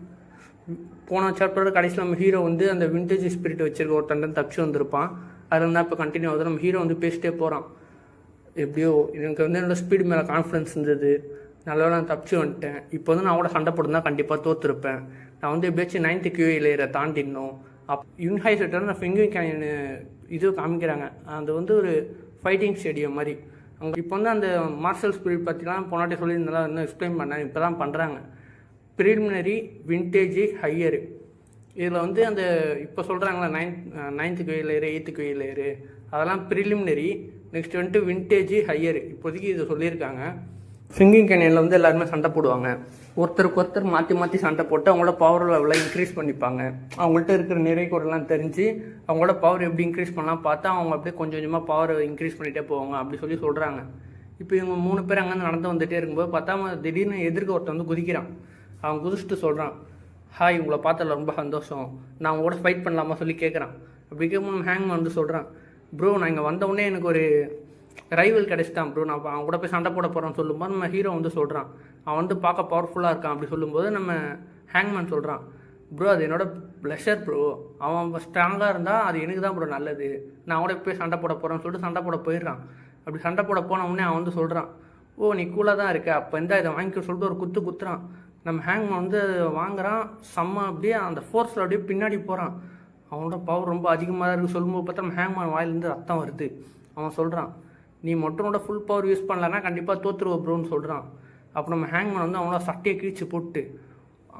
போன சாப்டரோட கடைசியில் நம்ம ஹீரோ வந்து அந்த விண்டேஜ் ஸ்பிரிட் வச்சுருக்க ஒருத்தன் தப்பிச்சு வந்திருப்பான், அதில் இருந்தால் இப்போ கண்டினியூ ஆகுது. நம்ம ஹீரோ வந்து பேசிட்டே போகிறான், எப்படியோ எனக்கு வந்து என்னோடய ஸ்பீடு மேலே கான்ஃபிடன்ஸ் இருந்தது, நல்லவேளை நான் தப்பிச்சு வந்துட்டேன். இப்போ வந்து நான் கூட சண்டை போட்டுருந்தா கண்டிப்பாக தோற்றுருப்பேன். நான் வந்து எப்படியாச்சும் 9th QA லேயரை தாண்டிடணும். யூன்ஹாய் செட்டர் நான் ஃபிங்கர் கேன் இது காமிக்கிறாங்க, அது வந்து ஒரு ஃபைட்டிங் ஸ்டேடியம் மாதிரி. அங்கே இப்போ வந்து அந்த மார்ஷல் ஸ்பிரிட் பற்றிலாம் போனாட்டே சொல்லி நல்லா இன்னும் எக்ஸ்பிளைன் பண்ணேன், இப்போ தான் பண்ணுறாங்க. ப்ரிலிமினரி, விண்டேஜ், ஹையரு இதில் வந்து அந்த இப்போ சொல்கிறாங்களா நைன்த்துக்கு வெயிலேரு 8th வெயிலேரு அதெல்லாம் ப்ரிலிமினரி. நெக்ஸ்ட் வந்துட்டு விண்டேஜ் ஹையரு இப்போதைக்கு இதை சொல்லியிருக்காங்க. ஸ்விங்கிங் கேனியனில் வந்து எல்லாருமே சண்டை போடுவாங்க. ஒருத்தருக்கு ஒருத்தர் மாற்றி மாற்றி சண்டை போட்டு அவங்களோட பவர் லெவலை இன்க்ரீஸ் பண்ணிப்பாங்க. அவங்கள்ட்ட இருக்கிற நிறை குறைலாம் தெரிஞ்சு அவங்களோட பவர் எப்படி இன்க்ரீஸ் பண்ணலாம் பார்த்தா அவங்க அப்படியே கொஞ்சம் கொஞ்சமாக பவர் இன்க்ரீஸ் பண்ணிகிட்டே போவாங்க அப்படி சொல்லி சொல்கிறாங்க. இப்போ இவங்க 3 பேர் அங்கேருந்து நடந்து வந்துகிட்டே இருக்கும்போது பார்த்தா திடீர்னு எதிர்க்க ஒருத்தன் வந்து குதிக்கிறான். அவன் குதிச்சுட்டு சொல்கிறான், ஹாய் உங்களை பார்த்ததில் ரொம்ப சந்தோஷம், நான் உங்களோட ஃபைட் பண்ணலாமா சொல்லி கேட்குறான். அப்படி கேட்கும்போது ஹேங்மேன் வந்து சொல்கிறான், ப்ரோ நான் இங்கே வந்தவுடனே எனக்கு ஒரு ரைவல் கிடைச்சிட்டான் ப்ரோ, நான் அவன் கூட போய் சண்டை போட போகிறோன்னு சொல்லும்போது நம்ம ஹீரோ வந்து சொல்கிறான், அவன் வந்து பார்க்க பவர்ஃபுல்லாக இருக்கான் அப்படி சொல்லும்போது நம்ம ஹேங்மேன் சொல்கிறான், ப்ரோ அது என்னோட ப்ளஷர் ப்ரோ, அவன் ஸ்ட்ராங்காக இருந்தால் அது எனக்கு தான் ப்ரோ நல்லது, நான் கூட போய் சண்டை போட போகிறேன்னு சொல்லிட்டு சண்டை போட போயிடுறான். அப்படி சண்டை போட போன உடனே அவன் வந்து சொல்கிறான், ஓ நீ கூலாக தான் இருக்க, அப்போ இந்த இதை வாங்கிக்க சொல்லிட்டு ஒரு குத்துறான். நம்ம ஹேங்மேன் வந்து வாங்குறான், செம்ம அப்படியே அந்த ஃபோர்ஸில் அப்படியே பின்னாடி போகிறான். அவனோட பவர் ரொம்ப அதிகமாக தான் இருக்குது. சொல்லும்போது பார்த்தா நம்ம ஹேங்மேன் வாயிலேருந்து ரத்தம் வருது. அவன் சொல்கிறான், நீ மொட்டனோட ஃபுல் பவர் யூஸ் பண்ணலன்னா கண்டிப்பாக தோற்றுருவ ப்ரோன்னு சொல்கிறான். அப்போ நம்ம ஹேங்மேன் வந்து அவனோட சட்டையை கிழிச்சு போட்டு,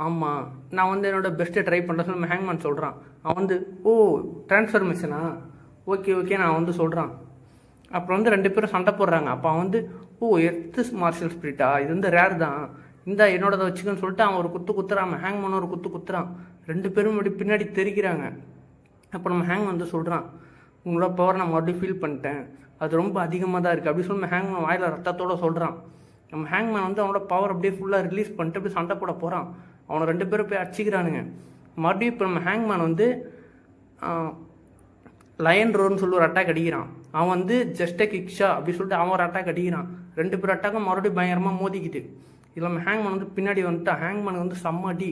ஆமாம் நான் வந்து என்னோட பெஸ்ட்டை ட்ரை பண்ணுறேன் சொல்லி நம்ம ஹேங்மேன் சொல்கிறான். அவன் வந்து ஓ ட்ரான்ஸ்ஃபர்மேஷனா, ஓகே நான் வந்து சொல்கிறான். அப்புறம் வந்து 2 பேரும் சண்டை போடுறாங்க. அப்போ அவன் வந்து ஓ எர்த்து மார்ஷல் ஸ்பிரிட்டா, இது வந்து ரேர் தான், இந்த என்னோடதை வச்சுக்கன்னு சொல்லிட்டு அவன் ஒரு குத்துறான். அவன் ஹேங்மேன் ஒரு குத்துறான். 2 பேரும் அப்படி பின்னாடி தெரிக்கிறாங்க. அப்போ நம்ம ஹேங் வந்து சொல்கிறான், உங்களோட பவர் நான் மறுபடியும் ஃபீல் பண்ணிட்டேன், அது ரொம்ப அதிகமாக தான் இருக்குது அப்படி சொல்லி நம்ம ஹேங்மேன் வாயில் ரத்தத்தோடு சொல்கிறான். நம்ம ஹேங்மேன் வந்து அவனோட பவர் அப்படியே ஃபுல்லாக ரிலீஸ் பண்ணிட்டு அப்படியே சண்டை போட போகிறான். அவனை 2 பேரும் போய் அடிச்சிக்கிறானுங்க. மறுபடியும் இப்போ நம்ம ஹேங்மேன் வந்து லயன் ரோன்னு சொல்லி ஒரு அட்டாக் அடிக்கிறான். அவன் வந்து ஜஸ்டே கிக்ஷா அப்படி சொல்லிட்டு அவன் ஒரு அட்டாக் அடிக்கிறான். 2 பேர் அட்டாக்கும் மறுபடியும் பயங்கரமாக மோதிக்கிட்டு இதில் நம்ம ஹேங்மேன் வந்து பின்னாடி வந்துட்டான். ஹேங்மேன் வந்து செம்ம அடி.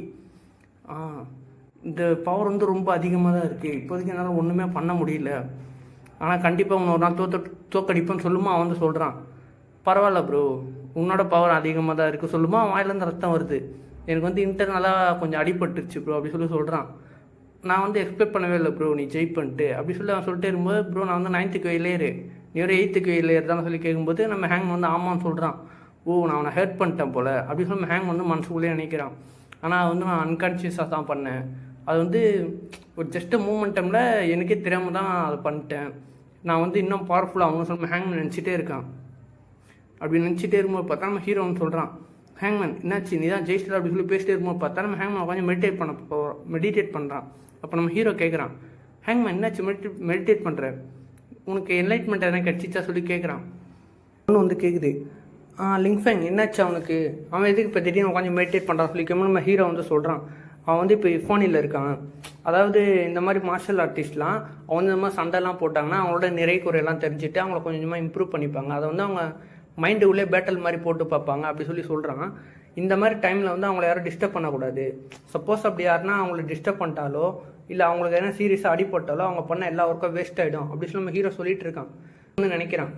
இந்த பவர் வந்து ரொம்ப அதிகமாக தான் இருக்குது, இப்போதைக்கு என்னால் ஒன்றுமே பண்ண முடியல, ஆனால் கண்டிப்பாக உன்னை ஒரு நாள் தோக்கடிப்பேன்னு சொல்லுமா. அவன் வந்து சொல்கிறான், பரவாயில்ல ப்ரோ உன்னோட பவர் அதிகமாக தான் இருக்குது சொல்லுமா. அவன் வாயிலேருந்து ரத்தம் வருது, எனக்கு வந்து இன்டர்னலாக கொஞ்சம் அடிபட்டுருச்சு ப்ரோ அப்படி சொல்லி சொல்கிறான். நான் வந்து எக்ஸ்பெக்ட் பண்ணவே இல்லை ப்ரோ நீ ஜெயிப்பன்ட்டு அப்படி சொல்லி அவன் சொல்லிட்டே இருக்கும்போது, ப்ரோ நான் வந்து 9th வெயிலேரு, நீ ஒரு 8th வெயிலேரு தான் சொல்லி கேட்கும்போது நம்ம ஹேங் வந்து ஆமான்னு சொல்கிறான். ஓ நான் அவனை ஹெல்ப் பண்ணிட்டேன் போல் அப்படி சொல்லி ஹேங் வந்து மனசுக்குள்ளேயே நினைக்கிறான். ஆனால் வந்து நான் அன்கான்ஷியஸாக தான் பண்ணேன், அது வந்து ஒரு ஜஸ்ட்டு மூமெண்டமில் எனக்கே தெரியாமல் தான் அதை பண்ணிட்டேன், நான் வந்து இன்னும் பவர்ஃபுல்லாக அவங்க சொல்லி ஹேங்மேன் நினச்சிட்டே இருக்கான். அப்படி நினச்சிட்டே இருக்கும்போது பார்த்தா நம்ம ஹீரோன்னு சொல்கிறான், ஹேங்மேன் என்னாச்சு நீ தான் ஜெயிச்சிட்டா அப்படி சொல்லி பேசிட்டே இருக்கும்போது பார்த்தா நம்ம ஹேங்மேன் கொஞ்சம் மெடிடேட் பண்ணுறான். அப்போ நம்ம ஹீரோ கேட்குறான், ஹேங்மேன் என்னாச்சு மெடிடேட் பண்ணுற, உனக்கு என்லைட்மெண்ட் எதனா கிடச்சிச்சா சொல்லி கேட்குறான். ஒன்று வந்து கேட்குது, லிங்ஃபேங் என்னாச்சு அவனுக்கு, அவன் எதுக்கு இப்போ திடீர்னு கொஞ்சம் மெடிடேட் பண்ணுறான் சொல்லி நம்ம ஹீரோ வந்து சொல்கிறான், அவன் வந்து இப்போ இஃபோனில் இருக்கான், அதாவது இந்த மாதிரி மார்ஷல் ஆர்டிஸ்ட்லாம் அவங்க வந்து இந்த மாதிரி சண்டைலாம் போட்டாங்கன்னா அவங்களோட நிறை குறையெல்லாம் தெரிஞ்சுட்டு அவங்கள கொஞ்சம் கொஞ்சமாக இம்ப்ரூவ் பண்ணிப்பாங்க, அதை வந்து அவங்க மைண்டுக்குள்ளே பேட்டல் மாதிரி போட்டு பார்ப்பாங்க அப்படி சொல்லி சொல்கிறான். இந்த மாதிரி டைமில் வந்து அவங்கள யாரும் டிஸ்டர்ப் பண்ணக்கூடாது, சப்போஸ் அப்படி யாருன்னா அவங்கள டிஸ்டர்ப் பண்ணிட்டாலோ இல்லை அவங்களுக்கு எதனா சீரியஸாக அடிப்பட்டாலோ அவங்க பண்ண எல்லா ஒர்க்கும் வேஸ்ட் ஆகிடும் அப்படி சொல்லி நம்ம ஹீரோ சொல்லிட்டு இருக்கான். வந்து நினைக்கிறான்,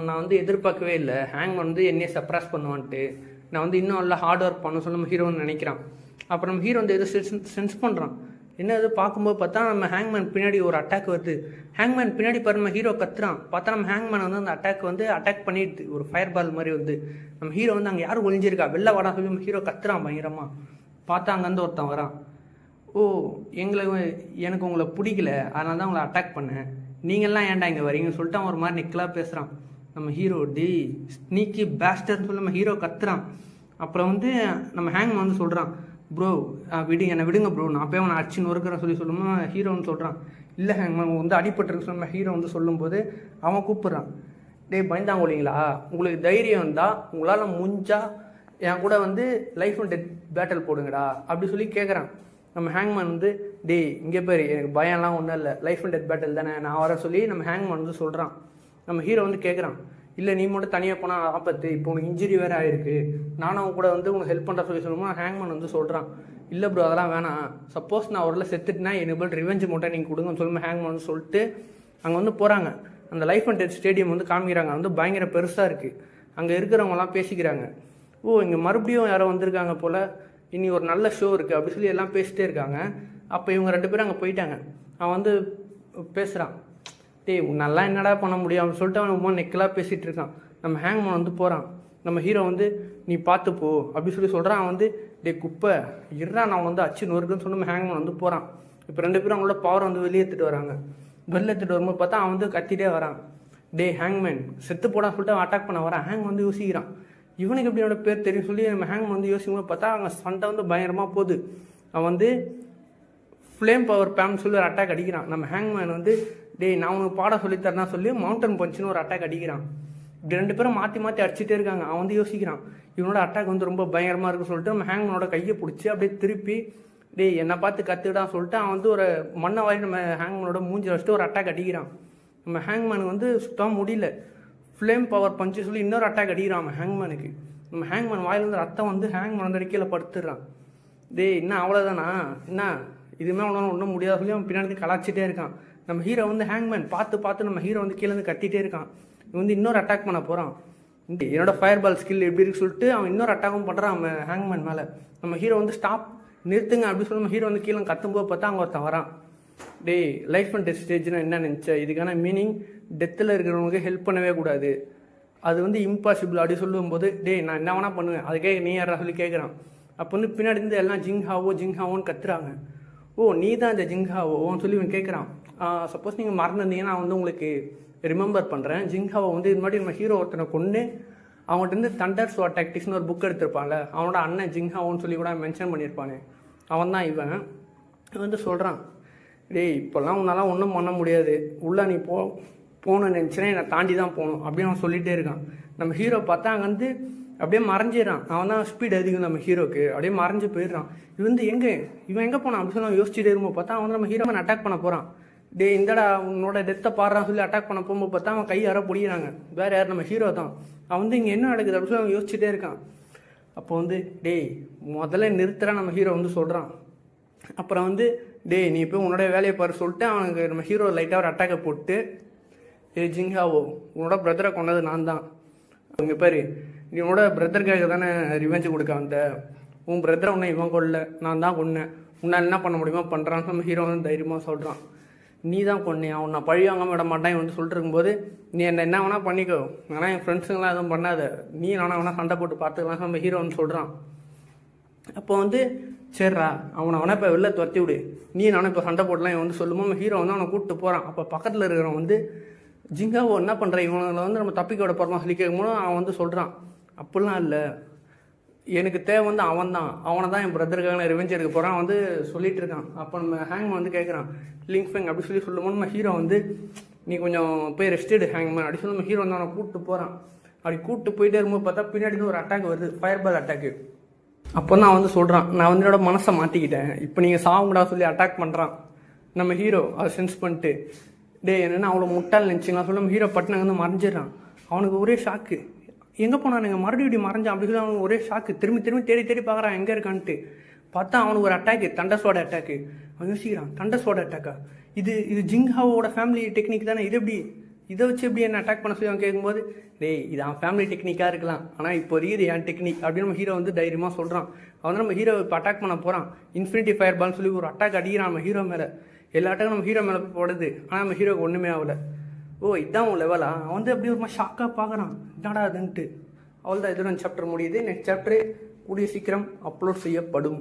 நான் வந்து எதிர்பார்க்கவே இல்லை ஹேங் வந்து என்னையே சப்ராஸ் பண்ணுவான்ட்டு, நான் வந்து இன்னும் நல்லா ஹார்ட் ஒர்க் பண்ண சொல்லி நம்ம ஹீரோன்னு நினைக்கிறான். அப்புறம் நம்ம ஹீரோ வந்து எதோ சென்ஸ் பண்ணுறான், என்ன எது பார்க்கும்போது பார்த்தா நம்ம ஹேங்மேன் பின்னாடி ஒரு அட்டாக் வருது. ஹேங்மேன் பின்னாடி பாரு நம்ம ஹீரோ கத்துறான், பார்த்தா நம்ம ஹேங்மேன் வந்து அந்த அட்டாக் பண்ணிடுது, ஒரு ஃபயர் பால் மாதிரி வந்து நம்ம ஹீரோ வந்து அங்கே யாரும் ஒளிஞ்சிருக்கா வெளில வாடா சொல்லி நம்ம ஹீரோ கத்துறான் பயங்கரமாக. பார்த்தா அங்கேருந்து ஒருத்தன் வரான், ஓ எனக்கு உங்களை பிடிக்கல அதனால தான் உங்களை அட்டாக் பண்ணேன், நீங்கள்லாம் ஏன்டா இங்கே வரீங்கன்னு சொல்லிட்டு அவன் ஒரு மாதிரி நிக்கலாக பேசுகிறான். நம்ம ஹீரோ டி ஸ்னீக்கி பேஸ்டர்னு சொல்லி நம்ம ஹீரோ கத்துறான். அப்புறம் வந்து நம்ம ஹேங்மேன் வந்து சொல்கிறான், ப்ரோ என்னை விடுங்க ப்ரோ, நான் போய் அவனை அடிச்சுன்னு இருக்கிறேன் சொல்லும்போது ஹீரோன்னு சொல்கிறான், இல்லை ஹேங்மேன் வந்து அடிபட்டுருக்கு சொல்லி ஹீரோ வந்து சொல்லும்போது அவன் கூப்பிட்றான், டேய் பயந்தாங்கோலிங்களா, உங்களுக்கு தைரியம் இருந்தால் உங்களால் முடிஞ்சா என் கூட வந்து லைஃப் அண்ட் டெத் பேட்டில் போடுங்கடா அப்படி சொல்லி கேட்குறான். நம்ம ஹேங்மேன் வந்து டேய் இங்கே பேர் எனக்கு பயம்லாம் ஒன்றும் இல்லை, லைஃப் அண்ட் டெத் பேட்டில் தானே நான் வர சொல்லி நம்ம ஹேங்மேன் வந்து சொல்கிறான். நம்ம ஹீரோ வந்து கேட்குறான், இல்லை நீ மட்டும் தனியாக போனால் ஆபத்து, இப்போ உனக்கு இன்ஜுரி வேறு ஆகிருக்கு, நானும் அவங்க கூட வந்து உனக்கு ஹெல்ப் பண்ணுற சொல்லும்போது ஹேங்மேன் வந்து சொல்கிறான், இல்லை ப்ரோ அதெல்லாம் வேணாம், சப்போஸ் நான் அவரில் செத்துட்டுனா எனக்கு ரிவெஞ்ச் மட்டும் நீங்கள் கொடுங்கன்னு சொல்லும்போது ஹேங்மேன் வந்து சொல்லிட்டு அங்கே வந்து போகிறாங்க. அந்த லைஃப் அண்ட் டெத் ஸ்டேடியம் வந்து காமிக்கிறாங்க, வந்து பயங்கர பெருசாக இருக்குது, அங்கே இருக்கிறவங்கலாம் பேசிக்கிறாங்க, ஓ இங்கே மறுபடியும் யாரோ வந்திருக்காங்க போல், இனி ஒரு நல்ல ஷோ இருக்குது அப்படி சொல்லி எல்லாம் பேசிட்டே இருக்காங்க. அப்போ இவங்க 2 பேரும் அங்கே போயிட்டாங்க. அவன் வந்து பேசுகிறான், டேய் நல்லா என்னடா பண்ண முடியும் அப்படின்னு சொல்லிட்டு அவன் ரொம்ப நெக்கலாக பேசிகிட்டு இருக்கான். நம்ம ஹேங்மேன் வந்து போகிறான். நம்ம ஹீரோ வந்து நீ பார்த்துப்போ அப்படி சொல்லி சொல்கிறான். அவன் வந்து டே குப்பை இருறா நான் அவன் வந்து அச்சு நொறுக்குன்னு சொன்ன ஹேங்மேன் வந்து போகிறான். இப்போ 2 பேரும் அவங்களோட பவர் வந்து வெளியே எடுத்துகிட்டு வராங்க. வெளியே எடுத்துகிட்டு வரும்போது பார்த்தா அவன் வந்து கத்திட்டே வரான். டே ஹேங்மேன் செத்து போடான்னு சொல்லிட்டு அவன் அட்டாக் பண்ண வரான். ஹேங் வந்து யோசிக்கிறான், இவனுக்கு எப்படி என்னோட பேர் தெரியும் சொல்லி நம்ம ஹேங்மேன் வந்து யோசிக்கும்போது பார்த்தா அவங்க சண்டை வந்து பயங்கரமாக போகுது. அவன் வந்து ஃப்ளேம் பவர் பேம்னு சொல்லி ஒரு அட்டாக் அடிக்கிறான். நம்ம ஹேங்மேன் வந்து டே நான் உனக்கு பாடம் சொல்லித்தரேன்னா சொல்லி மவுண்டன் பஞ்சுன்னு ஒரு அட்டாக் அடிக்கிறான். இப்படி 2 பேரும் மாற்றி மாற்றி அடிச்சுட்டே இருக்காங்க. அவன் வந்து யோசிக்கிறான், இவனோட அட்டாக் வந்து ரொம்ப பயங்கரமாக இருக்குன்னு சொல்லிட்டு நம்ம ஹேங்மேனோட கையை பிடிச்சி அப்படியே திருப்பி டே என்னை பார்த்து கற்றுக்கிட்டான்னு சொல்லிட்டு அவன் வந்து ஒரு மண்ணை வாரி நம்ம ஹேங்மேனோட மூஞ்சி வச்சுட்டு ஒரு அட்டாக் அடிக்கிறான். நம்ம ஹேங்மேனுக்கு வந்து சுத்தமாக முடியல. ஃப்ளேம் பவர் பஞ்சு சொல்லி இன்னொரு அட்டாக் அடிக்கிறான் நம்ம ஹேங்மேனுக்கு. நம்ம ஹேங்மேன் வாயிலிருந்து ரத்தம் வந்து ஹேங்மேன் வந்து கீழே படுத்துடுறான். டே என்ன அவ்வளோதானா, என்ன இதுவுமே அவனால் ஒன்றும் முடியாது சொல்லி அவன் பின்னாடி கலாச்சிட்டே இருக்கான். நம்ம ஹீரோ வந்து ஹேங்மேன் பார்த்து நம்ம ஹீரோ வந்து கீழே வந்து கத்திட்டே இருக்கான். இவன் வந்து இன்னொரு அட்டாக் பண்ண போகிறான். என்னோட ஃபயர் பால் ஸ்கில் எப்படி இருக்கு சொல்லிட்டு அவன் இன்னொரு அட்டாக்கும் பண்ணுறான் நம்ம ஹேங்மேன் மேலே. நம்ம ஹீரோ வந்து ஸ்டாப் நிறுத்துங்க அப்படின்னு சொல்லி நம்ம ஹீரோ வந்து கீழே கத்தும்போது பார்த்தா அங்கே ஒருத்தன் வரான். டே லைஃப் அண்ட் டெத் ஸ்டேஜ்னா என்ன நினச்சேன், இதுக்கான மீனிங் டெத்தில் இருக்கிறவங்களுக்கு ஹெல்ப் பண்ணவே கூடாது, அது வந்து இம்பாசிபிள் அப்படி சொல்லும்போது டே நான் என்ன வேணா பண்ணுவேன், அதுக்கே நீ யாரா சொல்லி கேட்குறான். அப்போ வந்து பின்னாடி இருந்து எல்லாம் ஜிங்ஹாவோன்னு கத்துறாங்க. ஓ நீ தான் இந்த ஜிங்ஹாவோன்னு சொல்லி இவன் கேட்குறான். சப்போஸ் நீங்கள் மறந்துருந்தீங்கன்னா நான் வந்து உங்களுக்கு ரிமெம்பர் பண்ணுறேன். ஜிங்ஹாவை வந்து இது மாதிரி நம்ம ஹீரோ ஒருத்தனை கொண்டு அவங்கள்ட்ட இருந்து தண்டர் ஸ்வாட் டாக்டிக்ஸ்னு ஒரு புக் எடுத்திருப்பான்ல, அவனோட அண்ணன் ஜிங்ஹாவோன்னு சொல்லி கூட மென்ஷன் பண்ணியிருப்பானே, அவன் தான் இவன். வந்து சொல்கிறான், டேய் இப்போல்லாம் உன்னாலாம் ஒன்றும் பண்ண முடியாது, உள்ளே நீ போகணும்னு நினச்சினா என்னை தாண்டி தான் போகணும் அப்படின்னு அவன் சொல்லிகிட்டே இருக்கான். நம்ம ஹீரோ பார்த்தா அங்கே வந்து அப்படியே மறைஞ்சிடறான். அவன் தான் ஸ்பீட் அதிகம் நம்ம ஹீரோக்கு, அப்படியே மறைஞ்சு போயிடுறான். இவன் வந்து இவன் எங்கே போனான் அப்படின்னு சொல்லி யோசிச்சுட்டே இருக்கும்போது பார்த்தா அவன் வந்து நம்ம ஹீரோவை அட்டாக் பண்ண போகிறான். டே இந்தடா உன்னோட டெத்தை பாடுறான்னு சொல்லி அட்டாக் பண்ண போகும்போது பார்த்தா அவன் கை யாரோ பிடிக்கிறாங்க. வேறு யார் நம்ம ஹீரோ தான். அவன் வந்து இங்கே என்ன நடக்குது அப்படின்னு சொல்லி அவன் யோசிச்சுட்டே இருக்கான். அப்போ வந்து டேய் முதல்ல நிறுத்துறான் நம்ம ஹீரோ வந்து சொல்கிறான். அப்புறம் வந்து டேய் நீ இப்போ உன்னோட வேலையை பாரு சொல்லிட்டு அவனுக்கு நம்ம ஹீரோ லைட்டாக ஒரு அட்டாக்கை போட்டு, ஏ ஜிங்ஹாவோ உன்னோட பிரதரை கொண்டது நான் தான், இங்கே பாரு நீ உன்னோட பிரதருக்காக தானே ரிவெஞ்சு கொடுக்க வந்த, உன் பிரதரை உன்னை இவன் கொல்ல நான் தான் கொன்னேன், உன்னால் என்ன பண்ண முடியுமோ பண்ணுறான்னு நம்ம ஹீரோ வந்து தைரியமாக சொல்கிறான். நீ தான் கொன்னியா, அவன் நான் பழி வாங்காமல் விட மாட்டேன் வந்து சொல்லிட்டு இருக்கும்போது நீ என்ன வேணா பண்ணிக்கோ, ஆனால் என் ஃப்ரெண்ட்ஸுங்களாம் எதுவும் பண்ணாத, நீ நானும் வேணா சண்டை போட்டு பார்த்துக்கலாம் நம்ம ஹீரோ வந்து சொல்கிறான். அப்போ வந்து சரிடா அவனை இப்போ வெளில துரத்தி விடு, நீ நானும் இப்போ சண்டை போடலாம் இவன் வந்து சொல்லும்போது நம்ம ஹீரோ வந்து அவனை கூப்பிட்டு போகிறான். அப்போ பக்கத்தில் இருக்கிறவன் வந்து ஜிங்காவோ என்ன பண்ணுற, இவங்களை வந்து நம்ம தப்பிக்க விட போகிறோம் சொல்லி கேட்கும்போது அவன் வந்து சொல்கிறான், அப்படிலாம் இல்லை எனக்கு தேவை வந்து அவன் தான், அவனை தான் என் பிரதருக்காக ரிவெஞ்ச் எடுக்க போகிறான் வந்து சொல்லிட்டு இருக்கான். அப்போ நம்ம ஹேங்மேன் வந்து கேட்குறான் லிங்ஃபெங் அப்படி சொல்லி சொல்லும்போது நம்ம ஹீரோ வந்து நீ கொஞ்சம் போய் ரெஸ்ட் எடு ஹேங்மேன் அப்படி சொல்லி நம்ம ஹீரோ வந்து அவனை கூப்பிட்டு போகிறான். அப்படி கூப்பிட்டு போயிட்டே இருக்கும்போது பார்த்தா பின்னாடி ஒரு அட்டாக் வருது, ஃபயர் பால் அட்டாக்கு. அப்போ நான் வந்து சொல்கிறான், நான் வந்து என்னோட மனசை மாற்றிக்கிட்டேன், இப்போ நீங்கள் சாவுங்கடா சொல்லி அட்டாக் பண்ணுறான். நம்ம ஹீரோ அதை சென்ஸ் பண்ணிட்டு டே என்னென்னா அவ்வளோ முட்டால் நினச்சிங்களா சொல்லி நம்ம ஹீரோ பட்டு வந்து மறைஞ்சிடறான். அவனுக்கு ஒரே ஷாக்கு, எங்கே போனானுங்க மறுபடியும் இப்படி மறைஞ்சான் அப்படி சொல்லி அவனுக்கு ஒரே ஷாக்கு. திரும்பி தேடி பார்க்குறான் எங்கே இருக்கான்ட்டு. பார்த்தா அவனுக்கு ஒரு அட்டாக்கு, தண்டர்ஸ்வாட் அட்டாக்கு. அவன் யோசிக்கிறான், தண்டர்ஸ்வாட் அட்டாக்கா, இது ஜிங்ஹாவோட ஃபேமிலி டெக்னிக் தானே, இது எப்படி இதை வச்சு எப்படி என்ன அட்டாக் பண்ண சொல்லி அவன் கேட்கும்போது டேய் இது அவன் ஃபேமிலி டெக்னிக்காக இருக்கலாம், ஆனால் இப்போ இது என் டெக்னிக் அப்படின்னு நம்ம ஹீரோ வந்து தைரியமாக சொல்கிறான். அவன் நம்ம ஹீரோ இப்போ அட்டாக் பண்ண போகிறான். இன்ஃபினிட்டி ஃபயர் பால்னு சொல்லி ஒரு அட்டாக் அடிக்கிறான் நம்ம ஹீரோ மேலே. எல்லா அட்டாக்கும் நம்ம ஹீரோ மேலே போய் போடுது, ஆனால் நம்ம ஹீரோக்கு ஒன்றுமே ஆகலை. ஓ இதுதான் உன் லெவலா, அவன் வந்து அப்படி ஒரு ஷாக்காக பார்க்குறான், என்னடா அதுன்ட்டு. அவள் தான் இதோட சாப்டர் முடியுது. நெக்ஸ்ட் சாப்டர் கூடிய சீக்கிரம் அப்லோட் செய்யப்படும்.